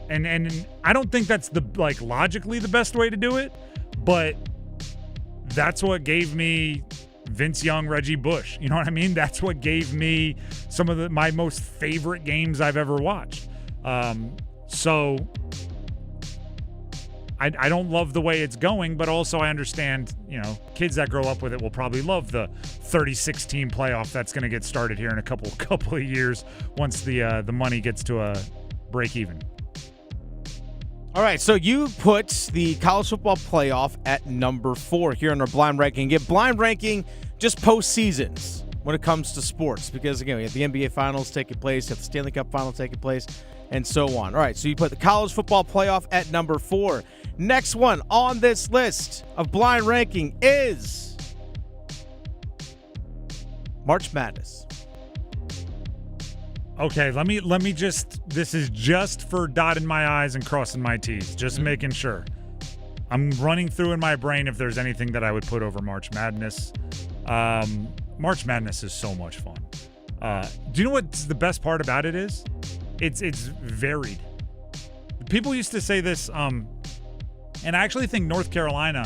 And I don't think that's logically the best way to do it, but that's what gave me Vince Young, Reggie Bush. You know what I mean? That's what gave me some of my most favorite games I've ever watched. So I don't love the way it's going, but also I understand, kids that grow up with it will probably love the 36-team playoff that's going to get started here in a couple of years once the money gets to a break even. All right, so you put the college football playoff at number 4 here in our blind ranking. Get blind ranking just postseasons when it comes to sports because, again, we have the NBA Finals taking place, you have the Stanley Cup Finals taking place, and so on. All right, so you put the college football playoff at number 4. Next one on this list of blind ranking is March Madness. Okay, let me just, this is just for dotting my I's and crossing my T's, just making sure. I'm running through in my brain if there's anything that I would put over March Madness. March Madness is so much fun. Do you know what the best part about it is? It's varied. People used to say this, and I actually think North Carolina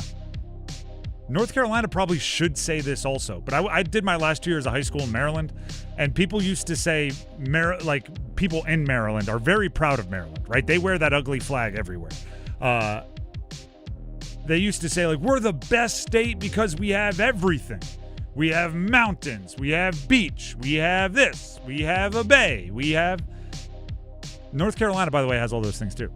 probably should say this also, but I did my last 2 years of high school in Maryland, and people used to say, people in Maryland are very proud of Maryland, right? They wear that ugly flag everywhere. They used to say, we're the best state because we have everything. We have mountains, we have beach, we have this, we have a bay, we have... North Carolina, by the way, has all those things too.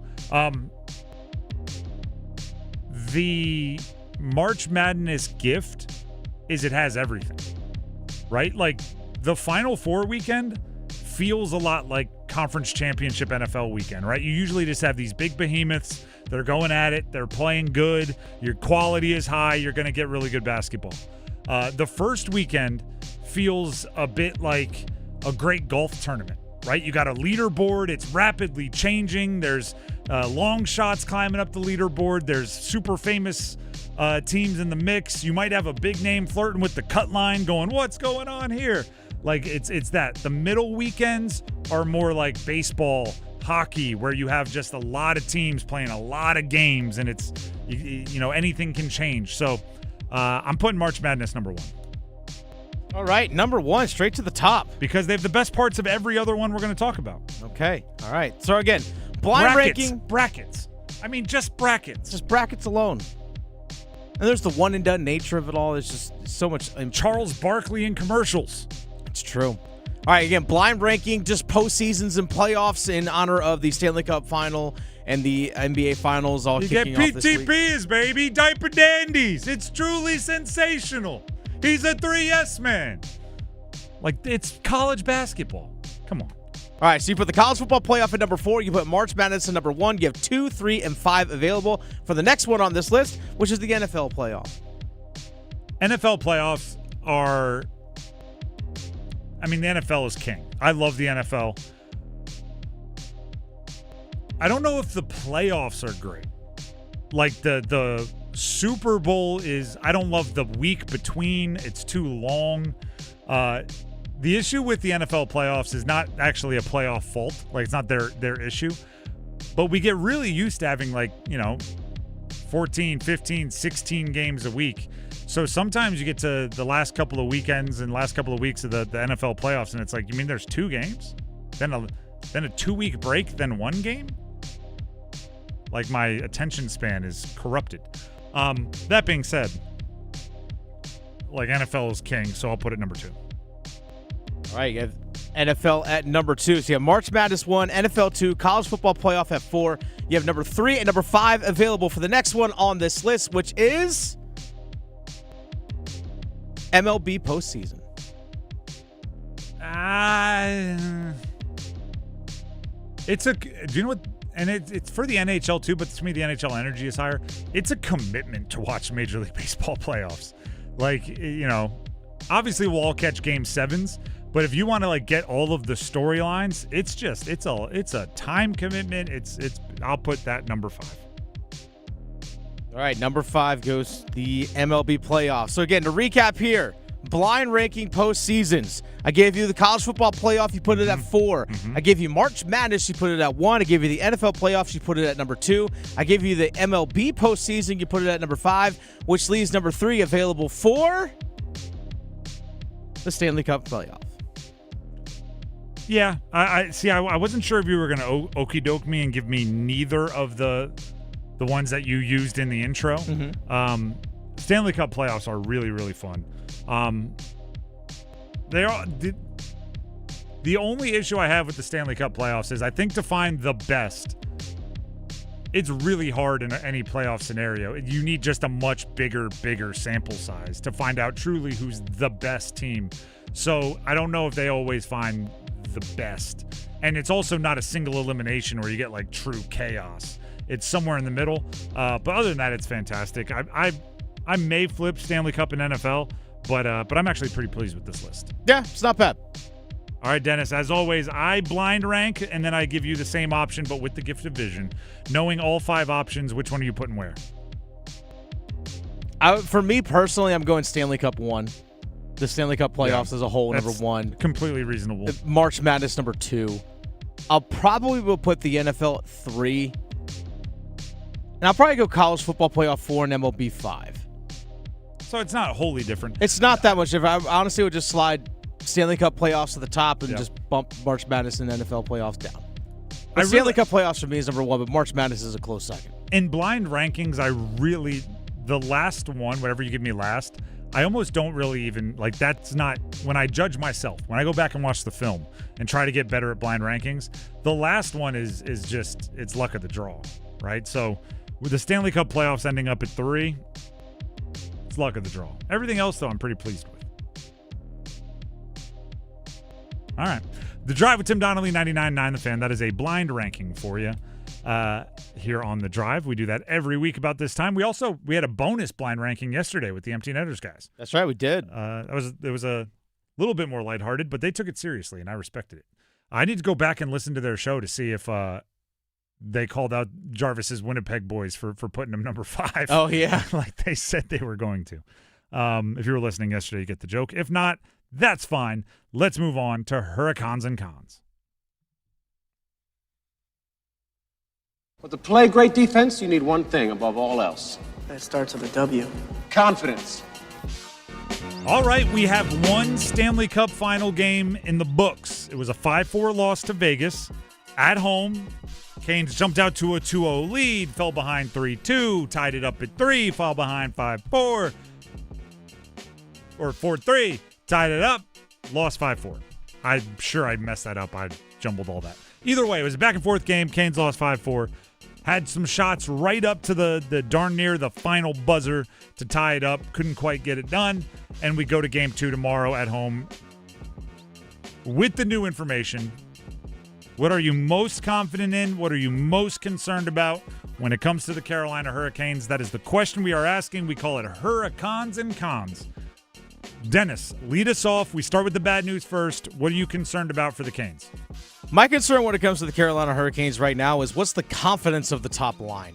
The March Madness gift is it has everything, right? The Final Four weekend feels a lot like conference championship NFL weekend, right? You usually just have these big behemoths. They're going at it. They're playing good. Your quality is high. You're going to get really good basketball. The first weekend feels a bit like a great golf tournament, right? You got a leaderboard. It's rapidly changing. There's long shots climbing up the leaderboard. There's super famous teams in the mix. You might have a big name flirting with the cut line going, what's going on here? It's that. The middle weekends are more like baseball, hockey, where you have just a lot of teams playing a lot of games, and it's, anything can change. So I'm putting March Madness number 1. All right, number 1, straight to the top. Because they have the best parts of every other one we're going to talk about. Okay, all right. So again, blind ranking. Brackets. I mean, just brackets. Just brackets alone. And there's the one and done nature of it all. There's just so much. Charles Barkley in commercials. It's true. All right, again, blind ranking, just postseasons and playoffs in honor of the Stanley Cup Final and the NBA Finals all kicking off this week. You get PTPs, baby. Diaper dandies. It's truly sensational. He's a 3S man. It's college basketball. Come on. All right, so you put the college football playoff at number 4. You put March Madness at number 1. You have 2, 3, and 5 available for the next one on this list, which is the NFL playoff. NFL playoffs are... the NFL is king. I love the NFL. I don't know if the playoffs are great. The Super Bowl is... I don't love the week between. It's too long. The issue with the NFL playoffs is not actually a playoff fault. It's not their issue. But we get really used to having 14, 15, 16 games a week. So sometimes you get to the last couple of weekends and last couple of weeks of the NFL playoffs, and it's you mean there's 2 games? Then a 2-week break, then 1 game? My attention span is corrupted. That being said, NFL is king, so I'll put it number 2. All right, you have NFL at number 2. So you have March Madness 1, NFL 2, college football playoff at 4. You have number 3 and number 5 available for the next one on this list, which is MLB postseason. Do you know what? And it's for the NHL too, but to me the NHL energy is higher. It's a commitment to watch Major League Baseball playoffs. Obviously we'll all catch Game 7s, but if you want to get all of the storylines, it's a time commitment. I'll put that number 5. All right, number 5 goes the MLB playoffs. So again, to recap here, blind ranking postseasons. I gave you the college football playoff, you put it at 4. I gave you March Madness, you put it at 1. I gave you the NFL playoffs, you put it at number 2. I gave you the MLB postseason, you put it at number 5, which leaves number 3 available for the Stanley Cup playoff. Yeah, I wasn't sure if you were going to okie doke me and give me neither of the ones that you used in the intro. Stanley Cup playoffs are really, really fun. They are the only issue I have with the Stanley Cup playoffs is I think to find the best, it's really hard in any playoff scenario. You need just a much bigger sample size to find out truly who's the best team. So I don't know if they always find the best. And it's also not a single elimination where you get like true chaos. It's somewhere in the middle. But other than that, it's fantastic. I may flip Stanley Cup and NFL, but I'm actually pretty pleased with this list. Yeah, it's not bad. All right, Dennis, as always, I blind rank, and then I give you the same option, but with the gift of vision. Knowing all 5 options, which one are you putting where? For me personally, I'm going Stanley Cup 1. The Stanley Cup playoffs as a whole, number 1. Completely reasonable. March Madness, number 2. I'll probably will put the NFL at 3. And I'll probably go college football playoff 4 and MLB 5. So it's not wholly different. It's not that much different. I honestly would just slide Stanley Cup playoffs to the top and just bump March Madness and NFL playoffs down. But Stanley Cup playoffs for me is number 1, but March Madness is a close second. In blind rankings, the last one, whatever you give me last, I almost don't really even, like, that's not, when I judge myself, when I go back and watch the film and try to get better at blind rankings, the last one is just, it's luck of the draw, right? So with the Stanley Cup playoffs ending up at 3, it's luck of the draw. Everything else, though, I'm pretty pleased with. All right. The Drive with Tim Donnelly, 99.9 The Fan. That is a blind ranking for you here on The Drive. We do that every week about this time. We had a bonus blind ranking yesterday with the Empty Netters guys. That's right, we did. It was a little bit more lighthearted, but they took it seriously, and I respected it. I need to go back and listen to their show to see if they called out Jarvis's Winnipeg boys for putting them number 5. Oh, yeah. Like they said they were going to. If you were listening yesterday, you get the joke. If not, that's fine. Let's move on to Hurricanes and Cons. Well, to play great defense, you need one thing above all else. That starts with a W. Confidence. All right, we have one Stanley Cup final game in the books. It was a 5-4 loss to Vegas at home. Canes jumped out to a 2-0 lead, fell behind 3-2, tied it up at 3, fell behind 5-4, or 4-3, tied it up, lost 5-4. I'm sure I messed that up. I jumbled all that. Either way, it was a back-and-forth game. Canes lost 5-4. Had some shots right up to the darn near the final buzzer to tie it up. Couldn't quite get it done. And we go to Game 2 tomorrow at home with the new information. What are you most confident in? What are you most concerned about when it comes to the Carolina Hurricanes? That is the question we are asking. We call it Hurricanes and Cons. Dennis, lead us off. We start with the bad news first. What are you concerned about for the Canes? My concern when it comes to the Carolina Hurricanes right now is what's the confidence of the top line.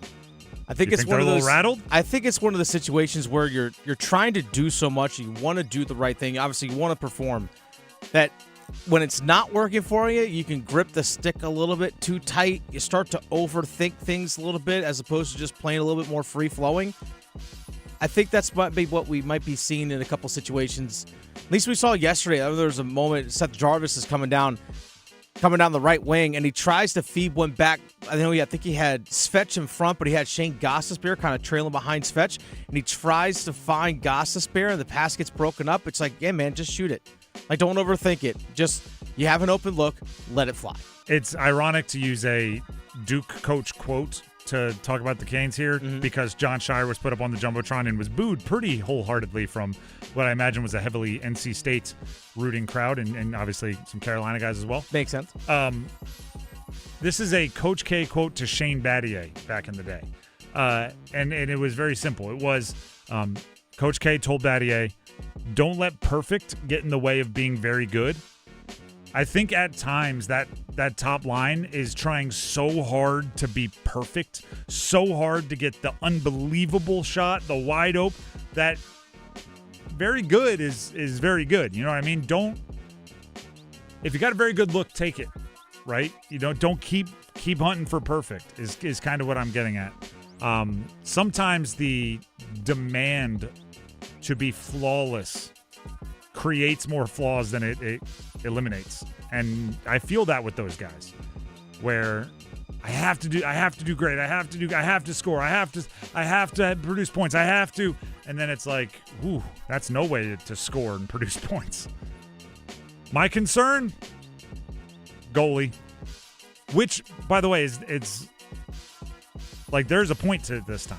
I think it's one of those. Rattled? I think it's one of the situations where you're trying to do so much, you want to do the right thing. Obviously, you want to perform. That when it's not working for you, you can grip the stick a little bit too tight. You start to overthink things a little bit as opposed to just playing a little bit more free flowing. I think that's might be what we might be seeing in a couple situations. At least we saw yesterday. There was a moment Seth Jarvis is coming down the right wing, and he tries to feed one back. I think he had Svetch in front, but he had Shane Gostisbehere kind of trailing behind Svetch, and he tries to find Gostisbehere, and the pass gets broken up. It's like, yeah, man, just shoot it. Like, don't overthink it. Just, you have an open look, let it fly. It's ironic to use a Duke coach quote to talk about the Canes here because John Shire was put up on the Jumbotron and was booed pretty wholeheartedly from what I imagine was a heavily NC State rooting crowd and obviously some Carolina guys as well. Makes sense. This is a Coach K quote to Shane Battier back in the day. And it was very simple. It was Coach K told Battier, don't let perfect get in the way of being very good. I think at times that top line is trying so hard to be perfect, so hard to get the unbelievable shot, the wide open, that very good is very good. You know what I mean? If you got a very good look, take it, right? You don't keep hunting for perfect is kind of what I'm getting at. Sometimes the demand to be flawless creates more flaws than it eliminates. And I feel that with those guys where I have to do great. I have to score. I have to produce points. And then it's like, ooh, that's no way to score and produce points. My concern, goalie, which by the way it's Like, there's a point to it this time.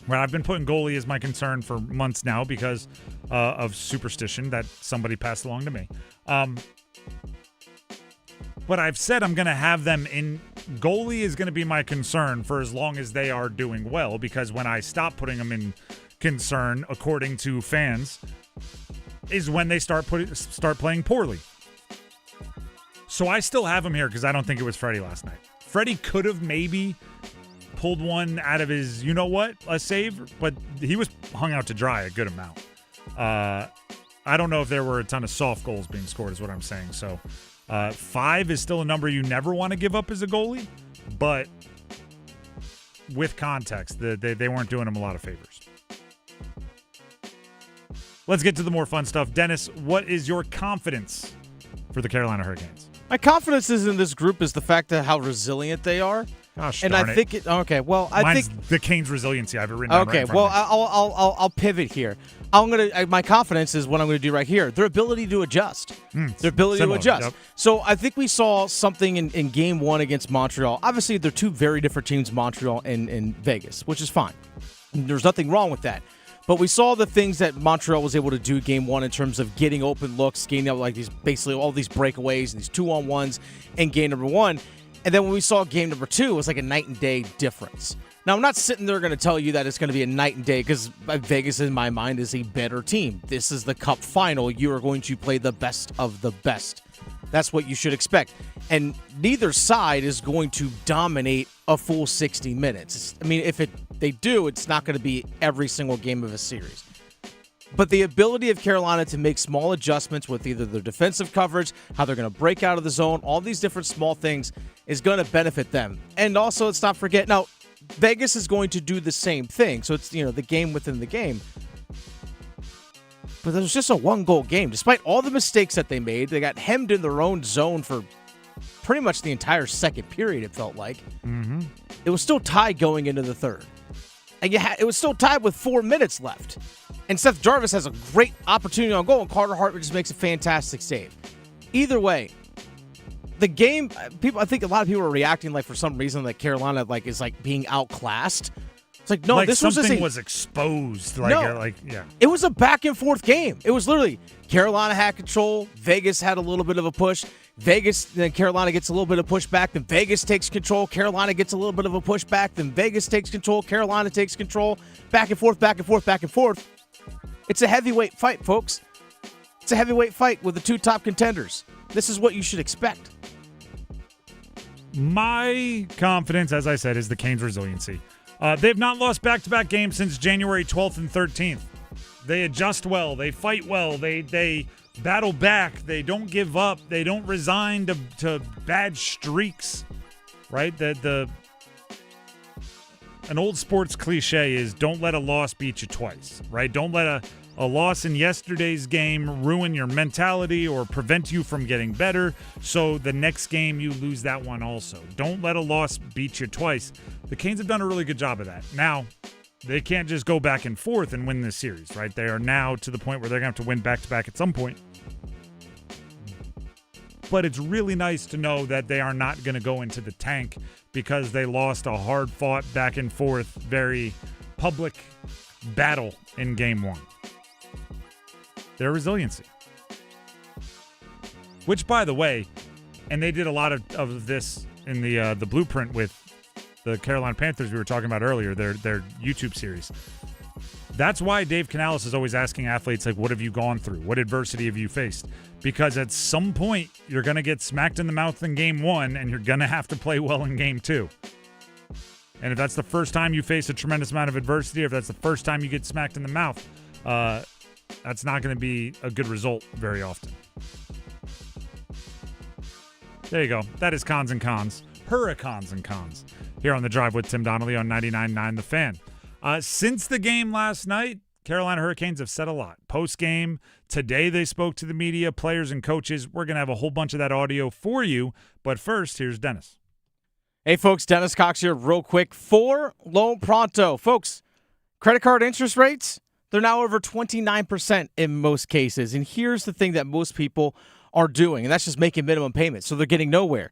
Right, I've been putting goalie as my concern for months now because of superstition that somebody passed along to me. But I've said I'm going to have them in. Goalie is going to be my concern for as long as they are doing well, because when I stop putting them in concern, according to fans, is when they start playing poorly. So I still have him here because I don't think it was Freddie last night. Freddie could have maybe pulled one out of his, a save, but he was hung out to dry a good amount. I don't know if there were a ton of soft goals being scored is what I'm saying. So 5 is still a number you never want to give up as a goalie, but with context, they weren't doing him a lot of favors. Let's get to the more fun stuff. Dennis, what is your confidence for the Carolina Hurricanes? My confidence is in this group is the fact of how resilient they are. Gosh, and I think it. Okay, well, Mine's the Canes' resiliency. I have it written down. Okay, right in well, front of me. I'll pivot here. My confidence is what I'm going to do right here. Their ability to adjust. Their ability similar, to adjust. yep. So I think we saw something in Game 1 against Montreal. Obviously, they're two very different teams, Montreal and Vegas, which is fine. There's nothing wrong with that. But we saw the things that Montreal was able to do Game 1 in terms of getting open looks, getting out like these basically all these breakaways and these 2-on-1s in Game number 1. And then when we saw Game number 2, it was like a night and day difference. Now, I'm not sitting there going to tell you that it's going to be a night and day because Vegas, in my mind, is a better team. This is the Cup final. You are going to play the best of the best. That's what you should expect. And neither side is going to dominate a full 60 minutes. I mean, if they do, it's not going to be every single game of a series. But the ability of Carolina to make small adjustments with either their defensive coverage, how they're going to break out of the zone, all these different small things is going to benefit them. And also, let's not forget, now, Vegas is going to do the same thing. So it's, the game within the game. But it was just a one-goal game. Despite all the mistakes that they made, they got hemmed in their own zone for pretty much the entire second period, it felt like. Mm-hmm. It was still tied going into the third. And it was still tied with 4 minutes left. And Seth Jarvis has a great opportunity on goal, and Carter Hartman just makes a fantastic save. Either way, the game, I think a lot of people are reacting like for some reason that Carolina is being outclassed. It's like, no, this was exposed. It was a back and forth game. It was literally Carolina had control. Vegas had a little bit of a push. Then Carolina gets a little bit of pushback. Then Vegas takes control. Carolina gets a little bit of a pushback. Then Vegas takes control. Carolina takes control. Back and forth, back and forth, back and forth. It's a heavyweight fight, folks. It's a heavyweight fight with the two top contenders. This is what you should expect. My confidence, as I said, is the Canes' resiliency. They've not lost back-to-back games since January 12th and 13th. They adjust well. They fight well. They battle back. They don't give up. They don't resign to bad streaks, right? An old sports cliche is don't let a loss beat you twice, right? Don't let a loss in yesterday's game ruin your mentality or prevent you from getting better, so the next game you lose that one also. Don't let a loss beat you twice. The Canes have done a really good job of that. Now, they can't just go back and forth and win this series, right? They are now to the point where they're going to have to win back-to-back at some point. But it's really nice to know that they are not going to go into the tank because they lost a hard-fought, back-and-forth, very public battle in Game 1. Their resiliency. Which, by the way, and they did a lot of this in the blueprint with the Carolina Panthers we were talking about earlier, their YouTube series. That's why Dave Canales is always asking athletes, what have you gone through? What adversity have you faced? Because at some point, you're going to get smacked in the mouth in Game 1, and you're going to have to play well in Game 2. And if that's the first time you face a tremendous amount of adversity, or if that's the first time you get smacked in the mouth, that's not going to be a good result very often. There you go. That is Cons and Cons. Hurricans and Cons. Here on The Drive with Tim Donnelly on 99.9 The Fan. Since the game last night, Carolina Hurricanes have said a lot. Post-game, today they spoke to the media, players and coaches. We're going to have a whole bunch of that audio for you. But first, here's Dennis. Hey, folks, Dennis Cox here real quick for Loan Pronto. Folks, credit card interest rates, they're now over 29% in most cases. And here's the thing that most people are doing, and that's just making minimum payments. So they're getting nowhere.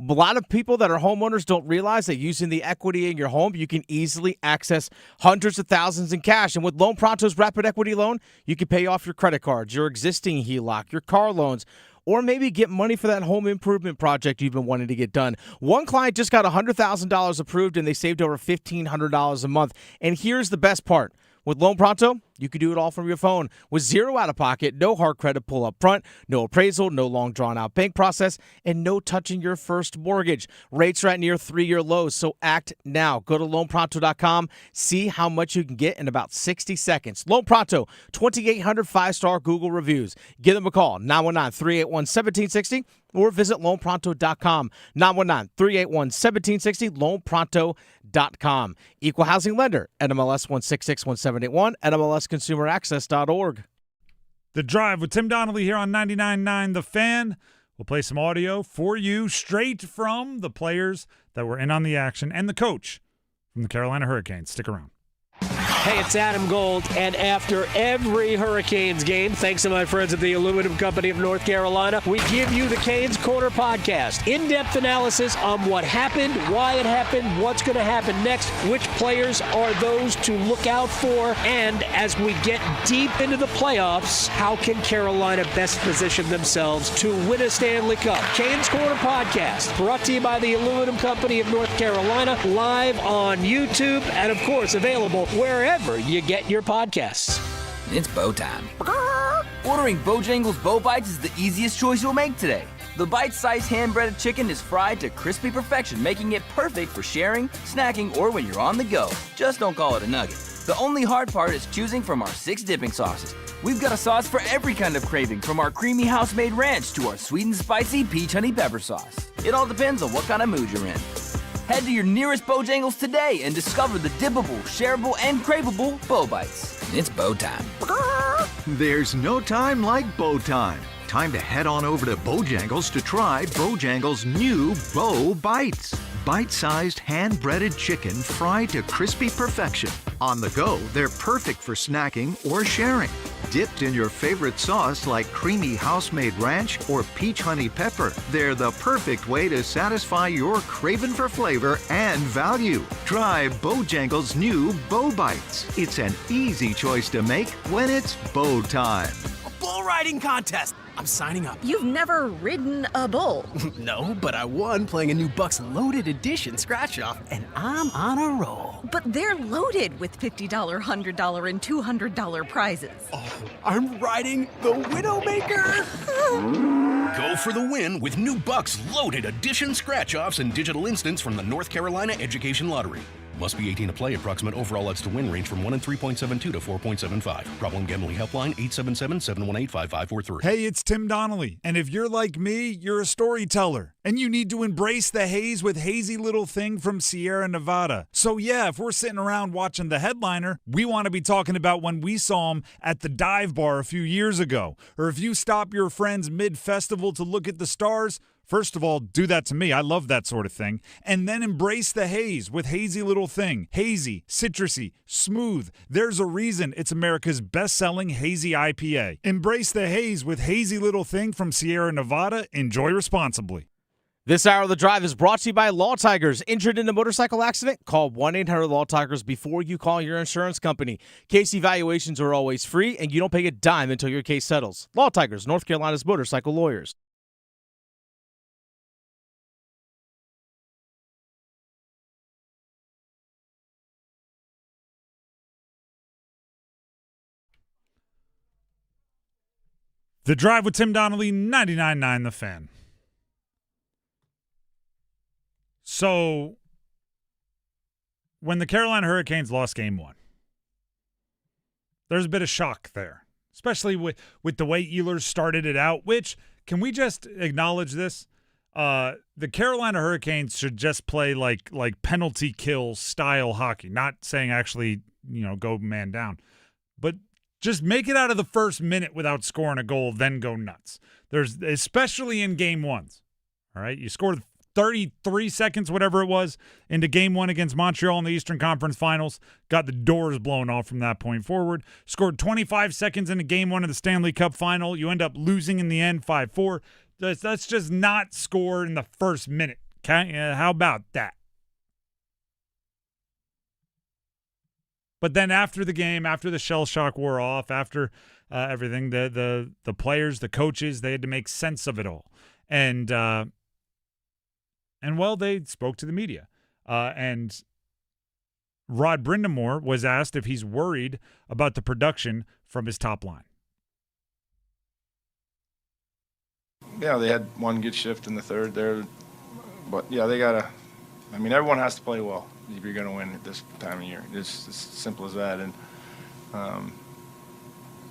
A lot of people that are homeowners don't realize that using the equity in your home, you can easily access hundreds of thousands in cash. And with Loan Pronto's Rapid Equity Loan, you can pay off your credit cards, your existing HELOC, your car loans, or maybe get money for that home improvement project you've been wanting to get done. One client just got $100,000 approved, and they saved over $1,500 a month. And here's the best part. With Loan Pronto, you can do it all from your phone with zero out-of-pocket, no hard credit pull up front, no appraisal, no long drawn-out bank process, and no touching your first mortgage. Rates are at near 3-year lows, so act now. Go to loanpronto.com, see how much you can get in about 60 seconds. Loan Pronto, 2,800 five-star Google reviews. Give them a call, 919-381-1760, or visit loanpronto.com, 919-381-1760, loanpronto.com. Equal housing lender, NMLS 1661781, NMLSconsumeraccess.org. The Drive with Tim Donnelly here on 99.9 The Fan. We'll play some audio for you straight from the players that were in on the action and the coach from the Carolina Hurricanes. Stick around. Hey, it's Adam Gold, and after every Hurricanes game, thanks to my friends at the Aluminum Company of North Carolina, we give you the Canes Corner podcast. In-depth analysis on what happened, why it happened, what's going to happen next, which players are those to look out for, and as we get deep into the playoffs, how can Carolina best position themselves to win a Stanley Cup? Canes Corner podcast, brought to you by the Aluminum Company of North Carolina, live on YouTube, and of course available wherever you get your podcasts. It's bow time. Ordering Bojangles Bow Bites is the easiest choice you'll make today. The bite-sized hand-breaded chicken is fried to crispy perfection, making it perfect for sharing, snacking, or when you're on the go. Just don't call it a nugget. The only hard part is choosing from our 6 dipping sauces. We've got a sauce for every kind of craving, from our creamy house-made ranch to our sweet and spicy peach honey pepper sauce. It all depends on what kind of mood you're in. Head to your nearest Bojangles today and discover the dippable, shareable, and craveable Bow Bites. It's bow time. There's no time like bow time. Time to head on over to Bojangles to try Bojangles' new Bow Bites. Bite-sized hand-breaded chicken fried to crispy perfection. On the go, they're perfect for snacking or sharing. Dipped in your favorite sauce like creamy house-made ranch or peach honey pepper, they're the perfect way to satisfy your craving for flavor and value. Try Bojangles' new Bow Bites. It's an easy choice to make when it's bow time. A bull riding contest. I'm signing up. You've never ridden a bull. No, but I won playing a new Bucks Loaded Edition scratch-off, and I'm on a roll. But they're loaded with $50, $100, and $200 prizes. Oh, I'm riding the Widowmaker. Go for the win with new Bucks Loaded Edition scratch-offs and digital instants from the North Carolina Education Lottery. Must be 18 to play. Approximate overall odds to win range from 1 in 3.72 to 4.75. Problem gambling helpline 877-718-5543. Hey, it's Tim Donnelly. And if you're like me, you're a storyteller. And you need to embrace the haze with Hazy Little Thing from Sierra Nevada. So yeah, if we're sitting around watching the headliner, we want to be talking about when we saw him at the dive bar a few years ago. Or if you stop your friends mid-festival to look at the stars, first of all, do that to me. I love that sort of thing. And then embrace the haze with Hazy Little Thing. Hazy, citrusy, smooth. There's a reason it's America's best-selling hazy IPA. Embrace the haze with Hazy Little Thing from Sierra Nevada. Enjoy responsibly. This hour of the drive is brought to you by Law Tigers. Injured in a motorcycle accident? Call 1-800-LAW-TIGERS before you call your insurance company. Case evaluations are always free, and you don't pay a dime until your case settles. Law Tigers, North Carolina's motorcycle lawyers. The Drive with Tim Donnelly, 99.9 The Fan. So, when the Carolina Hurricanes lost Game 1, there's a bit of shock there, especially with the way Ehlers started it out, which, can we just acknowledge this? The Carolina Hurricanes should just play like penalty kill style hockey, not saying actually, go man down, but just make it out of the first minute without scoring a goal, then go nuts. Especially in Game 1s, all right? You scored 33 seconds, whatever it was, into Game 1 against Montreal in the Eastern Conference Finals. Got the doors blown off from that point forward. Scored 25 seconds into Game 1 of the Stanley Cup Final. You end up losing in the end 5-4. That's just not score in the first minute How about that? But then after the game, after the shell shock wore off, after everything, the players, the coaches, they had to make sense of it all. And well, they spoke to the media. And Rod Brindamore was asked if he's worried about the production from his top line. Yeah, they had one good shift in the third there. But, yeah, they got to – I mean, everyone has to play well if you're going to win at this time of year. It's as simple as that. And,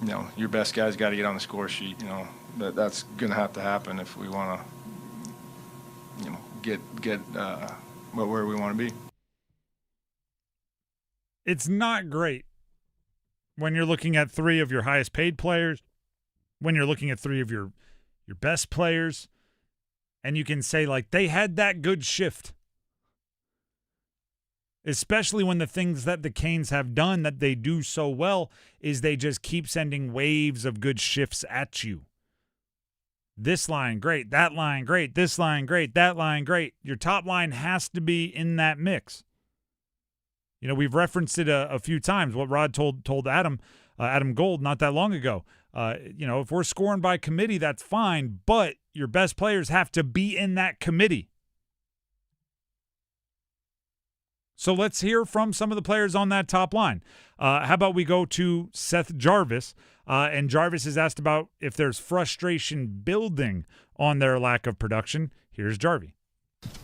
you know, your best guys got to get on the score sheet. You know, that's going to happen if we want to, you know, get where we want to be. It's not great when you're looking at three of your highest paid players, when you're looking at three of your best players, and you can say, like, they had that good shift. Especially when the things that the Canes have done that they do so well is they just keep sending waves of good shifts at you. This line, great. That line, great. This line, great. That line, great. Your top line has to be in that mix. You know, we've referenced it a few times, what Rod told Adam Gold not that long ago. You know, if we're scoring by committee, that's fine, but your best players have to be in that committee. So let's hear from some of the players on that top line. How about we go to Seth Jarvis, and Jarvis is asked about if there's frustration building on their lack of production. Here's Jarvie.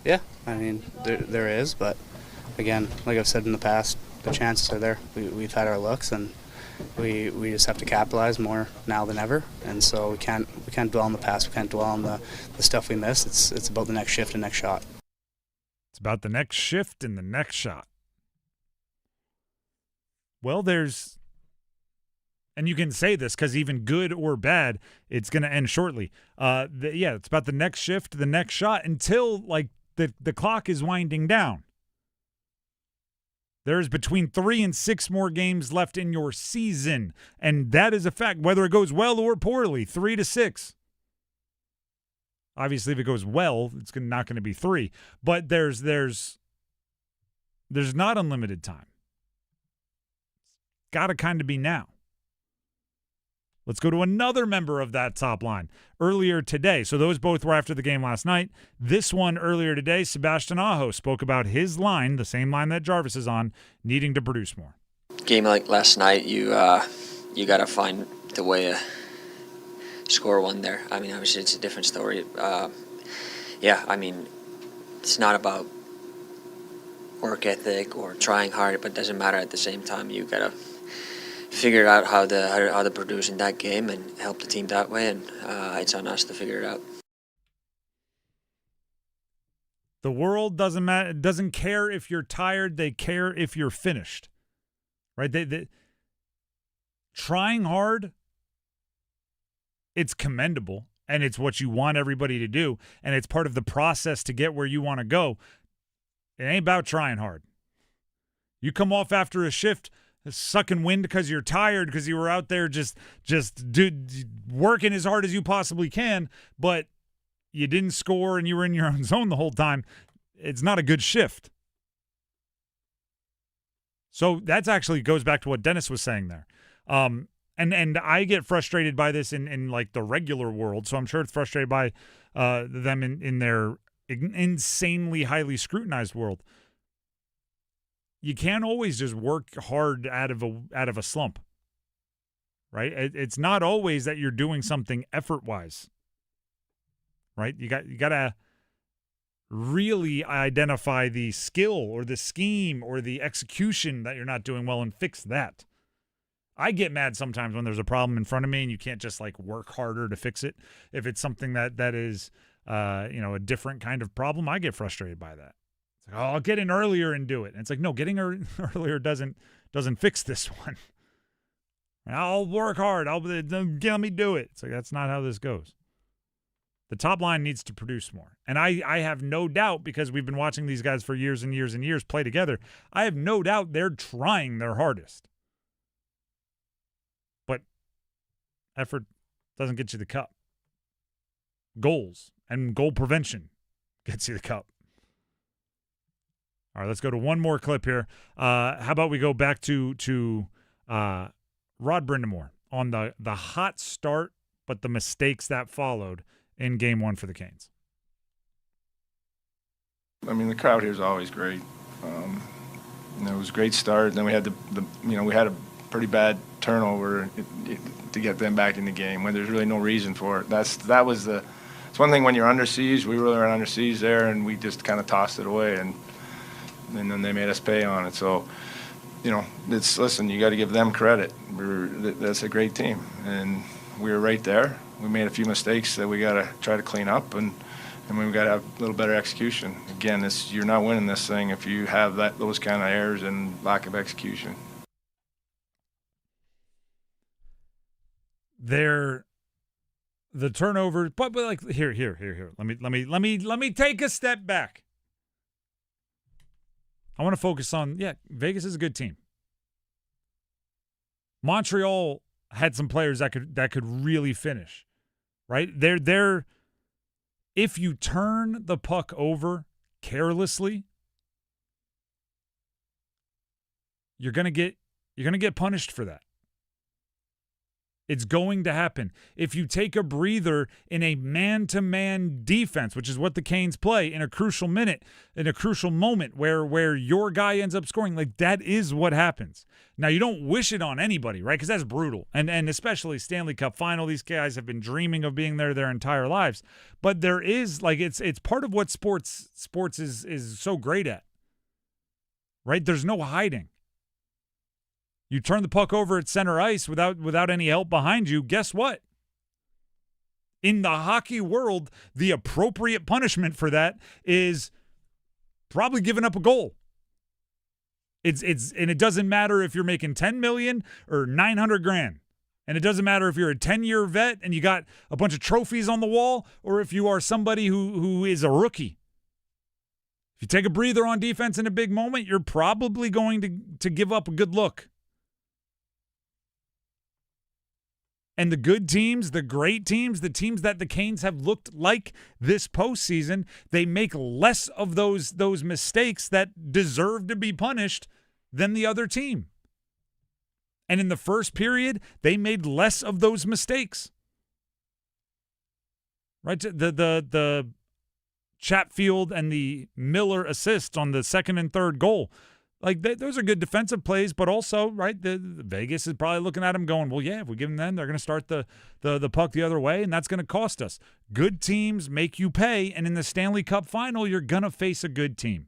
Yeah, I mean, there is, but again, like I've said in the past, the chances are there. We've had our looks, and we just have to capitalize more now than ever. And so we can't dwell on the past. We can't dwell on the stuff we missed. It's about the next shift and next shot. It's about the next shift and the next shot. Well, and you can say this because even good or bad, it's going to end shortly. It's about the next shift, the next shot until like the clock is winding down. There's between 3 and 6 more games left in your season, and that is a fact, whether it goes well or poorly, 3 to 6. Obviously, if it goes well, it's not going to be 3. But there's not unlimited time. Got to kind of be now. Let's go to another member of that top line earlier today. So those both were after the game last night. This one earlier today, Sebastian Aho spoke about his line, the same line that Jarvis is on, needing to produce more. Game like last night, you got to find the way to score one there. I mean, obviously it's a different story. I mean, it's not about work ethic or trying hard, but it doesn't matter at the same time. You got to figure out how to produce in that game and help the team that way, and it's on us to figure it out. The world doesn't care if you're tired. They care if you're finished, right? They trying hard, it's commendable, and it's what you want everybody to do, and it's part of the process to get where you want to go. It ain't about trying hard. You come off after a shift sucking wind because you're tired, because you were out there just working as hard as you possibly can, but you didn't score and you were in your own zone the whole time. It's not a good shift. So that actually goes back to what Dennis was saying there. And I get frustrated by this in like the regular world, so I'm sure it's frustrated by them in their insanely highly scrutinized world. You can't always just work hard out of a slump, right? It's not always that you're doing something effort-wise, right? You got to really identify the skill or the scheme or the execution that you're not doing well and fix that. I get mad sometimes when there's a problem in front of me and you can't just like work harder to fix it. If it's something that is a different kind of problem, I get frustrated by that. It's like, I'll get in earlier and do it. And it's like, no, getting earlier doesn't fix this one. I'll work hard. Let me do it. It's like, that's not how this goes. The top line needs to produce more. And I have no doubt, because we've been watching these guys for years and years and years play together, I have no doubt they're trying their hardest. But effort doesn't get you the cup. Goals and goal prevention gets you the cup. All right, let's go to one more clip here. How about we go back to Rod Brindamore on the hot start, but the mistakes that followed in Game 1 for the Canes. I mean, the crowd here is always great. It was a great start. Then we had we had a pretty bad turnover to get them back in the game when there's really no reason for it. It's one thing when you're under siege. We really were under siege there, and we just kind of tossed it away, and then they made us pay on it. So, listen, you got to give them credit. That's a great team, and we were right there. We made a few mistakes that we got to try to clean up, and we've got to have a little better execution. Again, you're not winning this thing if you have those kind of errors and lack of execution. The turnover, but like here. Let me take a step back. I want to focus on Vegas is a good team. Montreal had some players that could really finish, right? They're if you turn the puck over carelessly, you're gonna get punished for that. It's going to happen. If you take a breather in a man-to-man defense, which is what the Canes play in a crucial minute, in a crucial moment where your guy ends up scoring, like that is what happens. Now, you don't wish it on anybody, right? Because that's brutal. And especially Stanley Cup final, these guys have been dreaming of being there their entire lives. But there is, like, it's part of what sports is so great at, right? There's no hiding. You turn the puck over at center ice without any help behind you, guess what? In the hockey world, the appropriate punishment for that is probably giving up a goal. And it doesn't matter if you're making $10 million or $900,000. And it doesn't matter if you're a 10-year vet and you got a bunch of trophies on the wall, or if you are somebody who is a rookie. If you take a breather on defense in a big moment, you're probably going to give up a good look. And the good teams, the great teams, the teams that the Canes have looked like this postseason, they make less of those mistakes that deserve to be punished than the other team. And in the first period, they made less of those mistakes. Right? The Chatfield and the Miller assist on the second and third goal. Like, those are good defensive plays, but also, right, the Vegas is probably looking at them going, well, yeah, if we give them then, they're going to start the puck the other way, and that's going to cost us. Good teams make you pay, and in the Stanley Cup final, you're going to face a good team.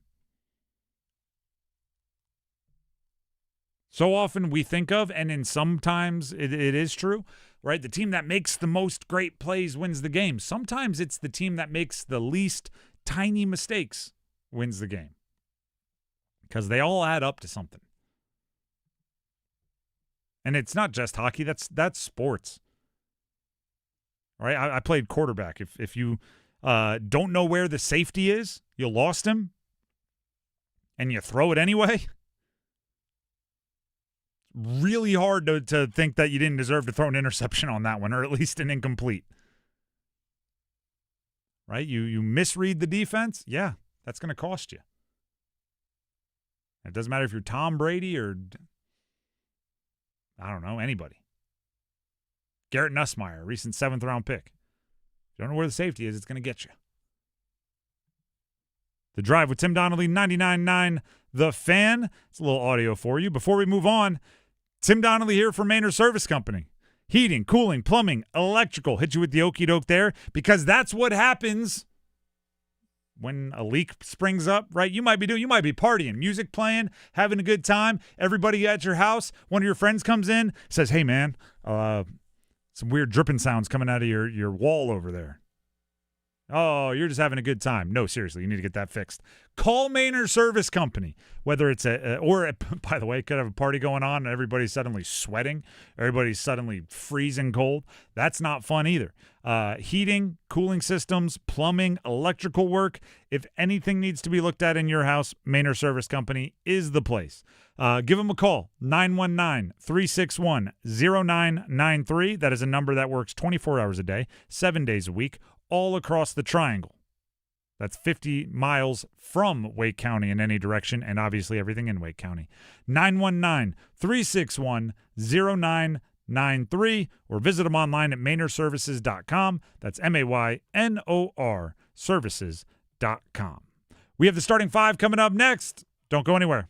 So often we think of, and sometimes it is true, right, the team that makes the most great plays wins the game. Sometimes it's the team that makes the least tiny mistakes wins the game. Because they all add up to something. And it's not just hockey, that's sports. All right, I played quarterback. If you don't know where the safety is, you lost him, and you throw it anyway, really hard to think that you didn't deserve to throw an interception on that one, or at least an incomplete. Right? You misread the defense, yeah, that's going to cost you. It doesn't matter if you're Tom Brady or, I don't know, anybody. Garrett Nussmeier, recent 7th-round pick. If you don't know where the safety is, it's going to get you. The Drive with Tim Donnelly, 99.9 The Fan. It's a little audio for you. Before we move on, Tim Donnelly here from Maynard Service Company. Heating, cooling, plumbing, electrical. Hit you with the okie doke there, because that's what happens when a leak springs up, right? You might be partying, music playing, having a good time. Everybody at your house, one of your friends comes in, says, hey, man, some weird dripping sounds coming out of your wall over there. Oh, you're just having a good time. No, seriously, you need to get that fixed. Call Maynard Service Company. Whether it's by the way, could have a party going on and everybody's suddenly sweating. Everybody's suddenly freezing cold. That's not fun either. Heating, cooling systems, plumbing, electrical work. If anything needs to be looked at in your house, Maynard Service Company is the place. Give them a call, 919-361-0993. That is a number that works 24 hours a day, 7 days a week, all across the triangle. That's 50 miles from Wake County in any direction, and obviously everything in Wake County. 919-361-0993, or visit them online at MainorServices.com. That's MAYNOR Services.com. We have the starting five coming up next. Don't go anywhere.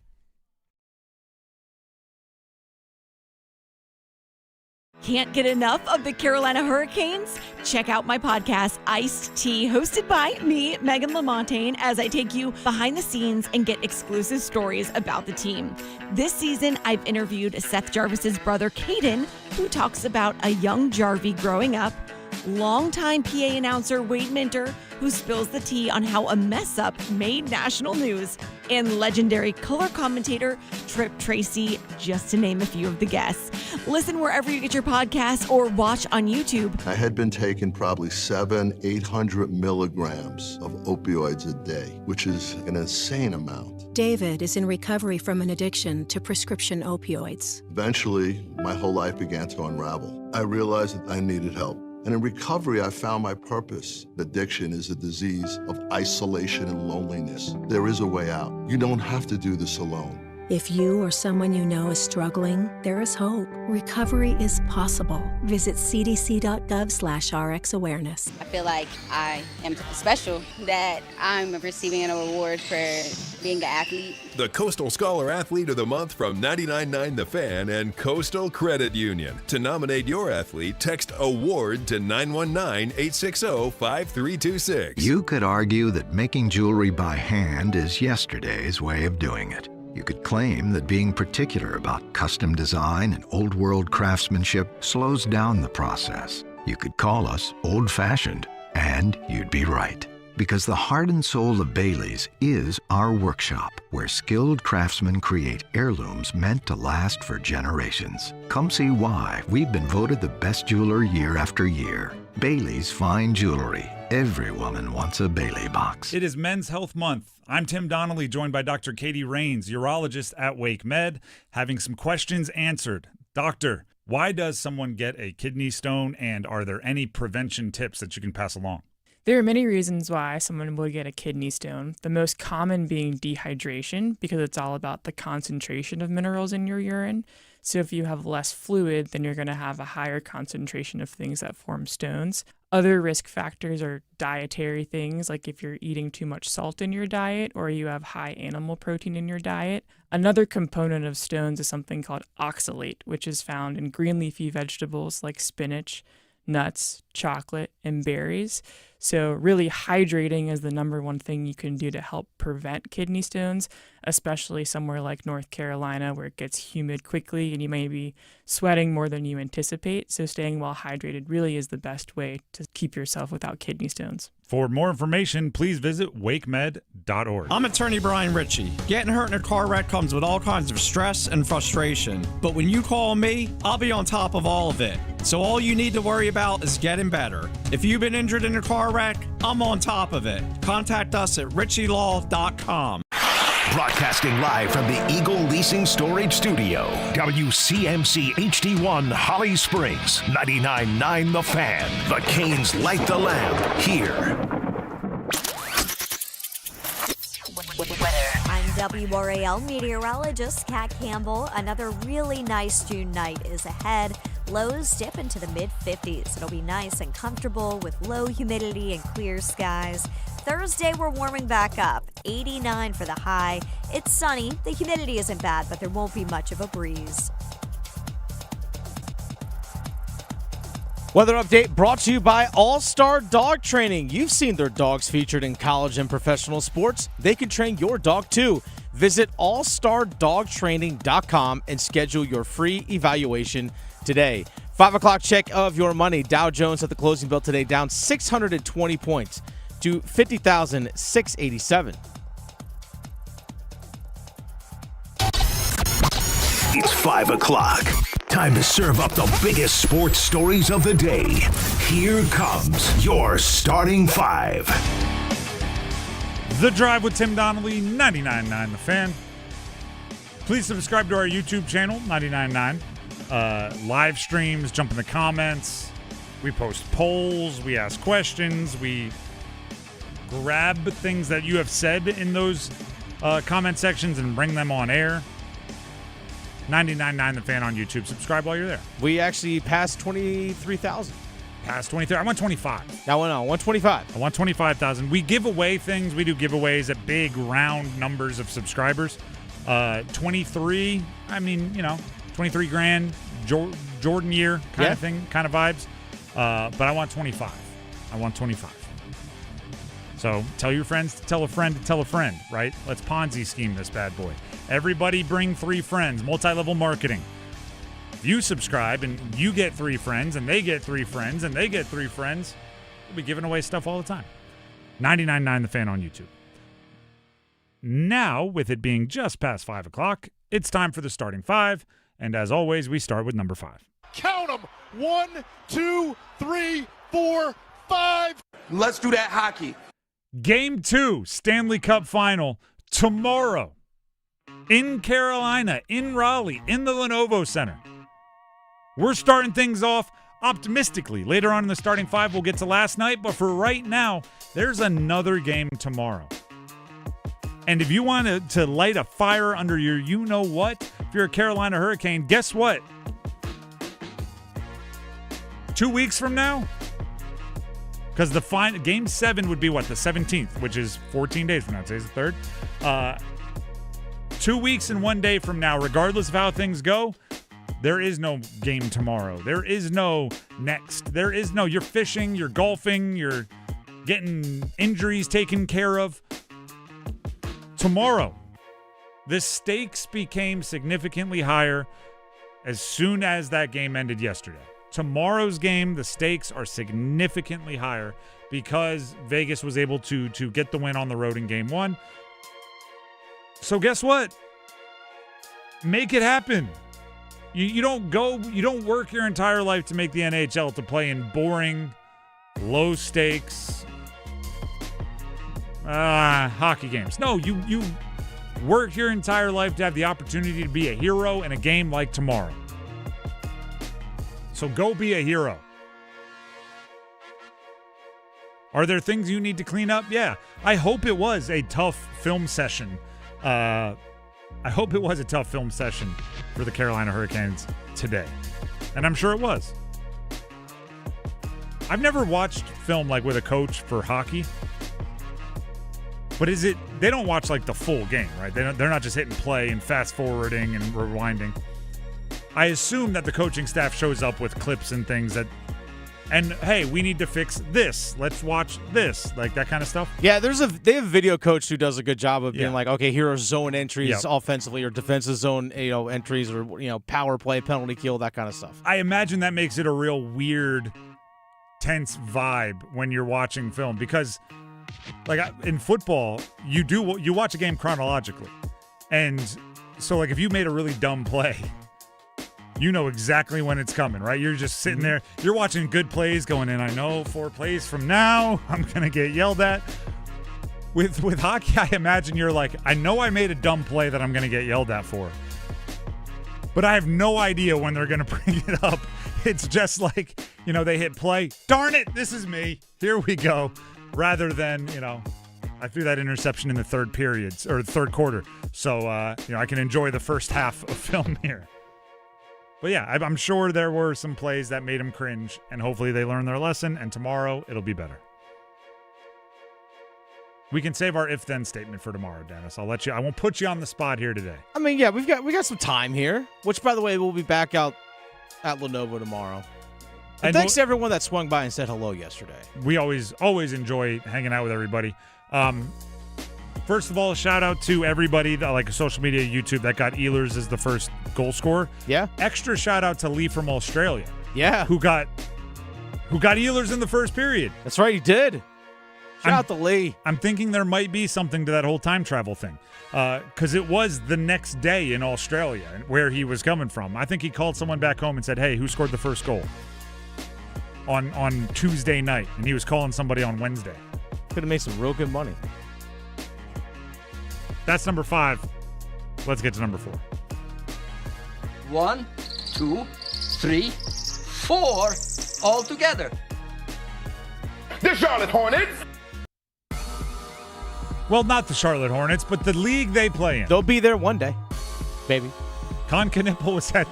Can't get enough of the Carolina Hurricanes? Check out my podcast, Iced Tea, hosted by me, Megan LaMontagne, as I take you behind the scenes and get exclusive stories about the team. This season, I've interviewed Seth Jarvis's brother, Caden, who talks about a young Jarvie growing up, longtime PA announcer Wade Minter, who spills the tea on how a mess-up made national news, and legendary color commentator Trip Tracy, just to name a few of the guests. Listen wherever you get your podcasts or watch on YouTube. I had been taking probably 800 milligrams of opioids a day, which is an insane amount. David is in recovery from an addiction to prescription opioids. Eventually, my whole life began to unravel. I realized that I needed help. And in recovery, I found my purpose. Addiction is a disease of isolation and loneliness. There is a way out. You don't have to do this alone. If you or someone you know is struggling, there is hope. Recovery is possible. Visit cdc.gov/RxAwareness. I feel like I am special, that I'm receiving an award for being an athlete. The Coastal Scholar Athlete of the Month from 99.9 The Fan and Coastal Credit Union. To nominate your athlete, text AWARD to 919-860-5326. You could argue that making jewelry by hand is yesterday's way of doing it. You could claim that being particular about custom design and old-world craftsmanship slows down the process. You could call us old-fashioned, and you'd be right. Because the heart and soul of Bailey's is our workshop, where skilled craftsmen create heirlooms meant to last for generations. Come see why we've been voted the best jeweler year after year. Bailey's Fine Jewelry. Every woman wants a Bailey box. It is Men's Health Month. I'm Tim Donnelly, joined by Dr. Katie Rains, urologist at Wake Med, having some questions answered. Doctor, why does someone get a kidney stone, and are there any prevention tips that you can pass along? There are many reasons why someone will get a kidney stone, the most common being dehydration, because it's all about the concentration of minerals in your urine. So if you have less fluid, then you're going to have a higher concentration of things that form stones. Other risk factors are dietary things, like if you're eating too much salt in your diet or you have high animal protein in your diet. Another component of stones is something called oxalate, which is found in green leafy vegetables like spinach, nuts, chocolate, and berries. So really hydrating is the number one thing you can do to help prevent kidney stones, especially somewhere like North Carolina where it gets humid quickly and you may be sweating more than you anticipate. So staying well hydrated really is the best way to keep yourself without kidney stones. For more information, please visit wakemed.org. I'm attorney Brian Ritchie. Getting hurt in a car wreck comes with all kinds of stress and frustration. But when you call me, I'll be on top of all of it. So all you need to worry about is getting better. If you've been injured in a car wreck, I'm on top of it. Contact us at ritchielaw.com. Broadcasting live from the Eagle Leasing Storage Studio. WCMC HD1 Holly Springs. 99.9 The Fan. The Canes light the lamp here. I'm WRAL meteorologist Kat Campbell. Another really nice June night is ahead. Lows dip into the mid-50s. It'll be nice and comfortable with low humidity and clear skies. Thursday, we're warming back up. 89 for the high. It's sunny. The humidity isn't bad, but there won't be much of a breeze. Weather update brought to you by All-Star Dog Training. You've seen their dogs featured in college and professional sports. They can train your dog too. Visit allstardogtraining.com and schedule your free evaluation today. 5 o'clock check of your money. Dow Jones at the closing bell today down 620 points to 50,687. It's 5 o'clock. Time to serve up the biggest sports stories of the day. Here comes your starting five. The Drive with Tim Donnelly, 99.9 The Fan. Please subscribe to our YouTube channel, 99.9. Live streams, jump in the comments. We post polls. We ask questions. We grab things that you have said in those comment sections and bring them on air. 99.9 The Fan on YouTube. Subscribe while you're there. We actually passed 23,000. Past 23. I want 25. Now, 125. I want 25,000. We give away things. We do giveaways at big, round numbers of subscribers. 23, I mean, 23 grand, Jordan year kind of thing, kind of vibes. But I want 25. I want 25. So tell your friends to tell a friend to tell a friend, right? Let's Ponzi scheme this bad boy. Everybody bring 3 friends. Multi-level marketing. If you subscribe and you get 3 friends and they get 3 friends and they get 3 friends, we'll be giving away stuff all the time. 99.9 The Fan on YouTube. Now, with it being just past 5 o'clock, it's time for the starting 5. And as always, we start with number 5. Count them. 1, 2, 3, 4, 5. Let's do that hockey. Game 2, Stanley Cup Final, tomorrow in Carolina, in Raleigh, in the Lenovo Center. We're starting things off optimistically. Later on in the starting 5, we'll get to last night, but for right now, there's another game tomorrow. And if you want to light a fire under your you-know-what, if you're a Carolina Hurricane, guess what? 2 weeks from now, because the game 7 would be what? The 17th, which is 14 days from now. Today's the 3rd. 2 weeks and 1 day from now, regardless of how things go, there is no game tomorrow. There is no next. There is no, you're fishing, you're golfing, you're getting injuries taken care of. Tomorrow, the stakes became significantly higher as soon as that game ended yesterday. Tomorrow's game, the stakes are significantly higher because Vegas was able to get the win on the road in game 1. So guess what? Make it happen. You don't work your entire life to make the NHL to play in boring, low stakes hockey games. No, you work your entire life to have the opportunity to be a hero in a game like tomorrow. So go be a hero. Are there things you need to clean up? Yeah. I hope it was a tough film session. I hope it was a tough film session for the Carolina Hurricanes today. And I'm sure it was. I've never watched film like with a coach for hockey. But they don't watch like the full game, right? They're not just hitting play and fast forwarding and rewinding. I assume that the coaching staff shows up with clips and things and hey, we need to fix this. Let's watch this, like that kind of stuff. Yeah, they have a video coach who does a good job of being like, okay, here are zone entries offensively or defensive zone, entries or power play, penalty kill, that kind of stuff. I imagine that makes it a real weird, tense vibe when you're watching film because, like in football, you watch a game chronologically, and so like if you made a really dumb play. You know exactly when it's coming, right? You're just sitting there. You're watching good plays going in. I know 4 plays from now, I'm going to get yelled at. With hockey, I imagine you're like, I know I made a dumb play that I'm going to get yelled at for. But I have no idea when they're going to bring it up. It's just like, they hit play. Darn it, this is me. Here we go. Rather than, I threw that interception in the third quarter. So, I can enjoy the first half of film here. But yeah, I'm sure there were some plays that made them cringe, and hopefully they learn their lesson, and tomorrow it'll be better. We can save our if-then statement for tomorrow, Dennis. I won't put you on the spot here today. I mean, yeah, we got some time here, which, by the way, we'll be back out at Lenovo tomorrow. And thanks to everyone that swung by and said hello yesterday. We always enjoy hanging out with everybody. First of all, shout out to everybody that like social media, YouTube, that got Ehlers as the first goal scorer. Yeah. Extra shout out to Lee from Australia. Yeah. Who got Ehlers in the first period. That's right, he did. Shout out to Lee. I'm thinking there might be something to that whole time travel thing. Because it was the next day in Australia where he was coming from. I think he called someone back home and said, hey, who scored the first goal? On Tuesday night. And he was calling somebody on Wednesday. Could have made some real good money. That's number 5. Let's get to number 4. 1, 2, 3, 4, all together. The Charlotte Hornets. Well, not the Charlotte Hornets, but the league they play in. They'll be there one day, baby. Con Knipple was at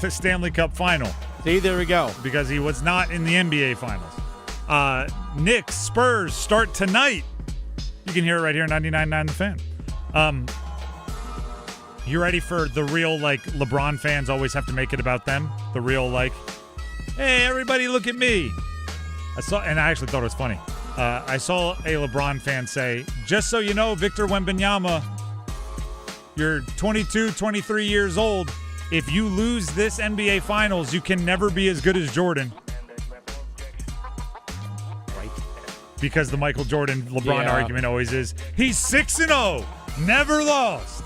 the Stanley Cup final. See, there we go. Because he was not in the NBA Finals. Knicks, Spurs start tonight. You can hear it right here on 99.9 The Fan. You ready for the real, like, LeBron fans always have to make it about them? The real, like, hey, everybody look at me. And I actually thought it was funny. I saw a LeBron fan say, just so you know, Victor Wembanyama, you're 22, 23 years old. If you lose this NBA Finals, you can never be as good as Jordan. Right. Because the Michael Jordan-LeBron argument always is, he's 6-0, never lost.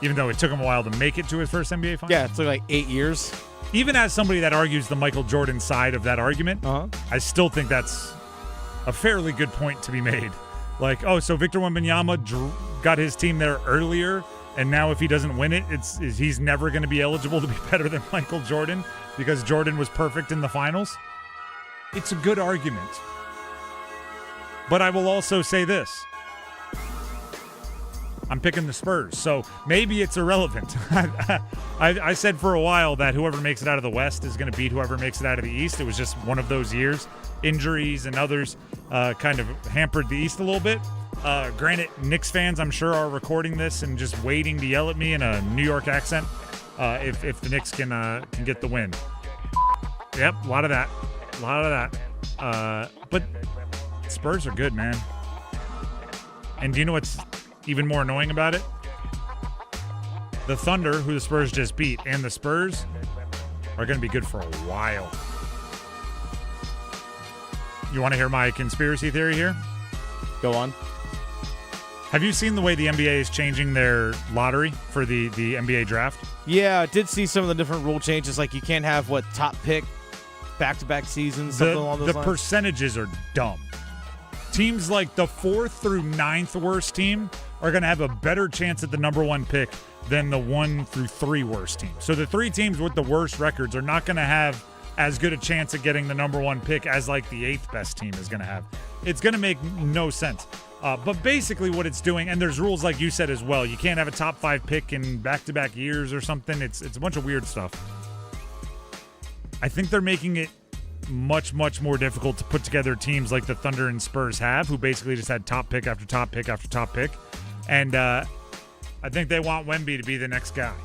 Even though it took him a while to make it to his first NBA Finals. Yeah, it took like 8 years. Even as somebody that argues the Michael Jordan side of that argument, I still think that's a fairly good point to be made. Like, oh, so Victor Wembanyama got his team there earlier, and now if he doesn't win it, he's never going to be eligible to be better than Michael Jordan because Jordan was perfect in the finals. It's a good argument. But I will also say this. I'm picking the Spurs, so maybe it's irrelevant. I said for a while that whoever makes it out of the West is going to beat whoever makes it out of the East. It was just one of those years. Injuries and others kind of hampered the East a little bit. Granted, Knicks fans, I'm sure, are recording this and just waiting to yell at me in a New York accent if the Knicks can get the win. Yep, a lot of that. But Spurs are good, man. And do you know what's even more annoying about it? The Thunder, who the Spurs just beat, and the Spurs are going to be good for a while. You want to hear my conspiracy theory here? Go on. Have you seen the way the NBA is changing their lottery for the NBA draft? Yeah, I did see some of the different rule changes. Like you can't have, top pick, back-to-back seasons, something along those lines. The percentages are dumb. Teams like the 4th through 9th worst team are going to have a better chance at the number 1 pick than the 1 through 3 worst teams. So the 3 teams with the worst records are not going to have as good a chance at getting the number 1 pick as like the 8th best team is going to have. It's going to make no sense. But basically what it's doing, and there's rules like you said as well, you can't have a top 5 pick in back-to-back years or something. It's a bunch of weird stuff. I think they're making it much, much more difficult to put together teams like the Thunder and Spurs have, who basically just had top pick after top pick after top pick. And I think they want Wemby to be the next guy.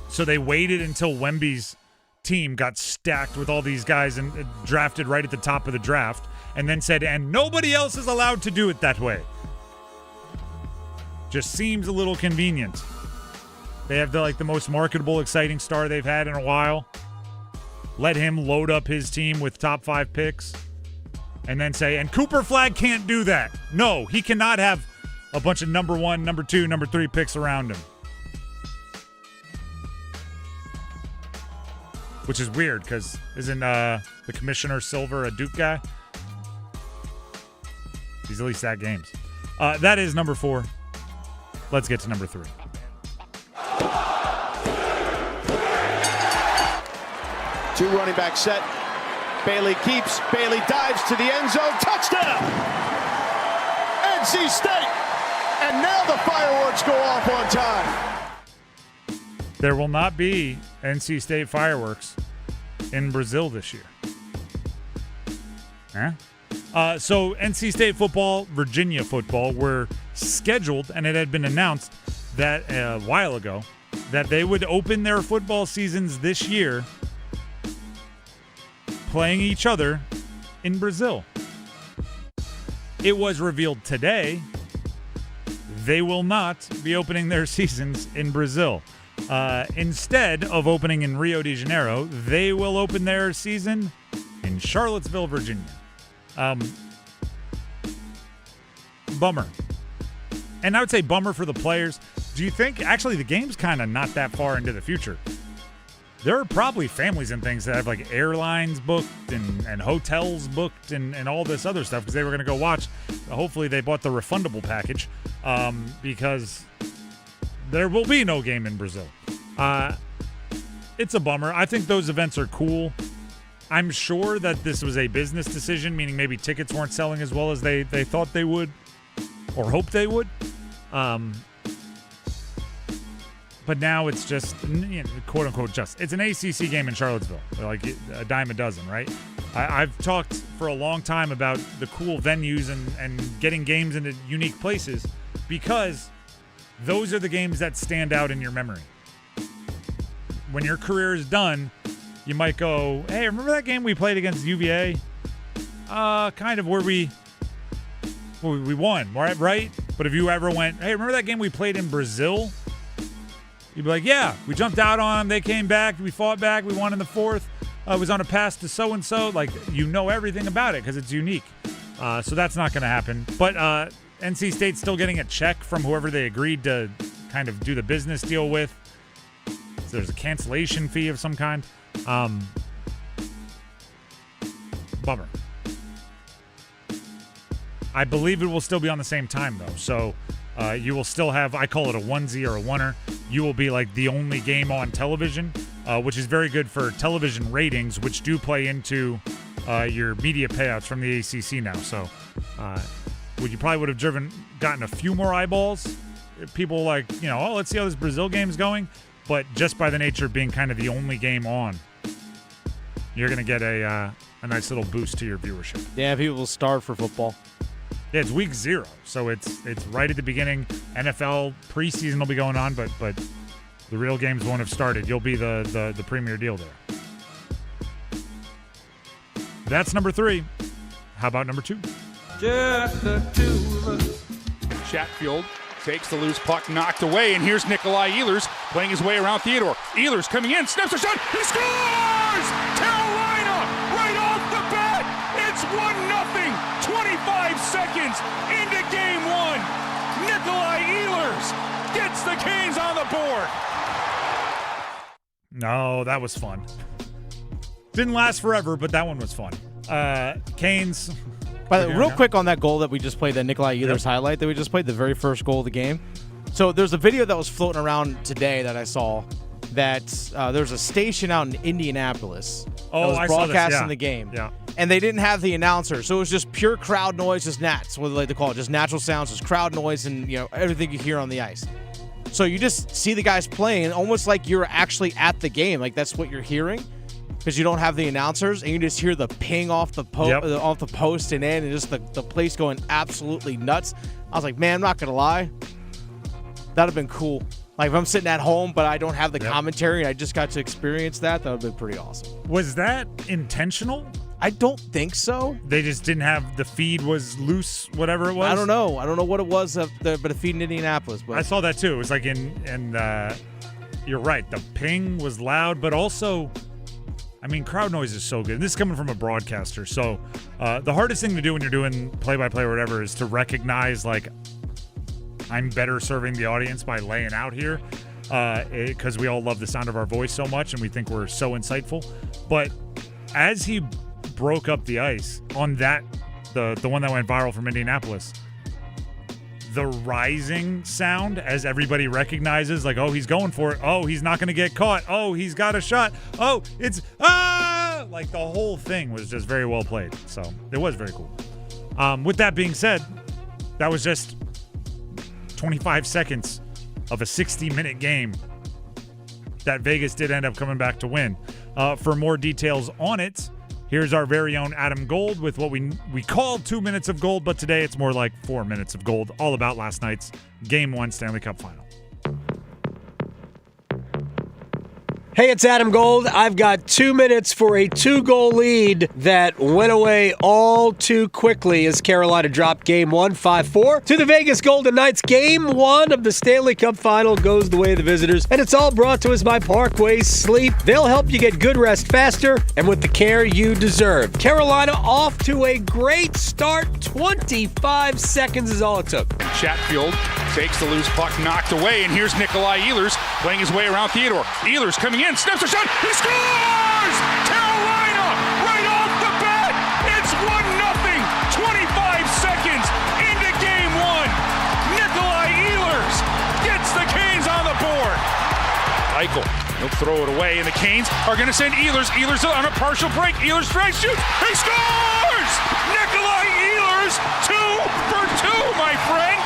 So they waited until Wemby's team got stacked with all these guys and drafted right at the top of the draft, and then said, and nobody else is allowed to do it that way. Just seems a little convenient. They have the most marketable, exciting star they've had in a while. Let him load up his team with top 5 picks, and then say, and Cooper Flagg can't do that. No, he cannot have a bunch of number 1, number 2, number 3 picks around him. Which is weird, because isn't the Commissioner Silver a Duke guy? He's at least at games. That is number 4. Let's get to number 3. Two running back set. Bailey keeps. Bailey dives to the end zone. Touchdown! NC State! And now the fireworks go off on time. There will not be NC State fireworks in Brazil this year. So NC State football, Virginia football were scheduled, and it had been announced that a while ago that they would open their football seasons this year playing each other in Brazil. It was revealed today they will not be opening their seasons in Brazil. Instead of opening in Rio de Janeiro, they will open their season in Charlottesville, Virginia. Bummer. And I would say bummer for the players. Do you think, actually, the game's kind of not that far into the future. There are probably families and things that have airlines booked and hotels booked and all this other stuff because they were going to go watch. Hopefully they bought the refundable package because there will be no game in Brazil. It's a bummer. I think those events are cool. I'm sure that this was a business decision, meaning maybe tickets weren't selling as well as they thought they would. or hoped they would. But now it's just, quote unquote, just. It's an ACC game in Charlottesville. Like a dime a dozen, right? I've talked for a long time about the cool venues and getting games into unique places because those are the games that stand out in your memory. When your career is done, you might go, hey, remember that game we played against UVA? Kind of where we won, right? But if you ever went, hey, remember that game we played in Brazil? You'd be like, yeah, we jumped out on them. They came back. We fought back. We won in the fourth. It was on a pass to so-and-so. Like, you know everything about it because it's unique. So that's not going to happen. But NC State's still getting a check from whoever they agreed to kind of do the business deal with. So there's a cancellation fee of some kind. Bummer. I believe it will still be on the same time, though. So you will still have, I call it a onesie or a oneer. You will be like the only game on television, which is very good for television ratings, which do play into your media payouts from the ACC now. So you probably would have gotten a few more eyeballs. People like, let's see how this Brazil game's going. But just by the nature of being kind of the only game on, you're going to get a nice little boost to your viewership. Yeah, people will starve for football. Yeah, it's week 0, so it's right at the beginning. NFL preseason will be going on, but the real games won't have started. You'll be the premier deal there. That's number 3. How about number 2? Just the two of us. Chatfield takes the loose puck, knocked away, and here's Nikolai Ehlers playing his way around Theodore. Ehlers coming in, snaps a shot, he scores! Carolina, right off the bat, it's 1-0, 25 seconds into game 1. Nikolai Ehlers gets the Canes on the board. No, that was fun. Didn't last forever, but that one was fun. Canes. By the way, real quick on that goal that we just played, that Nikolai Ehlers highlight that we just played, the very first goal of the game. So there's a video that was floating around today that I saw that there's a station out in Indianapolis that was broadcasting the game. Yeah. And they didn't have the announcer, so it was just pure crowd noise, just nats, what they like to call it, just natural sounds, just crowd noise and everything you hear on the ice. So you just see the guys playing almost like you're actually at the game, like that's what you're hearing. Because you don't have the announcers, and you just hear the ping off the post and in, and just the place going absolutely nuts. I was like, man, I'm not going to lie. That would have been cool. Like, if I'm sitting at home, but I don't have the commentary, and I just got to experience that would have been pretty awesome. Was that intentional? I don't think so. They just didn't have, the feed was loose, whatever it was? I don't know what it was, but a feed in Indianapolis. But I saw that, too. It was like you're right. The ping was loud, but also... crowd noise is so good. This is coming from a broadcaster. So the hardest thing to do when you're doing play-by-play or whatever is to recognize, like, I'm better serving the audience by laying out here because we all love the sound of our voice so much and we think we're so insightful. But as he broke up the ice on that, the one that went viral from Indianapolis, the rising sound as everybody recognizes, like, oh, he's going for it. Oh, he's not going to get caught. Oh, he's got a shot. Oh, it's like the whole thing was just very well played. So it was very cool. With that being said, that was just 25 seconds of a 60-minute game that Vegas did end up coming back to win. For more details on it, here's our very own Adam Gold with what we called 2 minutes of gold, but today it's more like 4 minutes of gold, all about last night's Game 1 Stanley Cup Final. Hey, it's Adam Gold. I've got 2 minutes for a 2-goal lead that went away all too quickly as Carolina dropped Game 1, 5-4 to the Vegas Golden Knights. Game 1 of the Stanley Cup Final goes the way of the visitors, and it's all brought to us by Parkway Sleep. They'll help you get good rest faster and with the care you deserve. Carolina off to a great start. 25 seconds is all it took. Chatfield takes the loose puck, knocked away, and here's Nikolai Ehlers playing his way around Theodore. Ehlers coming in, snaps a shot, he scores! Carolina, right off the bat, it's 1-0, 25 seconds into game 1. Nikolai Ehlers gets the Canes on the board. Eichel, he'll throw it away, and the Canes are going to send Ehlers. Ehlers on a partial break. Ehlers strikes, shoots, he scores! Nikolai Ehlers, 2 for 2, my friend.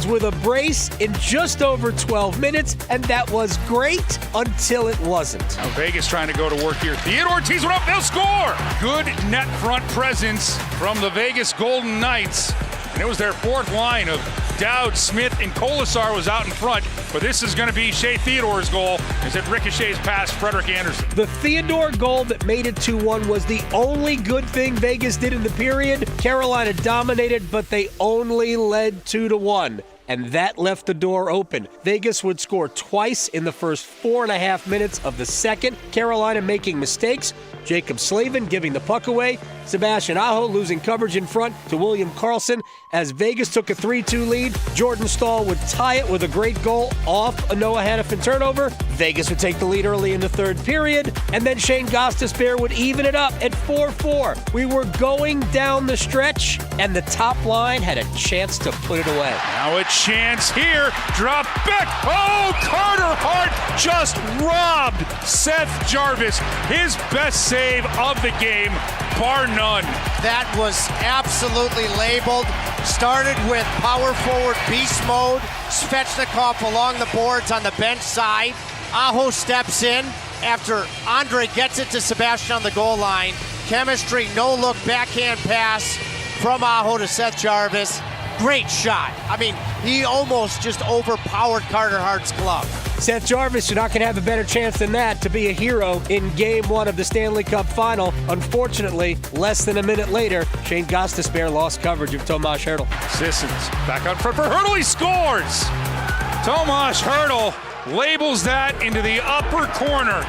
Eagles with a brace in just over 12 minutes, and that was great until it wasn't. Now Vegas trying to go to work here. Theodore tees one up, they'll score! Good net front presence from the Vegas Golden Knights. And it was their fourth line of Dowd, Smith, and Kolasar was out in front. But this is going to be Shea Theodore's goal as it ricochets past Frederik Andersen. The Theodore goal that made it 2-1 was the only good thing Vegas did in the period. Carolina dominated, but they only led 2-1. And that left the door open. Vegas would score twice in the first 4.5 minutes of the second. Carolina making mistakes. Jacob Slavin giving the puck away. Sebastian Aho losing coverage in front to William Karlsson. As Vegas took a 3-2 lead, Jordan Staal would tie it with a great goal off a Noah Hannafin turnover. Vegas would take the lead early in the third period, and then Shane Gostisbehere would even it up at 4-4. We were going down the stretch, and the top line had a chance to put it away. Now a chance here. Drop back. Oh, Carter Hart just robbed Seth Jarvis. His best save of the game, bar none. That was absolutely labeled. Started with power forward beast mode. Svechnikov along the boards on the bench side. Aho steps in after Andre gets it to Sebastian on the goal line. Chemistry, no look, backhand pass from Aho to Seth Jarvis. Great shot. I mean, he almost just overpowered Carter Hart's glove. Seth Jarvis, you're not going to have a better chance than that to be a hero in Game 1 of the Stanley Cup Final. Unfortunately, less than a minute later, Shane Gostisbehere lost coverage of Tomas Hertl. Sissons back out front for Hertl. He scores! Tomas Hertl labels that into the upper corner.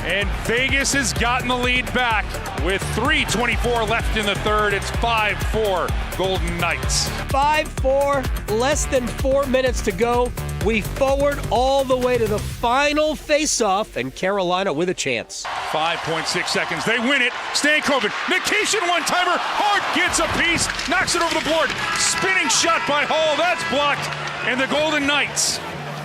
And Vegas has gotten the lead back with 3:24 left in the third. It's 5-4 Golden Knights. 5-4, less than 4 minutes to go. We forward all the way to the final face-off, and Carolina with a chance. 5.6 seconds. They win it. Stankoven. Nikishin one-timer. Hart gets a piece. Knocks it over the board. Spinning shot by Hall. That's blocked. And the Golden Knights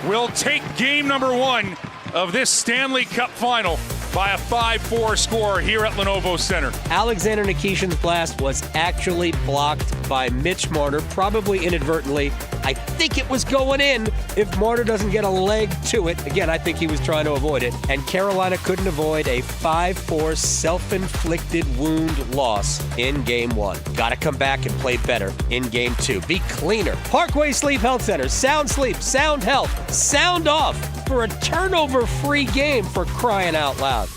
will take game number 1 of this Stanley Cup Final by a 5-4 score here at Lenovo Center. Alexander Nikishin's blast was actually blocked by Mitch Marner, probably inadvertently. I think it was going in if Marner doesn't get a leg to it. Again, I think he was trying to avoid it. And Carolina couldn't avoid a 5-4 self-inflicted wound loss in Game 1. Got to come back and play better in Game 2. Be cleaner. Parkway Sleep Health Center. Sound sleep, sound health, sound off for a turnover-free game, for crying out loud.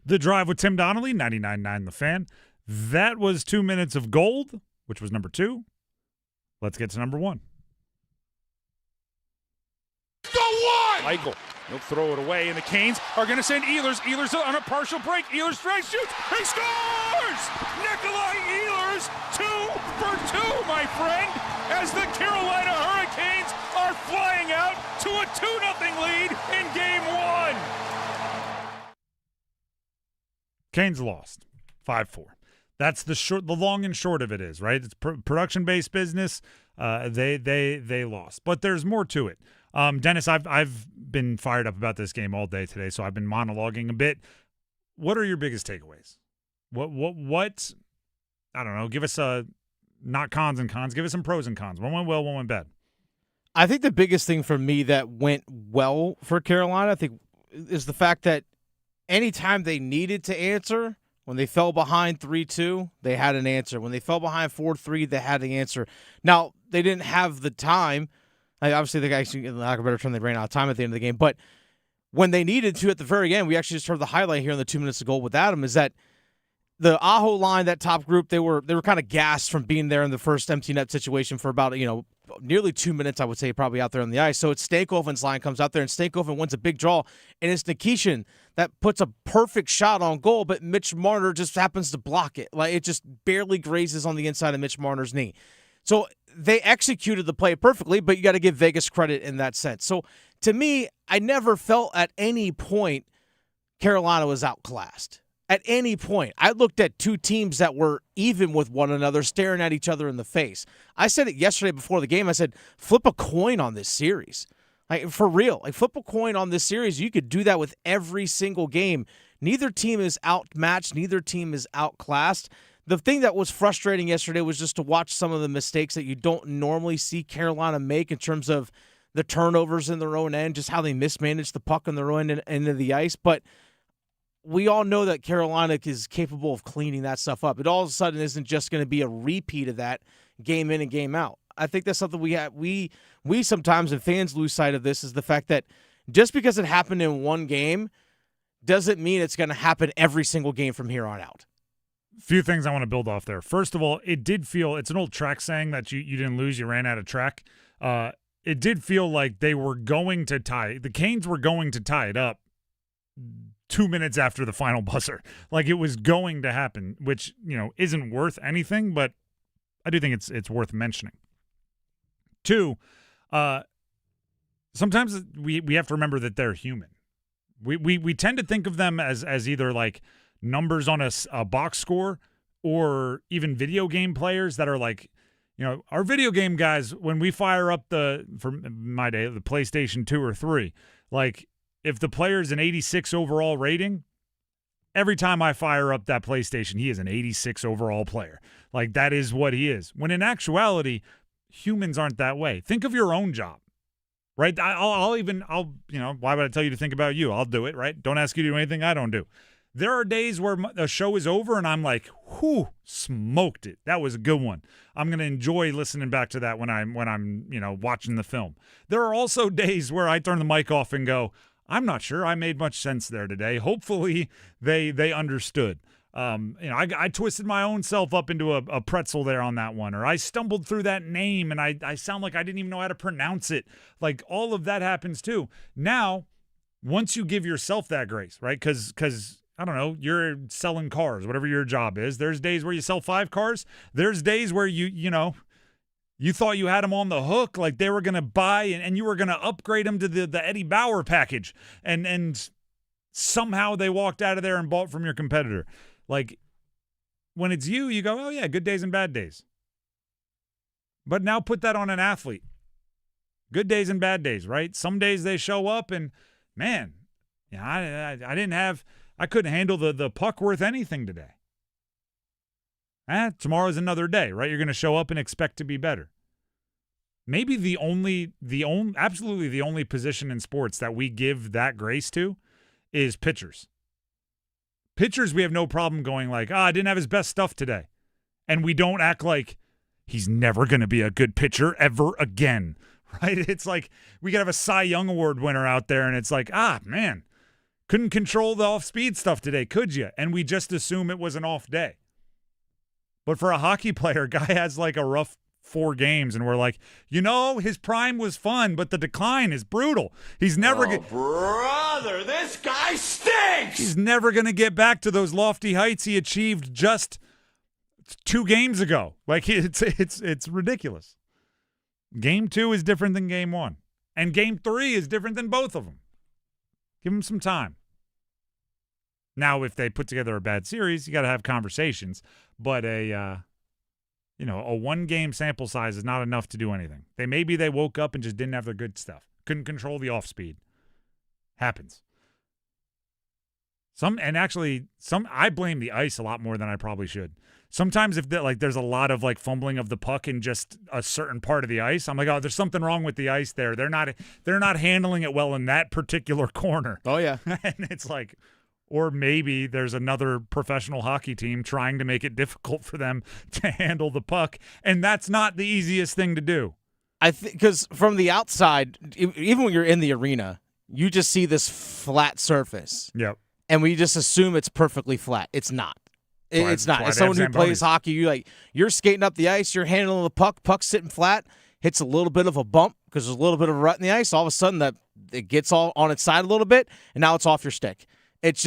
The Drive with Tim Donnelly, 99.9 The Fan. That was 2 minutes of gold, which was number 2. Let's get to number 1. Go one! Michael, he'll throw it away, and the Canes are going to send Ehlers. Ehlers on a partial break. Ehlers strikes, shoots, he scores! Nikolai Ehlers, 2 for 2, my friend, as the Carolina Hurricanes are flying out to a 2-0 lead in Game 1. Canes lost 5-4. That's the long and short of it is, right? It's production-based business. They lost, but there's more to it. Dennis, I've been fired up about this game all day today, so I've been monologuing a bit. What are your biggest takeaways? What? I don't know. Give us not cons and cons. Give us some pros and cons. One went well, one went bad. I think the biggest thing for me that went well for Carolina, I think, is the fact that anytime they needed to answer, when they fell behind 3-2, they had an answer. When they fell behind 4-3, they had an answer. Now, they didn't have the time. Obviously, the guys, in lack of a better term, they ran out of time at the end of the game. But when they needed to at the very end, we actually just heard the highlight here in the 2 minutes of goal with Adam, is that the Aho line, that top group, they were kind of gassed from being there in the first empty net situation for about, nearly 2 minutes, I would say, probably out there on the ice. So it's Stankoven's line comes out there, and Stankoven wins a big draw, and it's Nikishin that puts a perfect shot on goal, but Mitch Marner just happens to block it. Like, it just barely grazes on the inside of Mitch Marner's knee. So they executed the play perfectly, but you got to give Vegas credit in that sense. So to me, I never felt at any point Carolina was outclassed. At any point. I looked at two teams that were even with one another, staring at each other in the face. I said it yesterday before the game. I said, flip a coin on this series. Like, for real. Like, flip a coin on this series. You could do that with every single game. Neither team is outmatched. Neither team is outclassed. the thing that was frustrating yesterday was just to watch some of the mistakes that you don't normally see Carolina make in terms of the turnovers in their own end, just how they mismanage the puck on their own end of the ice. But we all know that Carolina is capable of cleaning that stuff up. It all of a sudden isn't just going to be a repeat of that game in and game out. I think that's something we sometimes, and fans lose sight of this, is the fact that just because it happened in one game doesn't mean it's going to happen every single game from here on out. Few things I want to build off there. First of all, it did feel, it's an old track saying that you didn't lose, you ran out of track. It did feel like they were going to tie, the Canes were going to tie it up 2 minutes after the final buzzer. Like it was going to happen, which, isn't worth anything, but I do think it's worth mentioning. Two, sometimes we have to remember that they're human. We tend to think of them as either like numbers on a box score or even video game players that are like, our video game guys, when we fire up for my day, the PlayStation 2 or 3, like if the player's an 86 overall rating, every time I fire up that PlayStation, he is an 86 overall player. Like that is what he is. When in actuality, humans aren't that way. Think of your own job, right? I'll why would I tell you to think about you? I'll do it, right? Don't ask you to do anything I don't do. There are days where a show is over and I'm like, whew, smoked it. That was a good one. I'm going to enjoy listening back to that when I'm watching the film. There are also days where I turn the mic off and go, I'm not sure I made much sense there today. Hopefully they understood. I twisted my own self up into a pretzel there on that one, or I stumbled through that name and I sound like I didn't even know how to pronounce it. Like all of that happens too. Now, once you give yourself that grace, right? Because I don't know, you're selling cars, whatever your job is. There's days where you sell 5 cars. There's days where you thought you had them on the hook, like they were going to buy and you were going to upgrade them to the Eddie Bauer package. And somehow they walked out of there and bought from your competitor. Like when it's you go, oh yeah, good days and bad days. But now put that on an athlete. Good days and bad days, right? Some days they show up and man, I couldn't handle the puck worth anything today. Tomorrow's another day, right? You're going to show up and expect to be better. Maybe absolutely the only position in sports that we give that grace to is pitchers. Pitchers, we have no problem going like, I didn't have his best stuff today. And we don't act like he's never going to be a good pitcher ever again, right? It's like we could have a Cy Young Award winner out there and it's like, man, couldn't control the off-speed stuff today, could you? And we just assume it was an off day. But for a hockey player, guy has like a rough 4 games, and we're like, his prime was fun, but the decline is brutal. He's never brother, this guy stinks! He's never going to get back to those lofty heights he achieved just 2 games ago. Like, it's ridiculous. Game 2 is different than Game 1. And Game 3 is different than both of them. Give him some time. Now, if they put together a bad series, you got to have conversations. But a 1-game sample size is not enough to do anything. Maybe they woke up and just didn't have their good stuff. Couldn't control the off speed. Happens. I blame the ice a lot more than I probably should. Sometimes if there's a lot of fumbling of the puck in just a certain part of the ice, I'm like, oh, there's something wrong with the ice there. They're not handling it well in that particular corner. Oh yeah. And it's like, or maybe there's another professional hockey team trying to make it difficult for them to handle the puck, and that's not the easiest thing to do. I think because from the outside, even when you're in the arena, you just see this flat surface. Yep. And we just assume it's perfectly flat. It's not. It's not. As someone who plays hockey, you're skating up the ice, you're handling the puck's sitting flat, hits a little bit of a bump because there's a little bit of a rut in the ice. All of a sudden, that it gets all on its side a little bit, and now it's off your stick. It's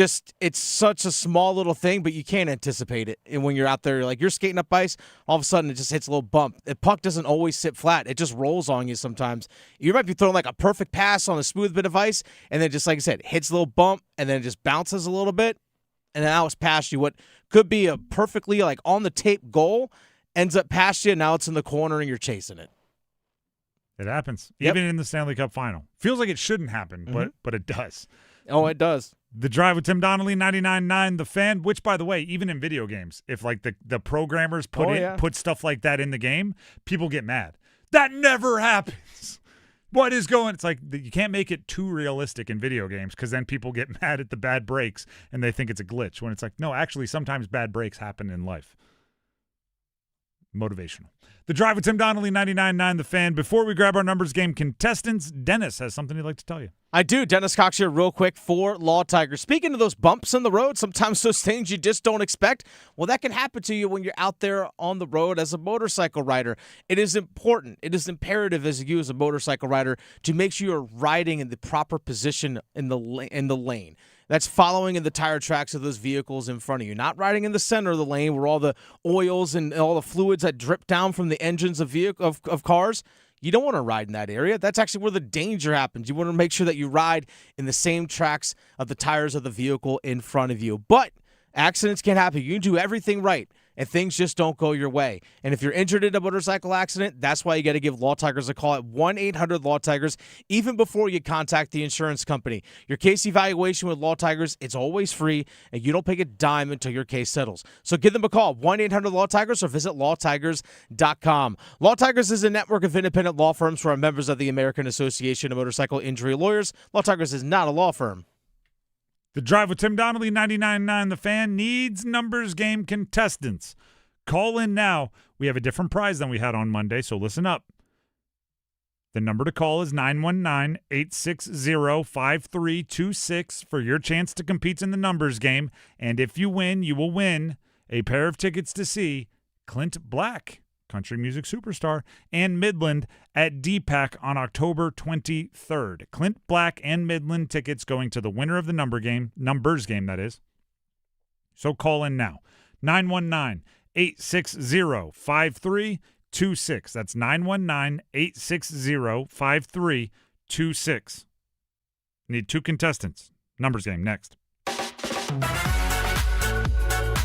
such a small little thing, but you can't anticipate it. And when you're out there, you're skating up ice, all of a sudden it just hits a little bump. The puck doesn't always sit flat. It just rolls on you sometimes. You might be throwing a perfect pass on a smooth bit of ice, and then just like I said, hits a little bump, and then it just bounces a little bit, and now it's past you. What could be a perfectly on the tape goal ends up past you, and now it's in the corner and you're chasing it. It happens. Yep. Even in the Stanley Cup final. Feels like it shouldn't happen, but it does. Oh, it does. The Drive with Tim Donnelly, 99.9 The Fan, which, by the way, even in video games, if like the programmers put stuff like that in the game, people get mad. That never happens. What is going? It's like you can't make it too realistic in video games because then people get mad at the bad breaks and they think it's a glitch when it's like, no, actually, sometimes bad breaks happen in life. Motivational. The Drive with Tim Donnelly, 99.9 The Fan. Before we grab our numbers game contestants, Dennis has something he'd like to tell you. I do. Dennis Cox here real quick for Law Tigers. Speaking of those bumps in the road, sometimes those things you just don't expect, well, that can happen to you when you're out there on the road as a motorcycle rider. It is important. It is imperative as you as a motorcycle rider to make sure you're riding in the proper position in the lane. That's following in the tire tracks of those vehicles in front of you. Not riding in the center of the lane where all the oils and all the fluids that drip down from the engines of cars. You don't want to ride in that area. That's actually where the danger happens. You want to make sure that you ride in the same tracks of the tires of the vehicle in front of you. But accidents can happen. You can do everything right, and things just don't go your way. And if you're injured in a motorcycle accident, that's why you got to give Law Tigers a call at 1-800-LAW-TIGERS, even before you contact the insurance company. Your case evaluation with Law Tigers, it's always free, and you don't pay a dime until your case settles. So give them a call, 1-800-LAW-TIGERS, or visit lawtigers.com. Law Tigers is a network of independent law firms who are members of the American Association of Motorcycle Injury Lawyers. Law Tigers is not a law firm. The Drive with Tim Donnelly, 99.9 The Fan, needs numbers game contestants. Call in now. We have a different prize than we had on Monday, so listen up. The number to call is 919-860-5326 for your chance to compete in the numbers game. And if you win, you will win a pair of tickets to see Clint Black, country music superstar, and Midland at DPAC on October 23rd. Clint Black and Midland tickets going to the winner of the numbers game, that is. So call in now. 919-860-5326. That's 919-860-5326. Need two contestants. Numbers game next.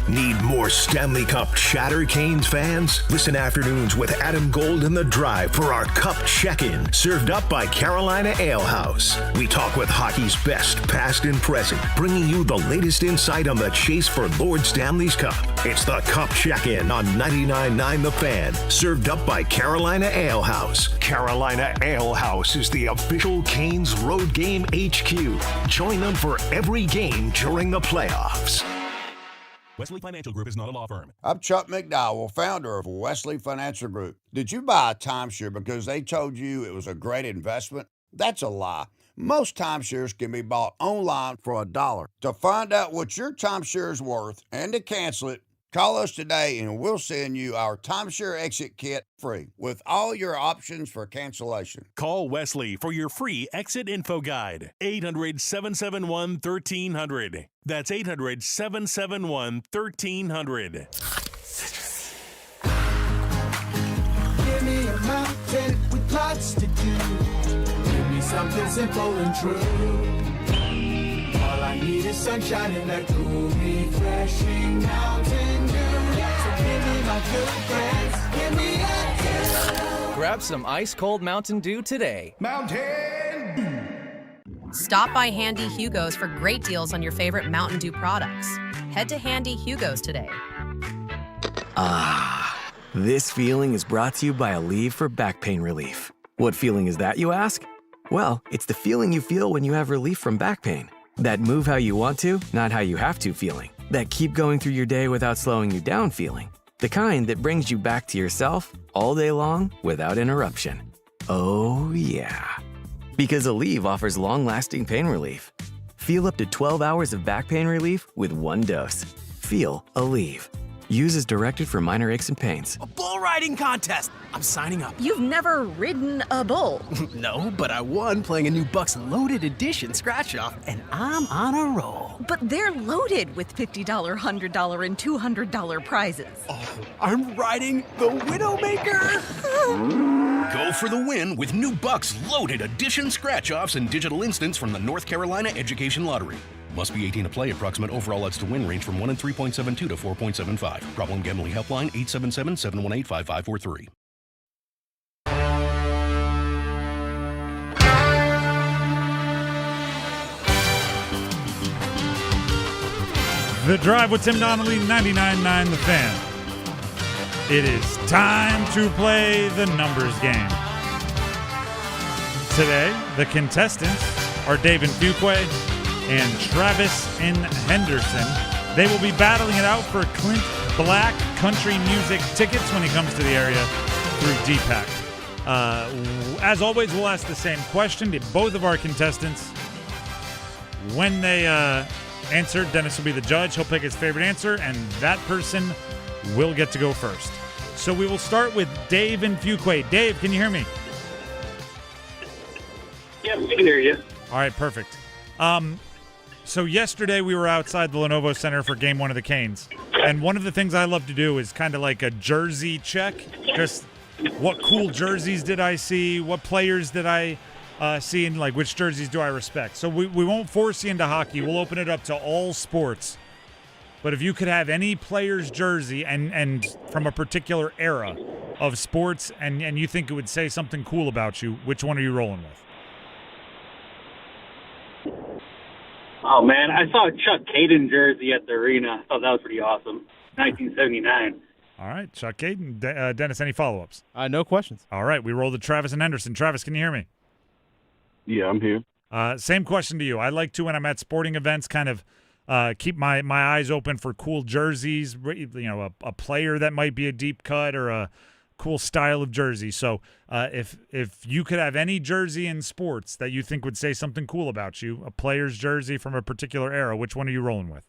Need more Stanley Cup chatter, Canes fans? Listen afternoons with Adam Gold and The Drive for our Cup check-in, served up by Carolina Ale House. We talk with hockey's best, past and present, bringing you the latest insight on the chase for Lord Stanley's Cup. It's the Cup check-in on 99.9 The Fan, served up by Carolina Ale House. Carolina Ale House is the official Canes road game HQ. Join them for every game during the playoffs. Wesley Financial Group is not a law firm. I'm Chuck McDowell, founder of Wesley Financial Group. Did you buy a timeshare because they told you it was a great investment? That's a lie. Most timeshares can be bought online for $1. To find out what your timeshare is worth and to cancel it, call us today and we'll send you our timeshare exit kit free with all your options for cancellation. Call Wesley for your free exit info guide. 800-771-1300. That's 800-771-1300. Give me a mountain with lots to do. Give me something simple and true. All I need is sunshine and that cool, refreshing Mountain Dew. So give me my good friends, give me a kiss. Grab some ice-cold Mountain Dew today. Mountain Dew. Stop by Handy Hugo's for great deals on your favorite Mountain Dew products. Head to Handy Hugo's today. Ah, this feeling is brought to you by Aleve for back pain relief. What feeling is that, you ask? Well, it's the feeling you feel when you have relief from back pain. That move how you want to, not how you have to feeling. That keep going through your day without slowing you down feeling. The kind that brings you back to yourself all day long without interruption. Oh, yeah. Because Aleve offers long-lasting pain relief. Feel up to 12 hours of back pain relief with one dose. Feel Aleve. Use as directed for minor aches and pains. A bull riding contest. I'm signing up. You've never ridden a bull. No, but I won playing a new Bucks Loaded Edition scratch-off, and I'm on a roll. But they're loaded with $50, $100, and $200 prizes. Oh, I'm riding the Widowmaker. Go for the win with new Bucks Loaded Edition scratch-offs and digital instants from the North Carolina Education Lottery. Must be 18 to play. Approximate overall odds to win range from 1 in 3.72 to 4.75. Problem gambling helpline 877-718-5543. The Drive with Tim Donnelly, 99.9 The Fan. It is time to play the numbers game. Today, the contestants are Dave in Fuquay and Travis in Henderson. They will be battling it out for Clint Black country music tickets when he comes to the area through DPAC. As always, we'll ask the same question to both of our contestants. When they answer, Dennis will be the judge. He'll pick his favorite answer, and that person will get to go first. So we will start with Dave in Fuquay. Dave, can you hear me? Yes, we can hear you. All right, perfect. So yesterday we were outside the Lenovo Center for Game 1 of the Canes, and one of the things I love to do is kind of like a jersey check. Just what cool jerseys did I see? What players did I see? And like which jerseys do I respect? So we won't force you into hockey. We'll open it up to all sports. But if you could have any player's jersey and from a particular era of sports and you think it would say something cool about you, which one are you rolling with? Oh, man, I saw a Chuck Caden jersey at the arena. I thought that was pretty awesome. 1979. All right, Chuck Caden. Dennis, any follow-ups? No questions. All right, we roll to Travis and Henderson. Travis, can you hear me? Yeah, I'm here. Same question to you. I like to, when I'm at sporting events, kind of keep my eyes open for cool jerseys, a player that might be a deep cut or a cool style of jersey. So if you could have any jersey in sports that you think would say something cool about you, a player's jersey from a particular era, which one are you rolling with?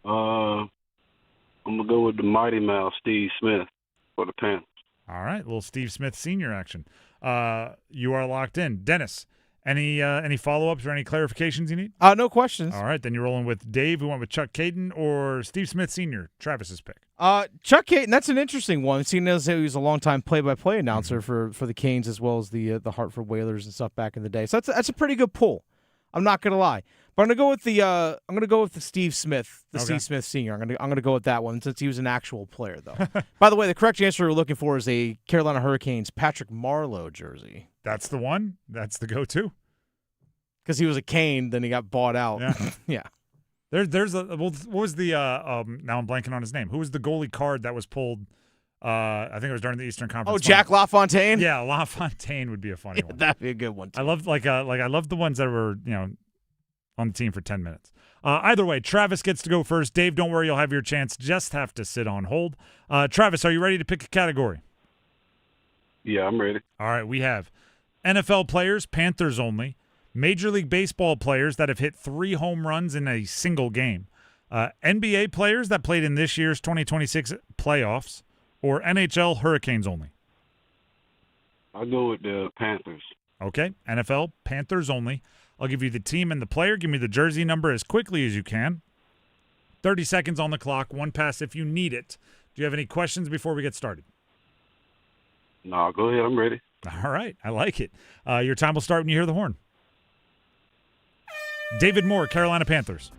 I'm going to go with the Mighty Mouse, Steve Smith, for the Panthers. All right, little Steve Smith Sr. action. You are locked in. Dennis, any follow-ups or any clarifications you need? No questions. All right, then you're rolling with Dave, who went with Chuck Caden, or Steve Smith Sr., Travis's pick. Chuck Caden, that's an interesting one, seeing as he was a long-time play-by-play announcer for the Canes as well as the Hartford Whalers and stuff back in the day. So that's a pretty good pull. I'm not gonna lie, but I'm gonna go with the Steve Smith, Steve Smith Sr. I'm gonna go with that one since he was an actual player though. By the way, the correct answer we're looking for is a Carolina Hurricanes Patrick Marleau jersey. That's the one. That's the go-to. Because he was a Cane, then he got bought out. Yeah. Yeah. There's what was the now I'm blanking on his name. Who was the goalie card that was pulled? I think it was during the Eastern Conference. Oh, Jack LaFontaine. Yeah, LaFontaine would be a funny one. That'd be a good one too. I love I love the ones that were on the team for 10 minutes. Either way, Travis gets to go first. Dave, don't worry, you'll have your chance. Just have to sit on hold. Travis, are you ready to pick a category? Yeah, I'm ready. All right, we have NFL players, Panthers only. Major League Baseball players that have hit 3 home runs in a single game. NBA players that played in this year's 2026 playoffs. Or NHL Hurricanes only. I'll go with the Panthers. Okay, NFL Panthers only. I'll give you the team and the player. Give me the jersey number as quickly as you can. 30 seconds on the clock. One pass if you need it. Do you have any questions before we get started? No, go ahead. I'm ready. All right, I like it. Your time will start when you hear the horn. David Moore, Carolina Panthers.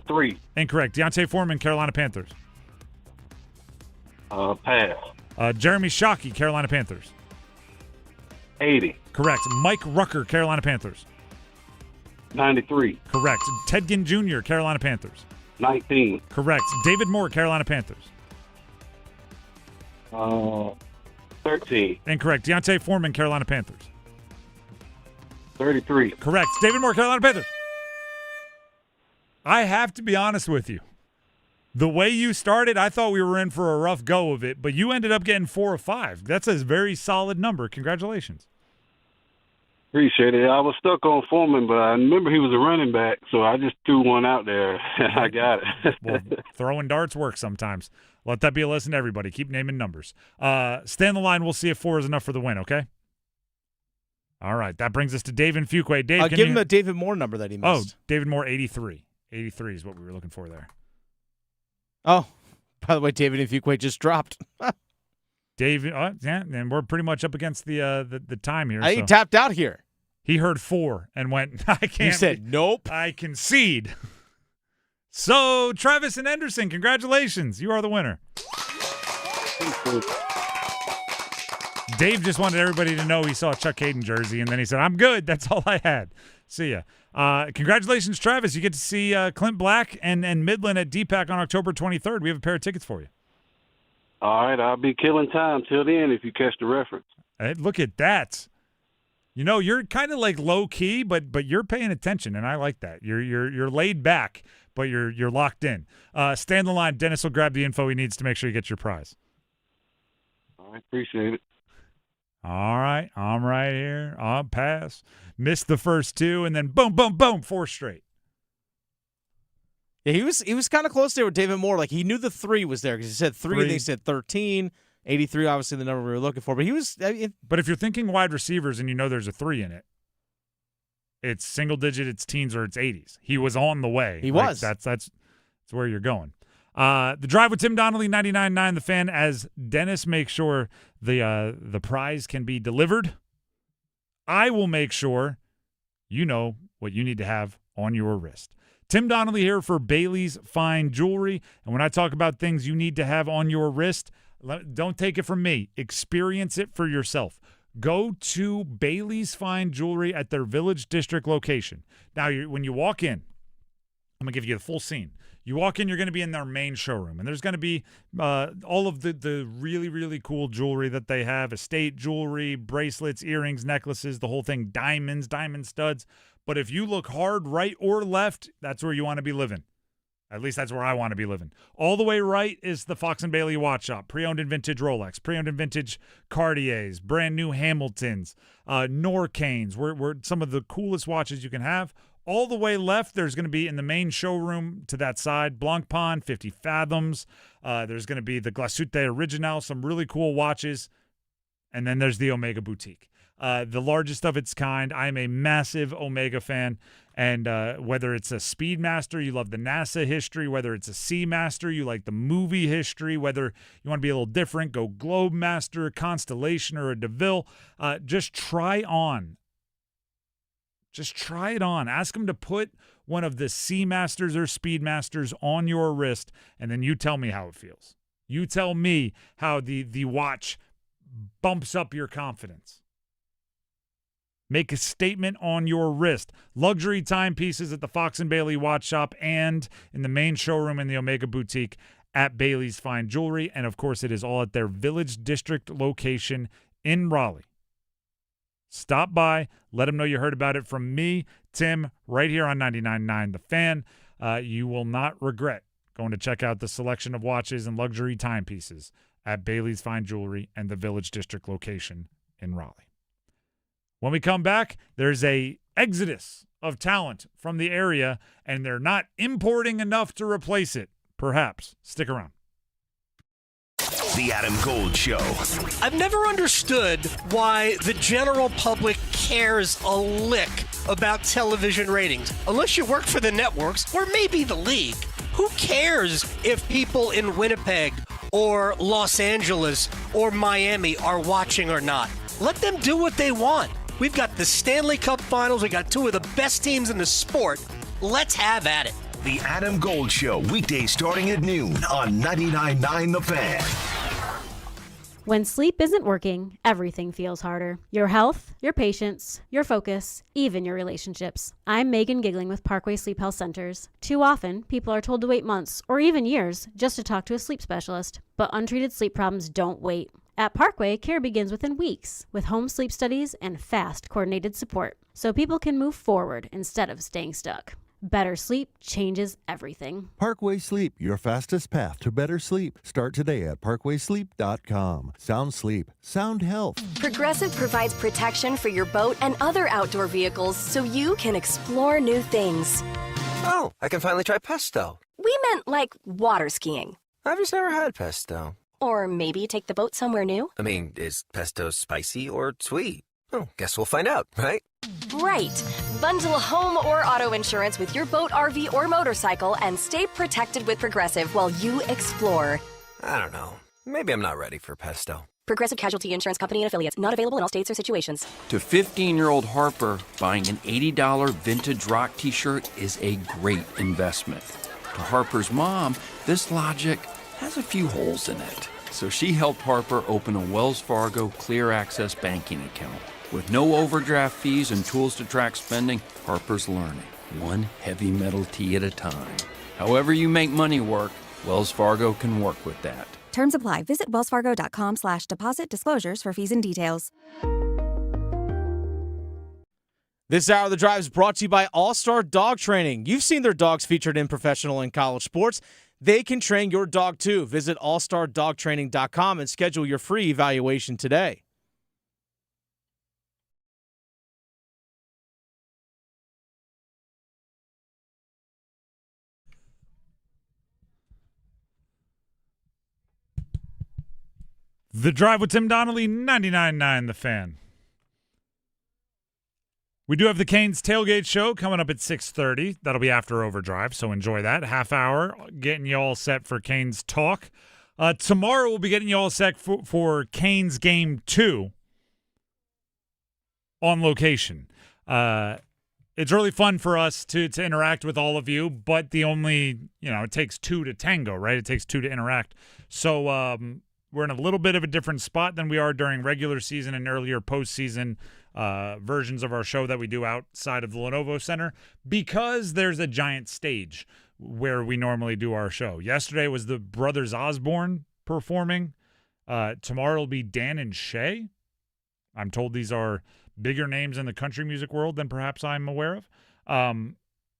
3. Incorrect. Deontay Foreman, Carolina Panthers. Pass. Jeremy Shockey, Carolina Panthers. 80. Correct. Mike Rucker, Carolina Panthers. 93. Correct. Ted Ginn Jr., Carolina Panthers. 19. Correct. David Moore, Carolina Panthers. 13. Incorrect. Deontay Foreman, Carolina Panthers. 33. Correct. David Moore, Carolina Panthers. I have to be honest with you. The way you started, I thought we were in for a rough go of it, but you ended up getting 4 or 5. That's a very solid number. Congratulations. Appreciate it. I was stuck on Foreman, but I remember he was a running back, so I just threw one out there, and I got it. Well, throwing darts works sometimes. Let that be a lesson to everybody. Keep naming numbers. Stay on the line. We'll see if 4 is enough for the win, okay? All right. That brings us to Dave in Fuquay. Dave, give him the David Moore number that he missed. Oh, David Moore, 83. 83 is what we were looking for there. Oh, by the way, David in Fuquay just dropped. David, yeah, and we're pretty much up against the time here. He tapped out here. He heard 4 and went, I can't. You said, nope. I concede. So, Travis and Henderson, congratulations. You are the winner. Dave just wanted everybody to know he saw a Chuck Hayden jersey, and then he said, I'm good. That's all I had. See ya. Congratulations, Travis. You get to see Clint Black and Midland at DPAC on October 23rd. We have a pair of tickets for you. All right, I'll be killing time till then if you catch the reference. Hey, look at that. You're kind of like low key, but you're paying attention, and I like that. You're laid back, but you're locked in. Stay on the line. Dennis will grab the info he needs to make sure you get your prize. All right, appreciate it. All right, I'm right here. I'll pass. Missed the first two, and then boom, boom, boom, 4 straight. Yeah, he was kind of close there with David Moore. Like, he knew the 3 was there because he said 3, and they said 13. 83, obviously, the number we were looking for. But he was. But if you're thinking wide receivers and you know there's a 3 in it, it's single digit, it's teens, or it's 80s. He was on the way. He was. That's where you're going. The Drive with Tim Donnelly, 99.9 The Fan, as Dennis makes sure the prize can be delivered. I will make sure you know what you need to have on your wrist. Tim Donnelly here for Bailey's Fine Jewelry. And when I talk about things you need to have on your wrist, don't take it from me. Experience it for yourself. Go to Bailey's Fine Jewelry at their Village District location. Now, when you walk in, I'm going to give you the full scene. You walk in, you're going to be in their main showroom, and there's going to be all of the really, really cool jewelry that they have, estate jewelry, bracelets, earrings, necklaces, the whole thing, diamonds, diamond studs. But if you look hard, right or left, that's where you want to be living. At least that's where I want to be living. All the way right is the Fox & Bailey Watch Shop, pre-owned and vintage Rolex, pre-owned and vintage Cartiers, brand new Hamiltons, Norcanes, we're some of the coolest watches you can have. All the way left, there's going to be in the main showroom to that side, Blancpain, 50 Fathoms. There's going to be the Glacute Original, some really cool watches. And then there's the Omega Boutique, the largest of its kind. I'm a massive Omega fan. And whether it's a Speedmaster, you love the NASA history. Whether it's a Seamaster, you like the movie history. Whether you want to be a little different, go Globemaster, Constellation, or a DeVille. Just try on. Just try it on. Ask them to put one of the Seamasters or Speedmasters on your wrist, and then you tell me how it feels. You tell me how the watch bumps up your confidence. Make a statement on your wrist. Luxury timepieces at the Fox & Bailey Watch Shop and in the main showroom in the Omega Boutique at Bailey's Fine Jewelry. And, of course, it is all at their Village District location in Raleigh. Stop by. Let them know you heard about it from me, Tim, right here on 99.9 The Fan. You will not regret going to check out the selection of watches and luxury timepieces at Bailey's Fine Jewelry and the Village District location in Raleigh. When we come back, there's a exodus of talent from the area, and they're not importing enough to replace it. Perhaps. Stick around. The Adam Gold Show. I've never understood why the general public cares a lick about television ratings. Unless you work for the networks or maybe the league. Who cares if people in Winnipeg or Los Angeles or Miami are watching or not? Let them do what they want. We've got the Stanley Cup Finals. We got 2 of the best teams in the sport. Let's have at it. The Adam Gold Show, weekdays starting at noon on 99.9 The Fan. When sleep isn't working, everything feels harder. Your health, your patience, your focus, even your relationships. I'm Megan Giggling with Parkway Sleep Health Centers. Too often, people are told to wait months or even years just to talk to a sleep specialist. But untreated sleep problems don't wait. At Parkway, care begins within weeks with home sleep studies and fast, coordinated support so people can move forward instead of staying stuck. Better sleep changes everything. Parkway Sleep, your fastest path to better sleep. Start today at parkwaysleep.com. Sound sleep, sound health. Progressive provides protection for your boat and other outdoor vehicles so you can explore new things. Oh, I can finally try pesto. We meant like water skiing. I've just never had pesto. Or maybe take the boat somewhere new. I mean, is pesto spicy or sweet? Oh, guess we'll find out, right? Right. Bundle home or auto insurance with your boat, RV, or motorcycle and stay protected with Progressive while you explore. I don't know. Maybe I'm not ready for pesto. Progressive Casualty Insurance Company and Affiliates. Not available in all states or situations. To 15-year-old Harper, buying an $80 vintage rock t-shirt is a great investment. To Harper's mom, this logic has a few holes in it. So she helped Harper open a Wells Fargo Clear Access banking account. With no overdraft fees and tools to track spending, Harper's learning, one heavy metal tea at a time. However you make money work, Wells Fargo can work with that. Terms apply. Visit wellsfargo.com/deposit disclosures for fees and details. This hour of the drive is brought to you by All-Star Dog Training. You've seen their dogs featured in professional and college sports. They can train your dog too. Visit allstardogtraining.com and schedule your free evaluation today. The Drive with Tim Donnelly, 99.9 The Fan. We do have the Canes Tailgate Show coming up at 6:30. That'll be after Overdrive, so enjoy that. Half hour, getting you all set for Canes talk. Tomorrow we'll be getting you all set for Canes Game 2 on location. It's really fun for us to interact with all of you, but it takes two to tango, right? It takes two to interact. So we're in a little bit of a different spot than we are during regular season and earlier postseason versions of our show that we do outside of the Lenovo Center because there's a giant stage where we normally do our show. Yesterday was the Brothers Osborne performing. Tomorrow will be Dan and Shay. I'm told these are bigger names in the country music world than perhaps I'm aware of.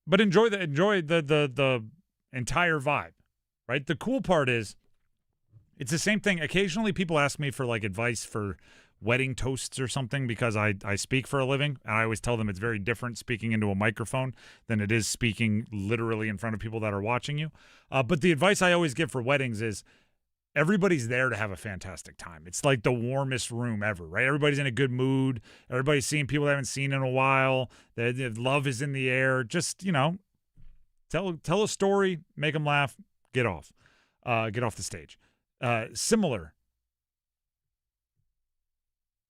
But enjoy the entire vibe, right? The cool part is it's the same thing. Occasionally people ask me for advice for wedding toasts or something because I speak for a living, and I always tell them it's very different speaking into a microphone than it is speaking literally in front of people that are watching you. But the advice I always give for weddings is everybody's there to have a fantastic time. It's like the warmest room ever, right? Everybody's in a good mood. Everybody's seeing people they haven't seen in a while. The love is in the air. Just, tell a story, make them laugh, get off the stage. Similar.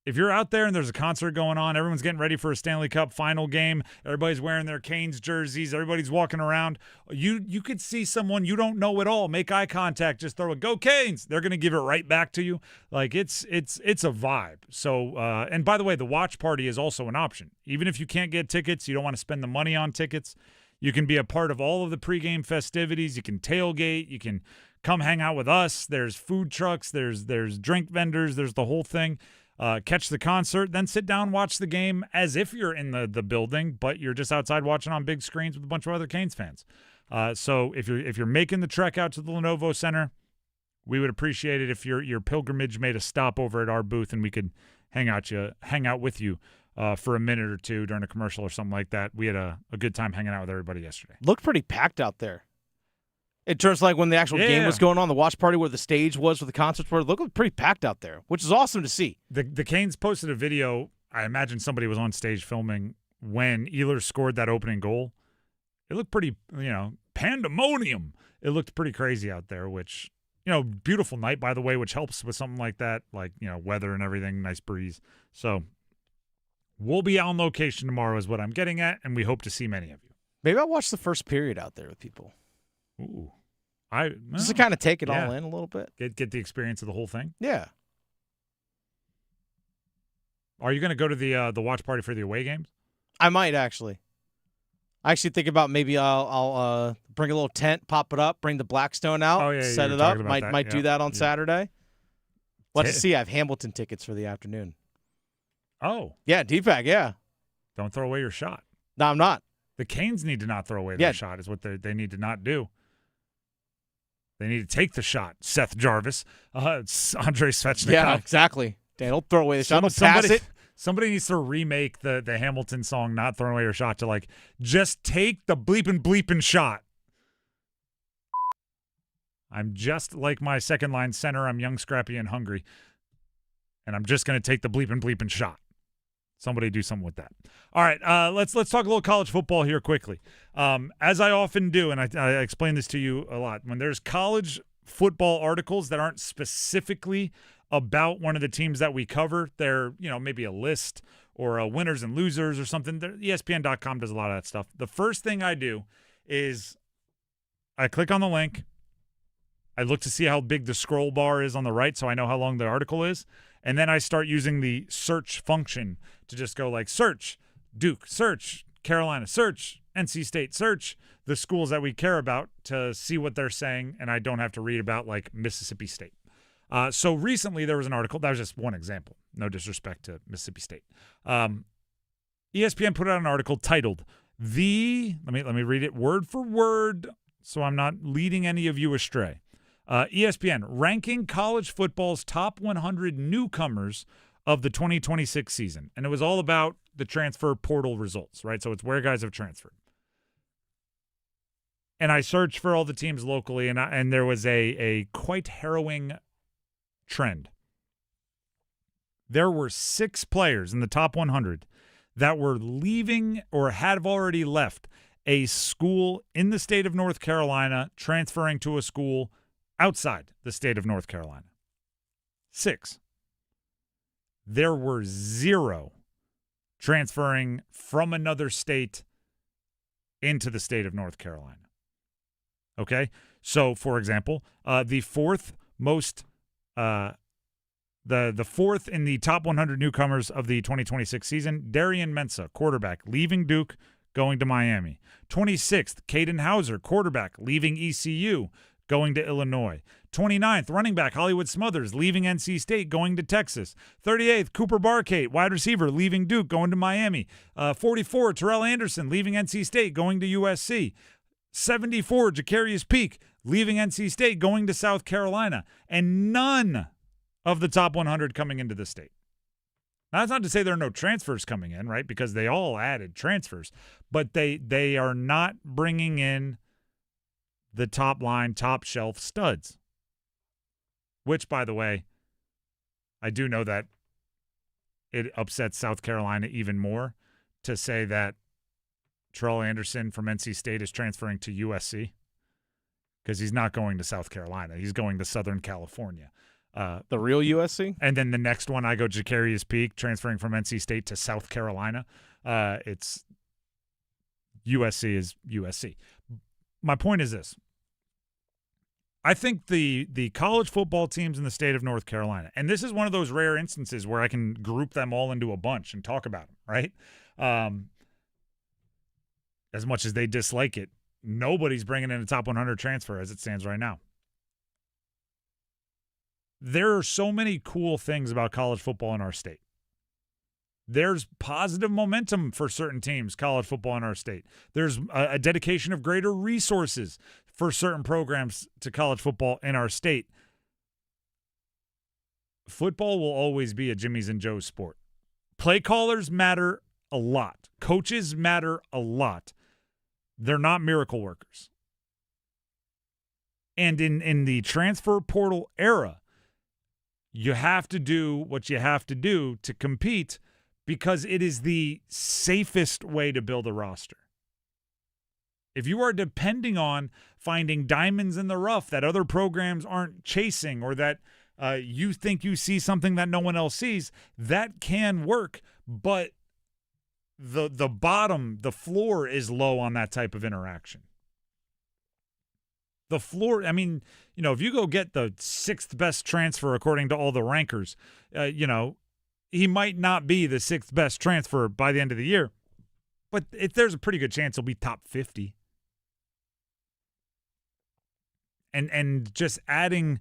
If you're out there and there's a concert going on, everyone's getting ready for a Stanley Cup final game, everybody's wearing their Canes jerseys, everybody's walking around, you could see someone you don't know at all make eye contact, just throw a "Go Canes." They're going to give it right back to you. It's a vibe. So, and by the way, the watch party is also an option. Even if you can't get tickets, you don't want to spend the money on tickets, you can be a part of all of the pregame festivities. You can tailgate. You can come hang out with us. There's food trucks. There's drink vendors. There's the whole thing. Catch the concert, then sit down, watch the game as if you're in the building, but you're just outside watching on big screens with a bunch of other Canes fans. So if you're making the trek out to the Lenovo Center, we would appreciate it if your pilgrimage made a stop over at our booth and we could hang out with you for a minute or two during a commercial or something like that. We had a good time hanging out with everybody yesterday. Looked pretty packed out there. In terms of when the actual game was going on, the watch party where the stage was with the concerts were, looked pretty packed out there, which is awesome to see. The Canes posted a video. I imagine somebody was on stage filming when Ehlers scored that opening goal. It looked pretty, pandemonium. It looked pretty crazy out there, which, beautiful night, by the way, which helps with something like that, weather and everything, nice breeze. So we'll be on location tomorrow is what I'm getting at, and we hope to see many of you. Maybe I'll watch the first period out there with people. Ooh. Just to kind of take it all in a little bit. Get the experience of the whole thing? Yeah. Are you going to go to the watch party for the away games? I might, actually. I actually think about maybe I'll bring a little tent, pop it up, bring the Blackstone out, set it up. Might do that on Saturday. We'll have to see. I have Hamilton tickets for the afternoon. Oh. Yeah, D-Pack, yeah. Don't throw away your shot. No, I'm not. The Canes need to not throw away their shot is what they need to not do. They need to take the shot. Seth Jarvis, Andrei Svechnikov. Yeah, exactly. Don't throw away the shot. Don't pass it. Somebody needs to remake the Hamilton song, Not Throwing Away Your Shot, to just take the bleepin' shot. I'm just like my second line center. I'm young, scrappy, and hungry. And I'm just going to take the bleepin' shot. Somebody do something with that. All right, let's talk a little college football here quickly. As I often do, and I explain this to you a lot, when there's college football articles that aren't specifically about one of the teams that we cover, they're maybe a list or a winners and losers or something. ESPN.com does a lot of that stuff. The first thing I do is I click on the link, I look to see how big the scroll bar is on the right so I know how long the article is. And then I start using the search function to just go like search Duke, search Carolina, search NC State, search the schools that we care about to see what they're saying, and I don't have to read about like Mississippi State. So recently there was an article. That was just one example. No disrespect to Mississippi State. ESPN put out an article titled let me read it word for word so I'm not leading any of you astray. ESPN ranking college football's top 100 newcomers of the 2026 season. And it was all about the transfer portal results, right? So it's where guys have transferred. And I searched for all the teams locally, and there was a quite harrowing trend. There were 6 players in the top 100 that were leaving or had already left a school in the state of North Carolina, transferring to a school outside the state of North Carolina. 6. There were 0 transferring from another state into the state of North Carolina. Okay? So, for example, the fourth most the fourth in the top 100 newcomers of the 2026 season, Darian Mensah, quarterback, leaving Duke, going to Miami. 26th, Caden Hauser, quarterback, leaving ECU, going to Illinois. 29th, running back, Hollywood Smothers, leaving NC State, going to Texas. 38th, Cooper Barkate, wide receiver, leaving Duke, going to Miami. 44, Terrell Anderson, leaving NC State, going to USC. 74, Jacarius Peak, leaving NC State, going to South Carolina. And none of the top 100 coming into the state. Now, that's not to say there are no transfers coming in, right? Because they all added transfers. But they are not bringing in the top line, top shelf studs. Which, by the way, I do know that it upsets South Carolina even more to say that Terrell Anderson from NC State is transferring to USC, because he's not going to South Carolina. He's going to Southern California. The real USC? And then the next one, I go Jacarius Peak, transferring from NC State to South Carolina. It's USC is USC. My point is this. I think the college football teams in the state of North Carolina, and this is one of those rare instances where I can group them all into a bunch and talk about them, right? As much as they dislike it, nobody's bringing in a top 100 transfer as it stands right now. There are so many cool things about college football in our state. There's positive momentum for certain teams, college football in our state. There's a dedication of greater resources for certain programs to college football in our state. Football will always be a Jimmy's and Joe's sport. Play callers matter a lot. Coaches matter a lot. They're not miracle workers. And in the transfer portal era, you have to do what you have to do to compete, because it is the safest way to build a roster. If you are depending on finding diamonds in the rough that other programs aren't chasing, or that you think you see something that no one else sees, that can work, but the floor is low on that type of interaction. The floor, I mean, if you go get the 6th best transfer according to all the rankers, he might not be the 6th best transfer by the end of the year, but there's a pretty good chance he'll be top 50. And just adding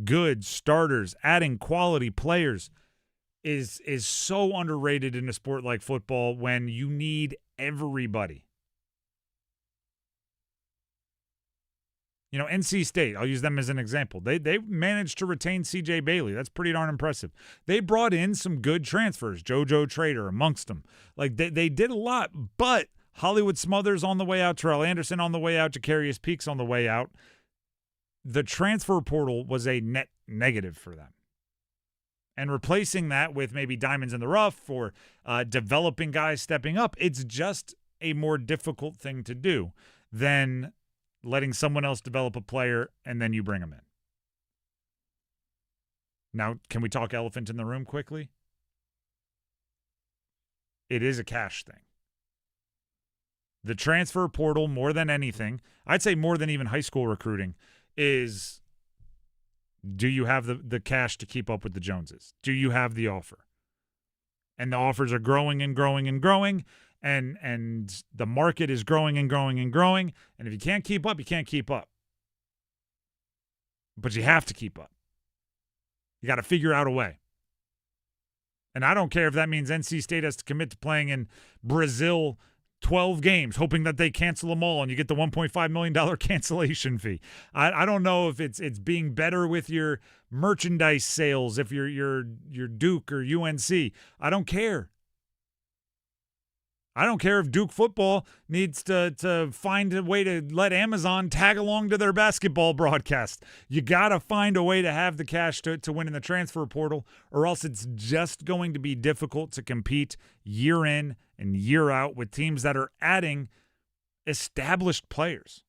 good starters, adding quality players is so underrated in a sport like football when you need everybody. NC State, I'll use them as an example. They managed to retain C.J. Bailey. That's pretty darn impressive. They brought in some good transfers, JoJo Trader amongst them. Like, they did a lot, but Hollywood Smothers on the way out, Terrell Anderson on the way out, Jacarius Peaks on the way out. The transfer portal was a net negative for them. And replacing that with maybe diamonds in the rough or developing guys stepping up, it's just a more difficult thing to do than letting someone else develop a player and then you bring them in. Now, can we talk elephant in the room quickly? It is a cash thing. The transfer portal, more than anything, I'd say more than even high school recruiting, is Do you have the cash to keep up with the Joneses? Do you have the offer? And the offers are growing and growing and growing, and the market is growing and growing and growing. And if you can't keep up, you can't keep up. But you have to keep up. You got to figure out a way. And I don't care if that means NC State has to commit to playing in Brazil 12 games, hoping that they cancel them all and you get the $1.5 million cancellation fee. I don't know if it's being better with your merchandise sales, if you're Duke or UNC. I don't care. I don't care if Duke football needs to find a way to let Amazon tag along to their basketball broadcast. You got to find a way to have the cash to win in the transfer portal, or else it's just going to be difficult to compete year in and year out with teams that are adding established players.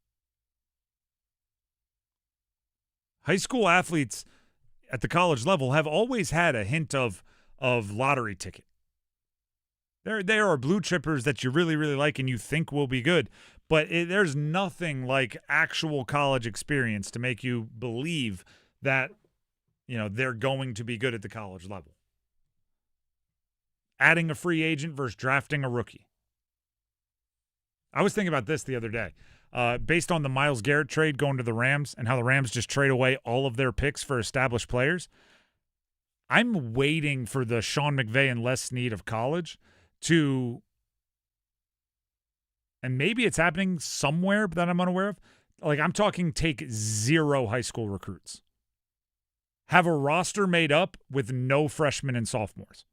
High school athletes at the college level have always had a hint of lottery ticket. There are blue chippers that you really, really like and you think will be good, but there's nothing like actual college experience to make you believe that, they're going to be good at the college level. Adding a free agent versus drafting a rookie. I was thinking about this the other day. Based on the Myles Garrett trade going to the Rams and how the Rams just trade away all of their picks for established players, I'm waiting for the Sean McVay and Les Snead of college to, and maybe it's happening somewhere that I'm unaware of. Like, I'm talking take 0 high school recruits. Have a roster made up with no freshmen and sophomores.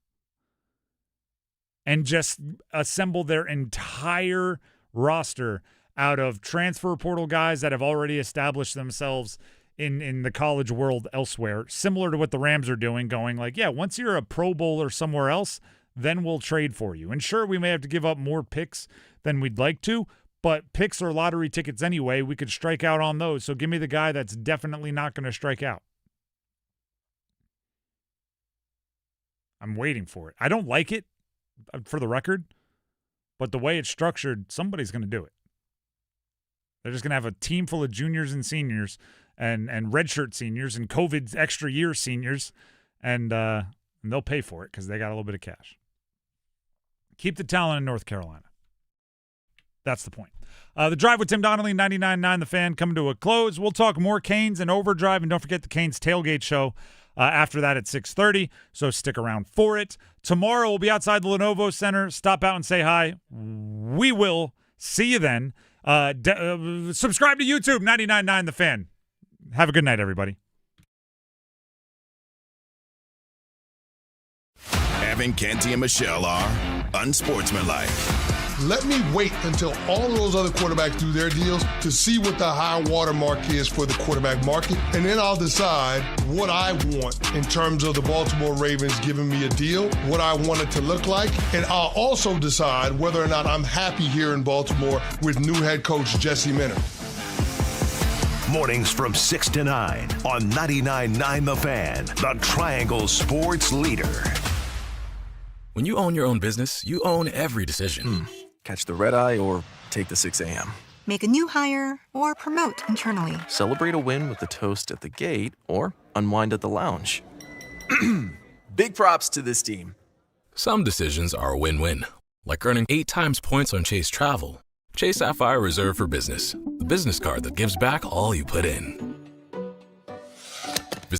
And just assemble their entire roster out of transfer portal guys that have already established themselves in the college world elsewhere, similar to what the Rams are doing, going like, yeah, once you're a Pro Bowler somewhere else, then we'll trade for you. And sure, we may have to give up more picks than we'd like to, but picks are lottery tickets anyway. We could strike out on those. So give me the guy that's definitely not going to strike out. I'm waiting for it. I don't like it, for the record, but the way it's structured, somebody's going to do it. They're just going to have a team full of juniors and seniors and redshirt seniors and COVID extra year seniors, and they'll pay for it because they got a little bit of cash. Keep the talent in North Carolina. That's the point. The Drive with Tim Donnelly, 99.9 The Fan, coming to a close. We'll talk more Canes and Overdrive, and don't forget the Canes Tailgate Show after that at 6:30, so stick around for it. Tomorrow we'll be outside the Lenovo Center. Stop out and say hi. We will see you then. Subscribe to YouTube, 99.9 The Fan. Have a good night, everybody. Evan, Canty, and Michelle are unsportsmanlike. Let me wait until all of those other quarterbacks do their deals to see what the high watermark is for the quarterback market, and then I'll decide what I want in terms of the Baltimore Ravens giving me a deal, what I want it to look like, and I'll also decide whether or not I'm happy here in Baltimore with new head coach Jesse Minter. Mornings from 6 to 9 on 99.9 The Fan, the Triangle Sports Leader. When you own your own business, you own every decision. Catch the red eye or take the 6 a.m. Make a new hire or promote internally. Celebrate a win with a toast at the gate or unwind at the lounge. Big props to this team. Some decisions are a win-win, like earning 8 times points on Chase Travel. Chase Sapphire Reserve for Business, the business card that gives back all you put in.